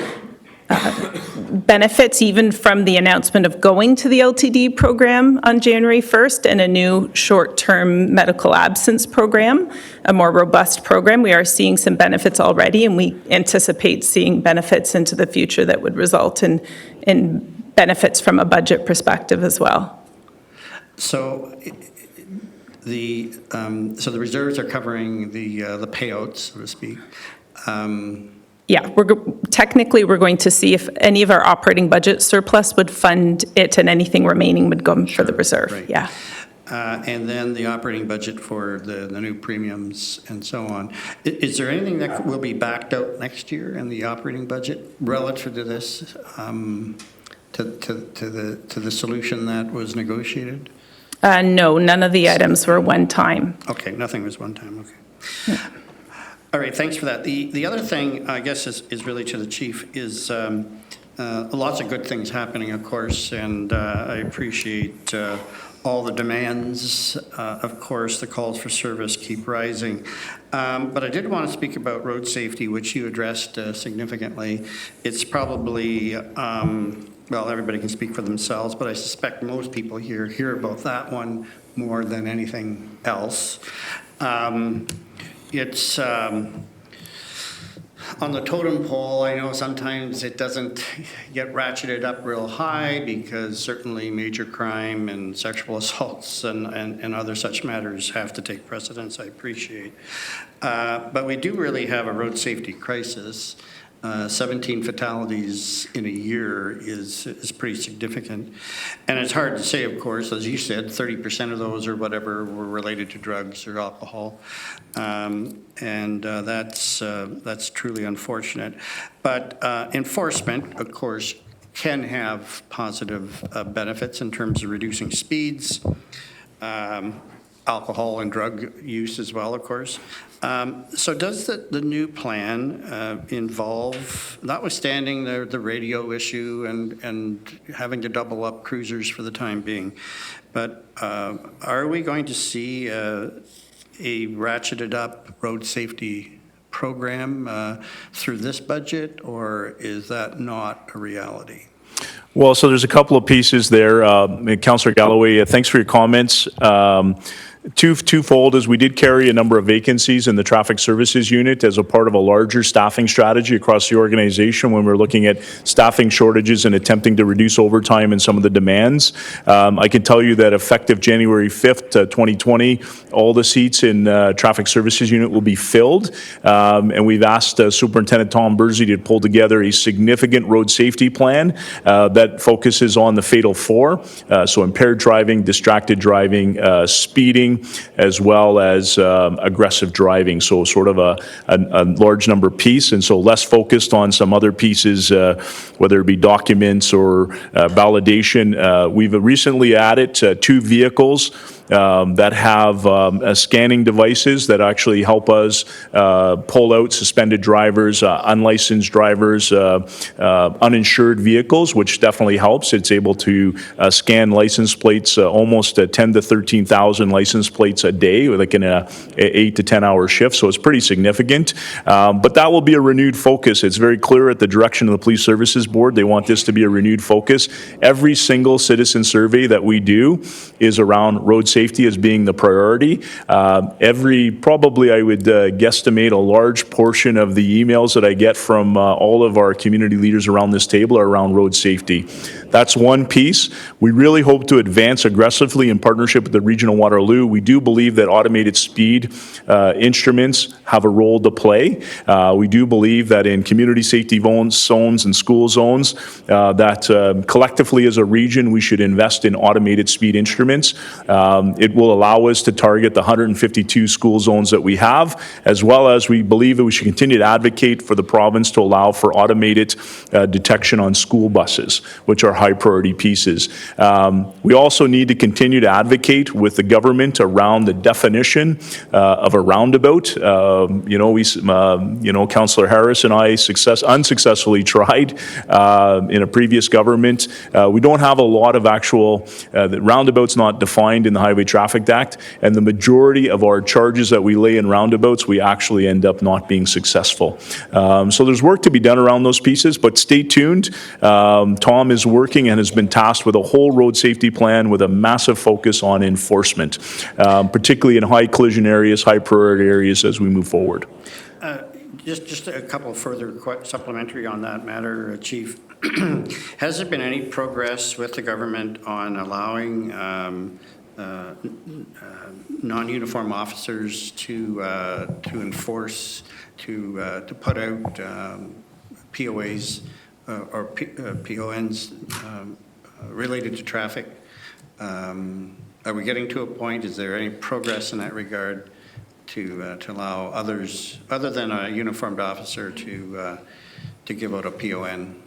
benefits even from the announcement of going to the LTD program on January 1st and a new short-term medical absence program, a more robust program. We are seeing some benefits already, and we anticipate seeing benefits into the future that would result in benefits from a budget perspective as well. So the reserves are covering the payouts, so to speak. Yeah, technically we're going to see if any of our operating budget surplus would fund it, and anything remaining would go for the reserve. Right. Yeah. And then the operating budget for the new premiums and so on. Is there anything that will be backed out next year in the operating budget relative to this, to the solution that was negotiated? No, none of the items were one-time. Okay, nothing was one time, okay. All right, thanks for that. The other thing, I guess, is really to the chief, is lots of good things happening, of course, and I appreciate all the demands. Of course, the calls for service keep rising. But I did want to speak about road safety, which you addressed significantly. It's probably, well, everybody can speak for themselves, but I suspect most people here hear about that one more than anything else. It's on the totem pole. I know sometimes it doesn't get ratcheted up real high because certainly major crime and sexual assaults and other such matters have to take precedence, I appreciate. But we do really have a road safety crisis. 17 fatalities in a year is pretty significant. And it's hard to say, of course, as you said, 30% of those or whatever were related to drugs or alcohol. That's truly unfortunate. But enforcement, of course, can have positive benefits in terms of reducing speeds, alcohol and drug use as well, of course. So does the new plan involve, notwithstanding the radio issue and having to double up cruisers for the time being, but are we going to see a ratcheted up road safety program through this budget, or is that not a reality? Well, so there's a couple of pieces there. Councillor Galloway, thanks for your comments. Twofold is we did carry a number of vacancies in the traffic services unit as a part of a larger staffing strategy across the organization when we're looking at staffing shortages and attempting to reduce overtime and some of the demands. I can tell you that effective January 5th, 2020, all the seats in traffic services unit will be filled. And we've asked Superintendent Tom Bursey to pull together a significant road safety plan that focuses on the fatal four. So impaired driving, distracted driving, speeding, as well as aggressive driving. So sort of a large number piece, and so less focused on some other pieces, whether it be documents or validation. We've recently added 2 vehicles that have scanning devices that actually help us pull out suspended drivers, unlicensed drivers, uninsured vehicles, which definitely helps. It's able to scan license plates, almost 10 to 13,000 license plates a day, like in a 8 to 10 hour shift. So it's pretty significant. But that will be a renewed focus. It's very clear at the direction of the Police Services Board. They want this to be a renewed focus. Every single citizen survey that we do is around road safety as being the priority. Probably I would guesstimate a large portion of the emails that I get from all of our community leaders around this table are around road safety. That's one piece. We really hope to advance aggressively in partnership with the Regional Waterloo. We do believe that automated speed instruments have a role to play. We do believe that in community safety zones and school zones, that collectively as a region, we should invest in automated speed instruments. It will allow us to target the 152 school zones that we have, as well as we believe that we should continue to advocate for the province to allow for automated detection on school buses, which are high priority pieces. We also need to continue to advocate with the government around the definition of a roundabout. Councillor Harris and I unsuccessfully tried in a previous government. We don't have a lot of actual, the roundabout's not defined in the Highway Traffic Act, and the majority of our charges that we lay in roundabouts, we actually end up not being successful. So there's work to be done around those pieces, but stay tuned. Tom is working and has been tasked with a whole road safety plan with a massive focus on enforcement, particularly in high collision areas, high priority areas as we move forward. Just a couple further supplementary on that matter, Chief. Has there been any progress with the government on allowing non-uniform officers to enforce, to put out POAs or PONs related to traffic? Are we getting to a point, is there any progress in that regard to allow others, other than a uniformed officer, to give out a PON?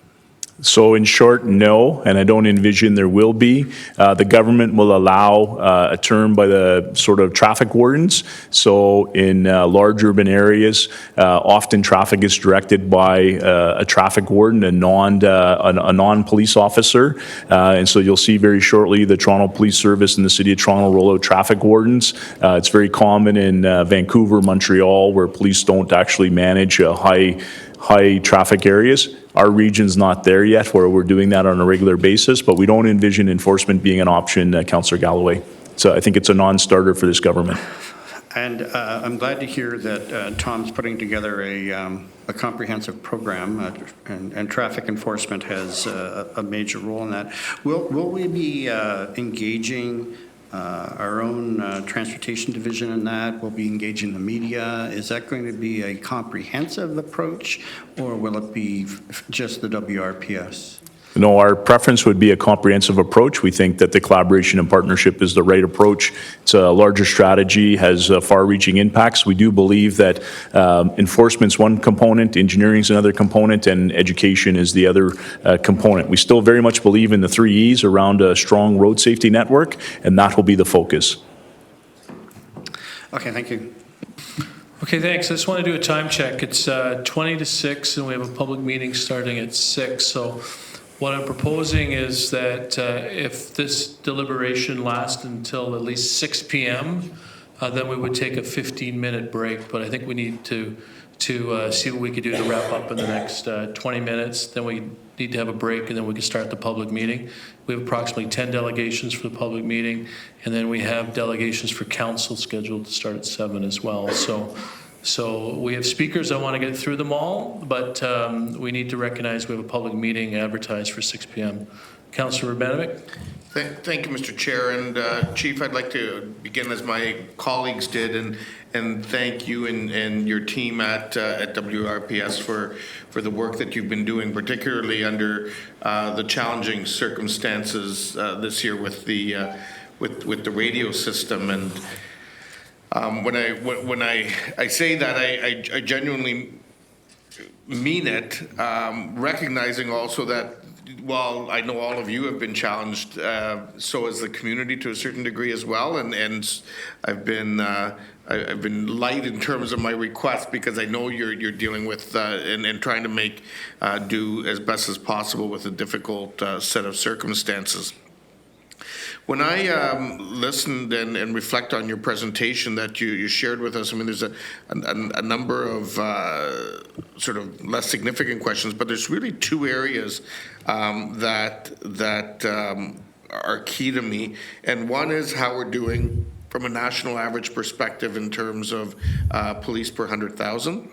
So in short, no, and I don't envision there will be. The government will allow a term by the sort of traffic wardens. So in large urban areas, often traffic is directed by a traffic warden, a non-police officer. And so you'll see very shortly the Toronto Police Service and the City of Toronto roll out traffic wardens. It's very common in Vancouver, Montreal, where police don't actually manage high traffic areas. Our region's not there yet where we're doing that on a regular basis, but we don't envision enforcement being an option, Councillor Galloway. So I think it's a non-starter for this government. And I'm glad to hear that Tom's putting together a comprehensive program, and traffic enforcement has a major role in that. Will we be engaging our own transportation division in that? Will be engaging the media? Is that going to be a comprehensive approach, or will it be just the WRPS? No, our preference would be a comprehensive approach. We think that the collaboration and partnership is the right approach. It's a larger strategy, has far-reaching impacts. We do believe that enforcement's one component, engineering's another component, and education is the other component. We still very much believe in the 3 E's around a strong road safety network, and that will be the focus. Okay, thank you. Okay, thanks. I just want to do a time check. It's 20 to 6, and we have a public meeting starting at 6. So what I'm proposing is that if this deliberation lasts until at least 6 p.m., then we would take a 15-minute break. But I think we need to see what we could do to wrap up in the next 20 minutes. Then we need to have a break, and then we can start the public meeting. We have approximately 10 delegations for the public meeting, and then we have delegations for council scheduled to start at 7 as well. So we have speakers. I want to get through them all, but we need to recognize we have a public meeting advertised for 6 p.m. Councillor Urbanovic. Thank you, Mr. Chair. And Chief, I'd like to begin as my colleagues did and thank you and your team at WRPS for the work that you've been doing, particularly under the challenging circumstances this year with the radio system. And when I say that, I genuinely mean it, recognizing also that while I know all of you have been challenged, so has the community to a certain degree as well, and I've been light in terms of my request because I know you're dealing with and trying to make do as best as possible with a difficult set of circumstances. When I listened and reflect on your presentation that you shared with us, I mean, there's a number of sort of less significant questions, but there's really two areas that are key to me. And one is how we're doing from a national average perspective in terms of police per 100,000.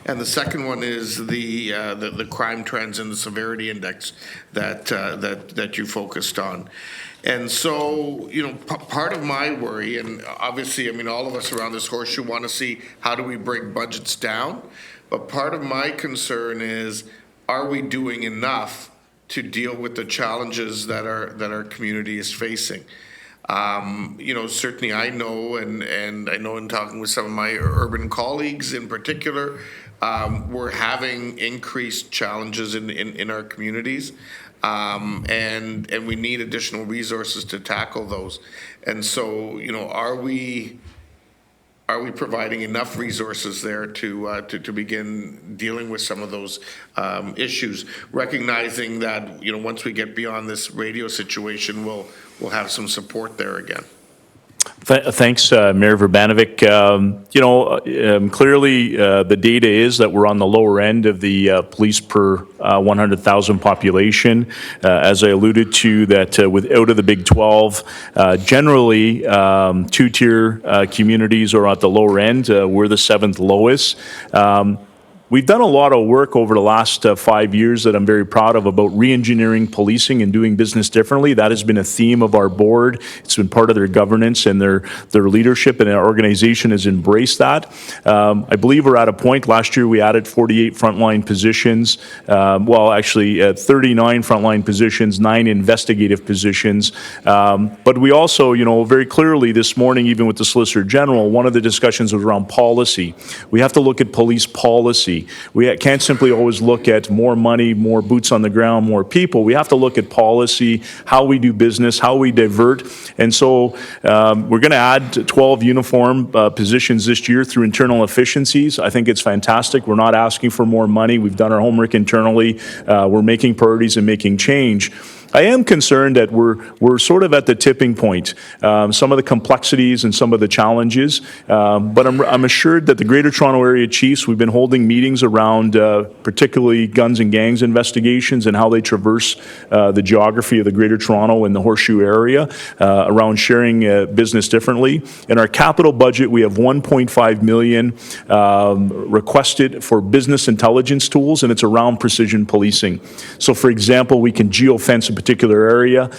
And the second one is the crime trends and the severity index that you focused on. And so, you know, part of my worry, and obviously, I mean, all of us around this horseshoe want to see how do we bring budgets down, but part of my concern is, are we doing enough to deal with the challenges that our community is facing? You know, certainly I know, and I know in talking with some of my urban colleagues in particular, we're having increased challenges in our communities. And we need additional resources to tackle those. And so, you know, are we providing enough resources there to begin dealing with some of those issues, recognizing that, you know, once we get beyond this radio situation, we'll have some support there again. Thanks, Mayor Urbanovic. You know, clearly the data is that we're on the lower end of the police per 100,000 population. As I alluded to, that out of the Big 12, generally two-tier communities are at the lower end. We're the 7th lowest. We've done a lot of work over the last 5 years that I'm very proud of about re-engineering policing and doing business differently. That has been a theme of our board. It's been part of their governance and their leadership, and our organization has embraced that. I believe we're at a point, last year we added 48 frontline positions, well actually 39 frontline positions, 9 investigative positions. But we also, you know, very clearly this morning, even with the Solicitor General, one of the discussions was around policy. We have to look at police policy. efficiency. We can't simply always look at more money, more boots on the ground, more people. We have to look at policy, how we do business, how we divert. And so we're going to add 12 uniform positions this year through internal efficiencies. I think it's fantastic. We're not asking for more money. We've done our homework internally. We're making priorities and making change. I am concerned that we're sort of at the tipping point. Some of the complexities and some of the challenges, but I'm assured that the Greater Toronto Area Chiefs, we've been holding meetings around particularly guns and gangs investigations and how they traverse the geography of the Greater Toronto and the Horseshoe area around sharing business differently. In our capital budget, we have $1.5 million requested for business intelligence tools, and it's around precision policing. So, for example, we can geofence a particular area,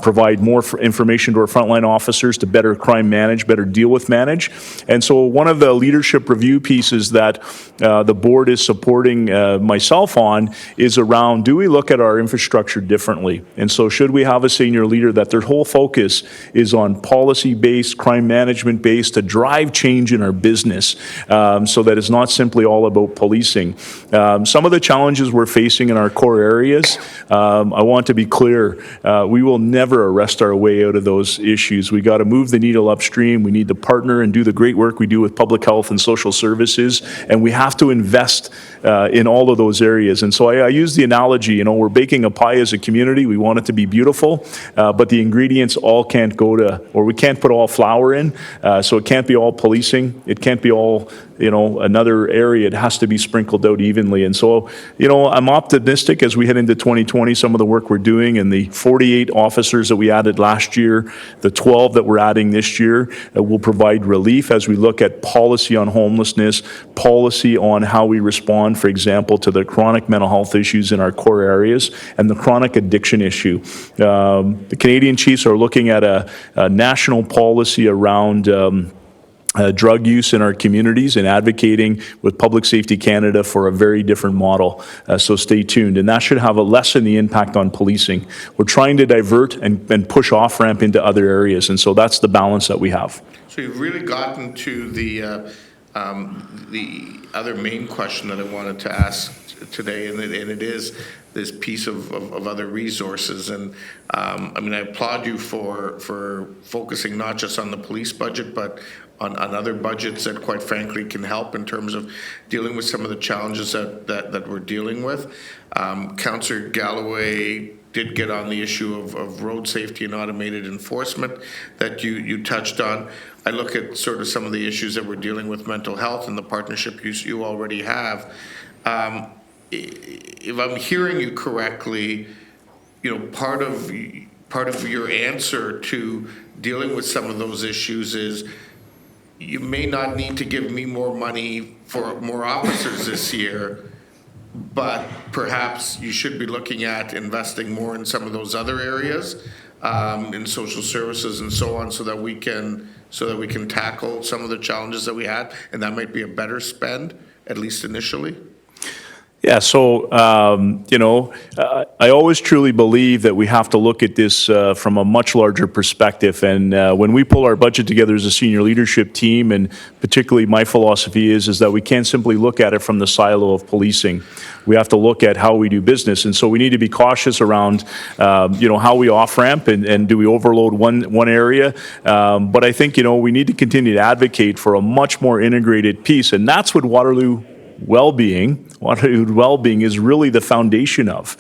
provide more information to our frontline officers to better crime manage, better deal with manage. And so one of the leadership review pieces that the board is supporting myself on is around, do we look at our infrastructure differently? And so should we have a senior leader that their whole focus is on policy-based, crime management-based to drive change in our business so that it's not simply all about policing. Some of the challenges we're facing in our core areas, I want to be clear, we will never arrest our way out of those issues. We got to move the needle upstream. We need to partner and do the great work we do with public health and social services, and we have to invest in all of those areas. And so I use the analogy, we're baking a pie as a community. We want it to be beautiful, but the ingredients all can't go to, or we can't put all flour in, so it can't be all policing. It can't be all, another area. It has to be sprinkled out evenly. And so, I'm optimistic as we head into 2020, some of the work we're doing and the 48 officers that we added last year, the 12 that we're adding this year will provide relief as we look at policy on homelessness, policy on how we respond, for example, to the chronic mental health issues in our core areas and the chronic addiction issue. The Canadian Chiefs are looking at a national policy around drug use in our communities and advocating with Public Safety Canada for a very different model. So stay tuned. And that should have a lessen the impact on policing. We're trying to divert and push off-ramp into other areas. And so that's the balance that we have. So you've really gotten to the other main question that I wanted to ask today, and it is this piece of other resources. And I applaud you for focusing not just on the police budget, but on other budgets that, quite frankly, can help in terms of dealing with some of the challenges that we're dealing with. Councillor Galloway did get on the issue of road safety and automated enforcement that you touched on. I look at sort of some of the issues that we're dealing with, mental health and the partnership you already have. If I'm hearing you correctly, part of your answer to dealing with some of those issues is you may not need to give me more money for more officers this year, but perhaps you should be looking at investing more in some of those other areas, in social services and so on, so that we can tackle some of the challenges that we had, and that might be a better spend, at least initially. Yeah, so, I always truly believe that we have to look at this from a much larger perspective. And when we pull our budget together as a senior leadership team, and particularly my philosophy is that we can't simply look at it from the silo of policing. We have to look at how we do business. And so we need to be cautious around, how we off-ramp and do we overload one area. But I think, we need to continue to advocate for a much more integrated piece. And that's what Waterloo well-being is really the foundation of,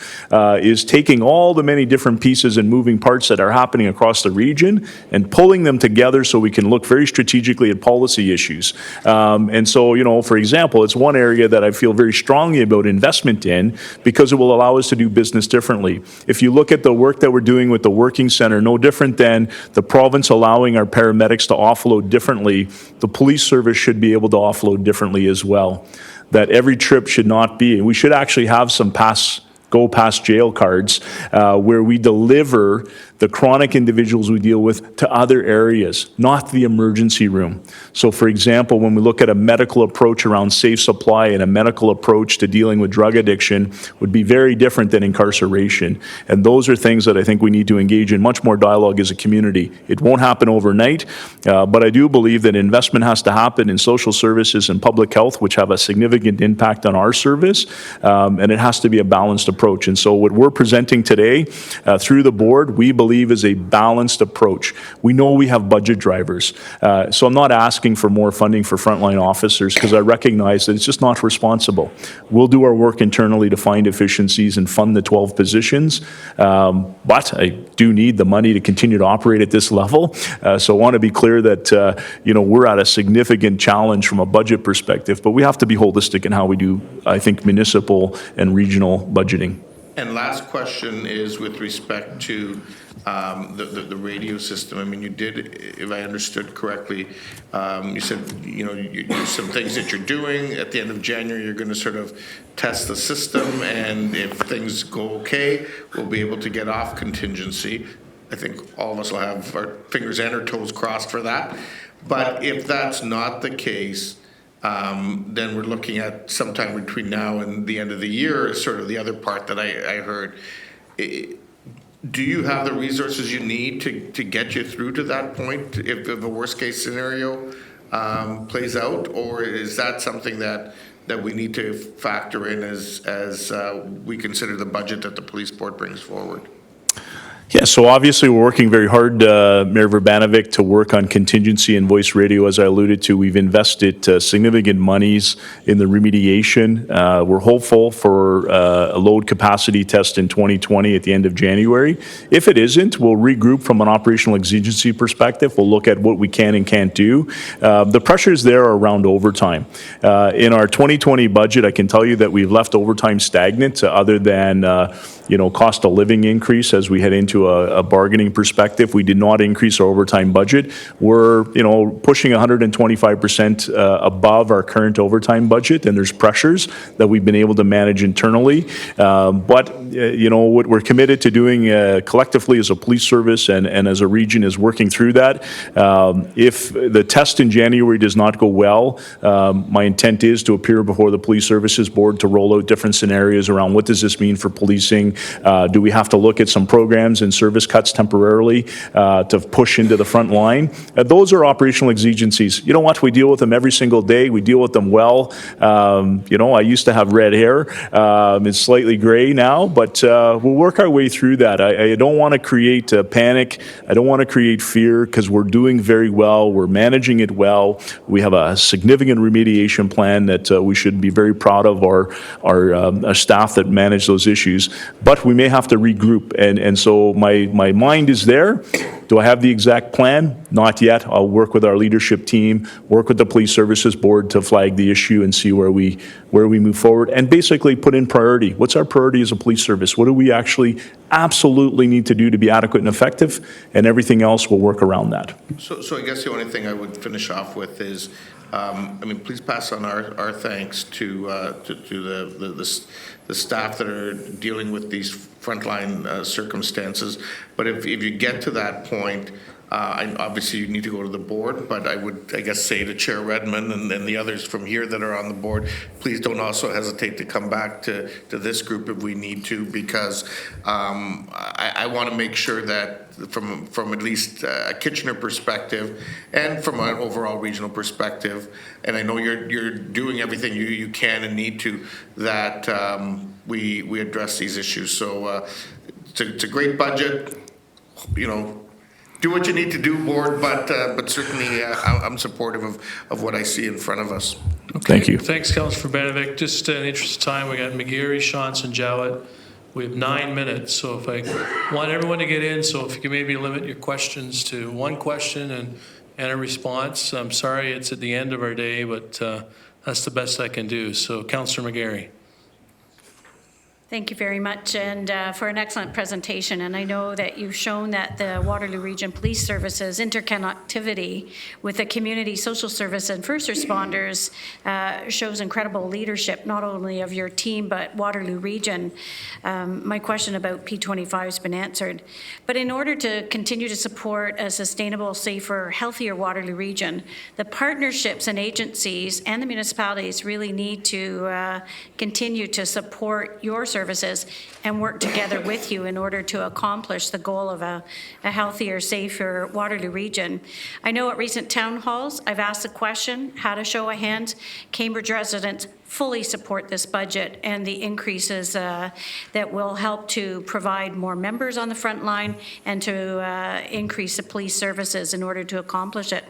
is taking all the many different pieces and moving parts that are happening across the region and pulling them together so we can look very strategically at policy issues. And so, for example, it's one area that I feel very strongly about investment in because it will allow us to do business differently. If you look at the work that we're doing with the working center, no different than the province allowing our paramedics to offload differently, the police service should be able to offload differently as well. That every trip should not be, and we should actually have some go past jail cards where we deliver the chronic individuals we deal with to other areas, not the emergency room. So for example, when we look at a medical approach around safe supply and a medical approach to dealing with drug addiction would be very different than incarceration. And those are things that I think we need to engage in much more dialogue as a community. It won't happen overnight, but I do believe that investment has to happen in social services and public health, which have a significant impact on our service, and it has to be a balanced approach. And so what we're presenting today through the board, we believe is a balanced approach. We know we have budget drivers, so I'm not asking for more funding for frontline officers because I recognize that it's just not responsible. We'll do our work internally to find efficiencies and fund the 12 positions, but I do need the money to continue to operate at this level. So I want to be clear that we're at a significant challenge from a budget perspective, but we have to be holistic in how we do, I think, municipal and regional budgeting. And last question is with respect to the radio system. I mean, you did, if I understood correctly, you said, some things that you're doing. At the end of January, you're going to sort of test the system, and if things go okay, we'll be able to get off contingency. I think all of us will have our fingers and our toes crossed for that. But if that's not the case, then we're looking at sometime between now and the end of the year is sort of the other part that I heard. Do you have the resources you need to get you through to that point if the worst case scenario plays out, or is that something that we need to factor in as we consider the budget that the police board brings forward? Yeah, so obviously we're working very hard, Mayor Verbanovic, to work on contingency and voice radio. As I alluded to, we've invested significant monies in the remediation. We're hopeful for a load capacity test in 2020 at the end of January. If it isn't, we'll regroup from an operational exigency perspective. We'll look at what we can and can't do. The pressures there are around overtime. In our 2020 budget, I can tell you that we've left overtime stagnant other than cost of living increase as we head into a bargaining perspective. We did not increase our overtime budget. We're, pushing 125% above our current overtime budget, and there's pressures that we've been able to manage internally. But what we're committed to doing collectively as a police service and as a region is working through that. If the test in January does not go well, my intent is to appear before the Police Services Board to roll out different scenarios around what does this mean for policing. Do we have to look at some programs and service cuts temporarily to push into the front line? Those are operational exigencies. You know what? We deal with them every single day. We deal with them well. I used to have red hair. It's slightly gray now, but we'll work our way through that. I don't want to create panic. I don't want to create fear because we're doing very well. We're managing it well. We have a significant remediation plan that we should be very proud of our staff that manage those issues. But we may have to regroup. And so my mind is there. Do I have the exact plan? Not yet. I'll work with our leadership team, work with the Police Services Board to flag the issue and see where we move forward and basically put in priority. What's our priority as a police service? What do we actually absolutely need to do to be adequate and effective? And everything else will work around that. So I guess the only thing I would finish off with is, please pass on our thanks to the staff that are dealing with these frontline circumstances. But if you get to that point, obviously you need to go to the board, but I would, say to Chair Redmond and the others from here that are on the board, please don't also hesitate to come back to this group if we need to, because I want to make sure that from at least a Kitchener perspective and from an overall regional perspective, and I know you're doing everything you can and need to, that we address these issues. So it's a great budget, do what you need to do, board, but certainly I'm supportive of what I see in front of us. Okay. Thank you. Thanks, Councillor Verbanovic. Just in the interest of time, we got McGarry, Shantz, and Jowett. We have 9 minutes, so if I want everyone to get in, so if you can maybe limit your questions to one question and a response. I'm sorry it's at the end of our day, but that's the best I can do. So, Councillor McGarry. Thank you very much, and for an excellent presentation. And I know that you've shown that the Waterloo Region Police Services interconnectivity with the community social service and first responders shows incredible leadership, not only of your team, but Waterloo Region. My question about P25 has been answered. But in order to continue to support a sustainable, safer, healthier Waterloo Region, the partnerships and agencies and the municipalities really need to continue to support your services and work together with you in order to accomplish the goal of a healthier, safer Waterloo Region. I know at recent town halls, I've asked the question, how to show of hands, Cambridge residents fully support this budget and the increases that will help to provide more members on the front line and to increase the police services in order to accomplish it.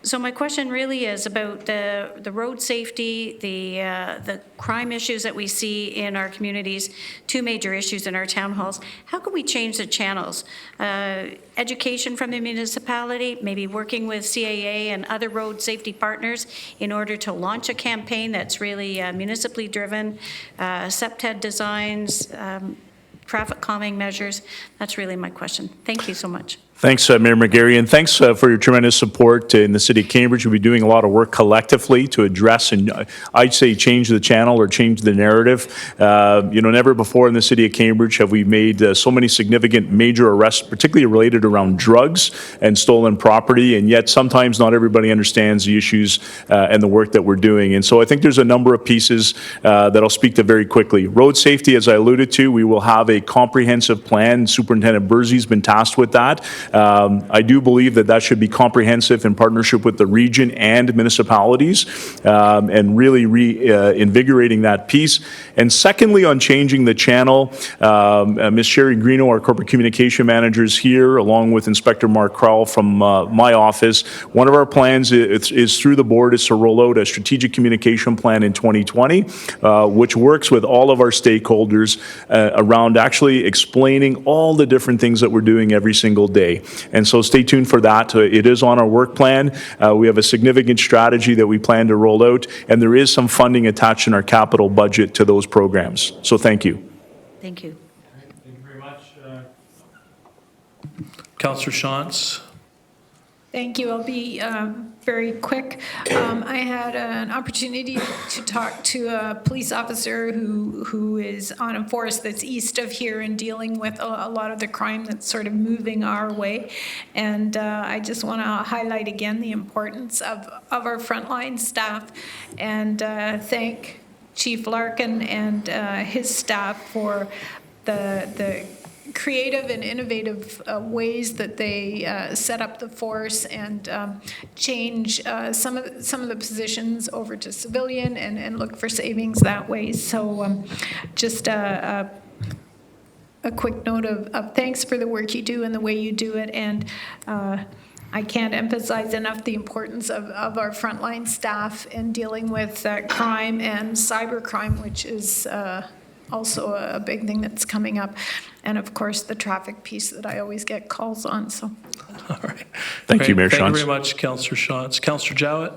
So my question really is about the road safety, the crime issues that we see in our communities, two major issues in our town halls. How can we change the channels? Education from the municipality, maybe working with CAA and other road safety partners in order to launch a campaign that's really municipally driven, SEPTED designs, traffic calming measures. That's really my question. Thank you so much. Thanks, Mayor McGarry, and thanks for your tremendous support in the City of Cambridge. We'll be doing a lot of work collectively to address and I'd say change the channel or change the narrative. Never before in the City of Cambridge have we made so many significant major arrests, particularly related around drugs and stolen property, and yet sometimes not everybody understands the issues and the work that we're doing. And so I think there's a number of pieces that I'll speak to very quickly. Road safety, as I alluded to, we will have a comprehensive plan. Superintendent Bursey's been tasked with that. I do believe that should be comprehensive in partnership with the region and municipalities and really reinvigorating that piece. And secondly, on changing the channel, Ms. Sherry Greeno, our corporate communication manager, is here, along with Inspector Mark Crowell from my office. One of our plans is through the board is to roll out a strategic communication plan in 2020, which works with all of our stakeholders around actually explaining all the different things that we're doing every single day. And so stay tuned for that. It is on our work plan. We have a significant strategy that we plan to roll out, and there is some funding attached in our capital budget to those programs. So thank you. Thank you. Thank you very much. Councillor Shantz. Thank you. I'll be very quick. I had an opportunity to talk to a police officer who is on a force that's east of here and dealing with a lot of the crime that's sort of moving our way. And I just want to highlight again the importance of our frontline staff and thank Chief Larkin and his staff for the creative and innovative ways that they set up the force and change some of the positions over to civilian and look for savings that way. So just a quick note of thanks for the work you do and the way you do it. And I can't emphasize enough the importance of our frontline staff in dealing with crime and cyber crime, which is also a big thing that's coming up. And of course, the traffic piece that I always get calls on. So, all right. Thank you, Mayor Shantz. Thank you very much, Councillor Shantz. Councillor Jowett.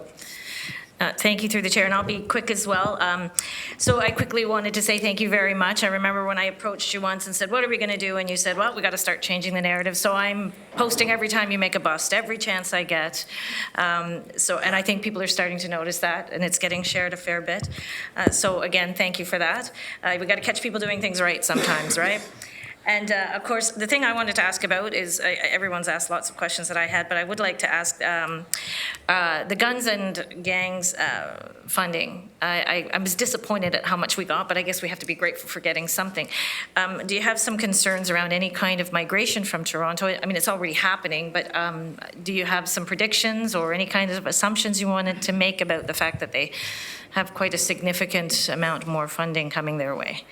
Thank you through the chair, and I'll be quick as well. So I quickly wanted to say thank you very much. I remember when I approached you once and said, what are we going to do? And you said, well, we got to start changing the narrative. So I'm posting every time you make a bust, every chance I get. And I think people are starting to notice that, and it's getting shared a fair bit. So again, thank you for that. We got to catch people doing things right sometimes, right? And of course, the thing I wanted to ask about is, everyone's asked lots of questions that I had, but I would like to ask the guns and gangs funding. I was disappointed at how much we got, but I guess we have to be grateful for getting something. Do you have some concerns around any kind of migration from Toronto? I mean, it's already happening, but do you have some predictions or any kind of assumptions you wanted to make about the fact that they have quite a significant amount more funding coming their way?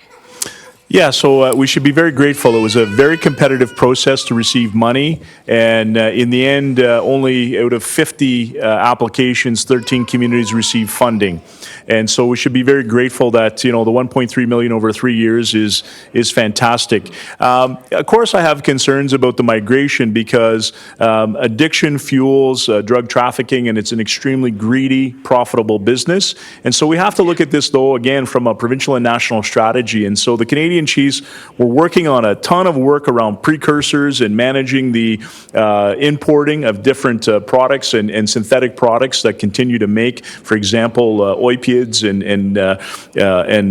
Yeah, so we should be very grateful. It was a very competitive process to receive money, and in the end, only out of 50 applications, 13 communities received funding. And so we should be very grateful that, the 1.3 million over 3 years is fantastic. Of course, I have concerns about the migration because addiction fuels drug trafficking, and it's an extremely greedy, profitable business. And so we have to look at this, though, again, from a provincial and national strategy. And so the Canadian Canadian chiefs, we're working on a ton of work around precursors and managing the importing of different products and synthetic products that continue to make, for example, opiates and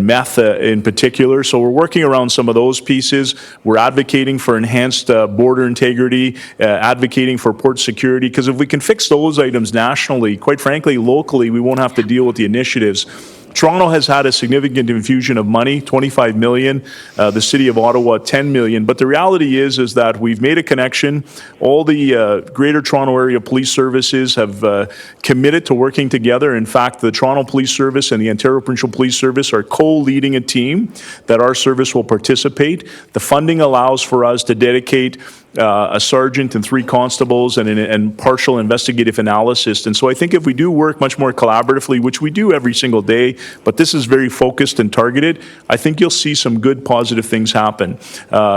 meth in particular. So we're working around some of those pieces. We're advocating for enhanced border integrity, advocating for port security, because if we can fix those items nationally, quite frankly, locally, we won't have to deal with the initiatives. Toronto has had a significant infusion of money, 25 million, the City of Ottawa, 10 million. But the reality is that we've made a connection. All the Greater Toronto Area Police Services have committed to working together. In fact, the Toronto Police Service and the Ontario Provincial Police Service are co-leading a team that our service will participate. The funding allows for us to dedicate a sergeant and 3 constables and partial investigative analysis. And so I think if we do work much more collaboratively, which we do every single day, but this is very focused and targeted, I think you'll see some good positive things happen.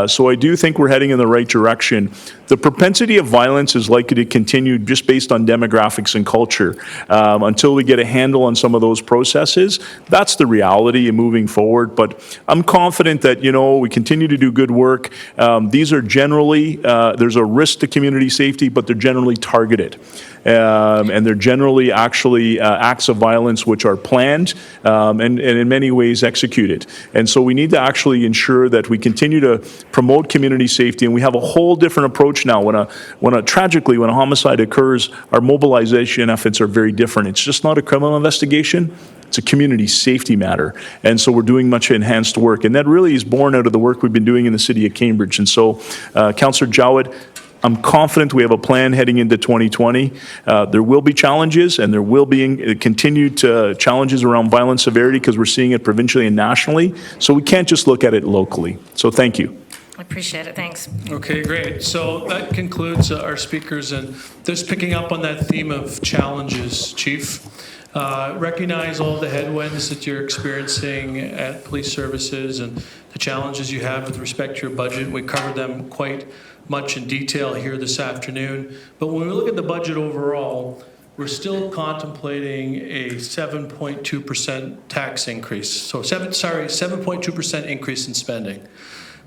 So I do think we're heading in the right direction. The propensity of violence is likely to continue just based on demographics and culture until we get a handle on some of those processes. That's the reality in moving forward. But I'm confident that, we continue to do good work. These are generally, there's a risk to community safety, but they're generally targeted. And they're generally actually acts of violence which are planned and in many ways executed. And so we need to actually ensure that we continue to promote community safety, and we have a whole different approach now. Tragically, when a homicide occurs, our mobilization efforts are very different. It's just not a criminal investigation. It's a community safety matter. And so we're doing much enhanced work. And that really is born out of the work we've been doing in the city of Cambridge. And so, Councillor Jowett, I'm confident we have a plan heading into 2020. There will be challenges, and there will be continued challenges around violence severity because we're seeing it provincially and nationally. So we can't just look at it locally. So thank you. I appreciate it. Thanks. Okay, great. So that concludes our speakers, and just picking up on that theme of challenges, Chief. Recognize all the headwinds that you're experiencing at police services and the challenges you have with respect to your budget. We covered them quite much in detail here this afternoon. But when we look at the budget overall, we're still contemplating a 7.2% tax increase. So 7.2% increase in spending,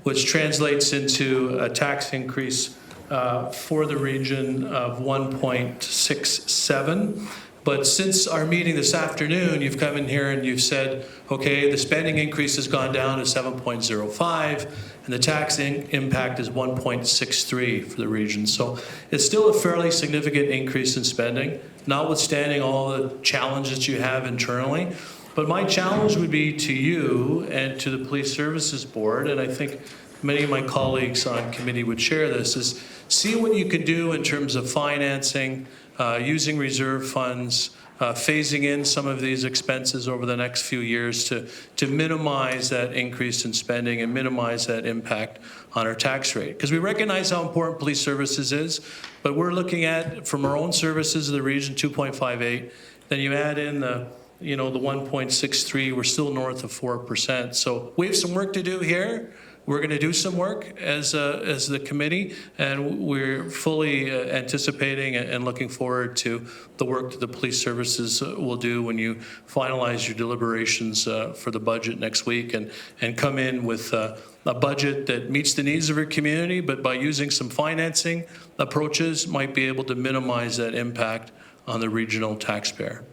which translates into a tax increase for the region of 1.67. But since our meeting this afternoon, you've come in here and you've said, okay, the spending increase has gone down to 7.05, and the tax impact is 1.63 for the region. So it's still a fairly significant increase in spending, notwithstanding all the challenges you have internally. But my challenge would be to you and to the Police Services Board, and I think many of my colleagues on committee would share this, is see what you can do in terms of financing, using reserve funds, phasing in some of these expenses over the next few years to minimize that increase in spending and minimize that impact on our tax rate. Because we recognize how important police services is, but we're looking at, from our own services of the region, 2.58. Then you add in the 1.63, we're still north of 4%. So we have some work to do here. We're going to do some work as the committee, and we're fully anticipating and looking forward to the work that the police services will do when you finalize your deliberations for the budget next week and come in with a budget that meets the needs of your community, but by using some financing approaches might be able to minimize that impact on the regional taxpayer.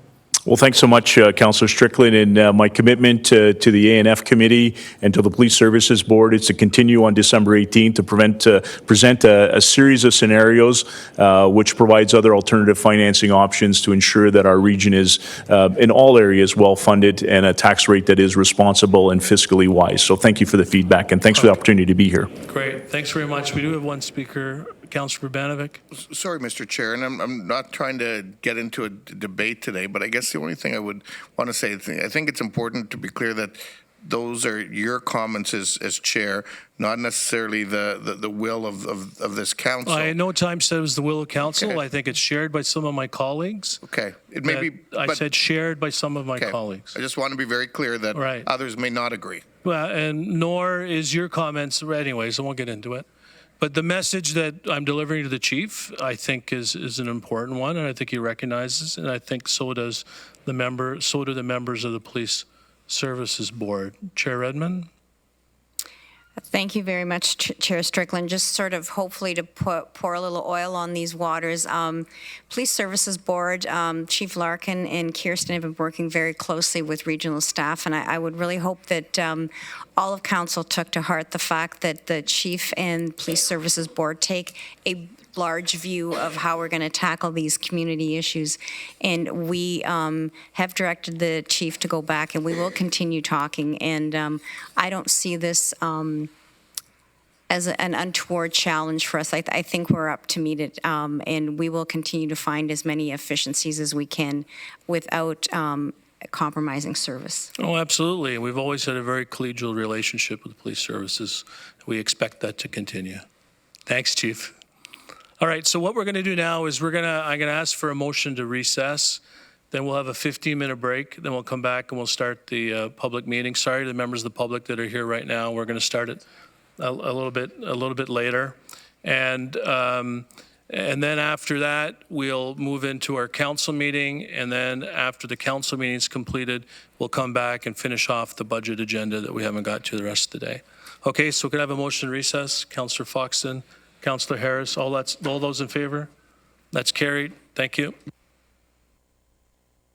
Well, thanks so much, Councillor Strickland. And my commitment to the A&F Committee and to the Police Services Board is to continue on December 18th to present a series of scenarios which provides other alternative financing options to ensure that our region is, in all areas, well-funded and a tax rate that is responsible and fiscally wise. So thank you for the feedback, and thanks for the opportunity to be here. Great. Thanks very much. We do have one speaker, Councillor Urbanovic. Sorry, Mr. Chair, and I'm not trying to get into a debate today, but I guess the only thing I would want to say, I think it's important to be clear that those are your comments as chair, not necessarily the will of this council. I at no time said it was the will of council. Okay. I think it's shared by some of my colleagues. Okay. It may be. I said shared by some of my colleagues. I just want to be very clear that others may not agree. Well, and nor is your comments anyway, so I won't get into it. But the message that I'm delivering to the chief, I think, is an important one, and I think he recognizes, and I think so do the members of the Police Services Board. Chair Redmond? Thank you very much, Chair Strickland. Just sort of hopefully to pour a little oil on these waters. Police Services Board, Chief Larkin and Kirsten have been working very closely with regional staff, and I would really hope that all of council took to heart the fact that the Chief and Police Services Board take a large view of how we're going to tackle these community issues. And we have directed the chief to go back, and we will continue talking. And I don't see this as an untoward challenge for us. I think we're up to meet it, and we will continue to find as many efficiencies as we can without compromising service. Oh, absolutely. We've always had a very collegial relationship with police services. We expect that to continue. Thanks, Chief. All right, so what we're going to do now is I'm going to ask for a motion to recess. Then we'll have a 15-minute break. Then we'll come back and we'll start the public meeting. Sorry to the members of the public that are here right now. We're going to start it a little bit later, and then after that we'll move into our council meeting, and then after the council meeting is completed, we'll come back and finish off the budget agenda that we haven't got to the rest of the day. Okay, so could I have a motion to recess? Councillor Foxton, Councillor Harris, all those in favor? That's carried. Thank you.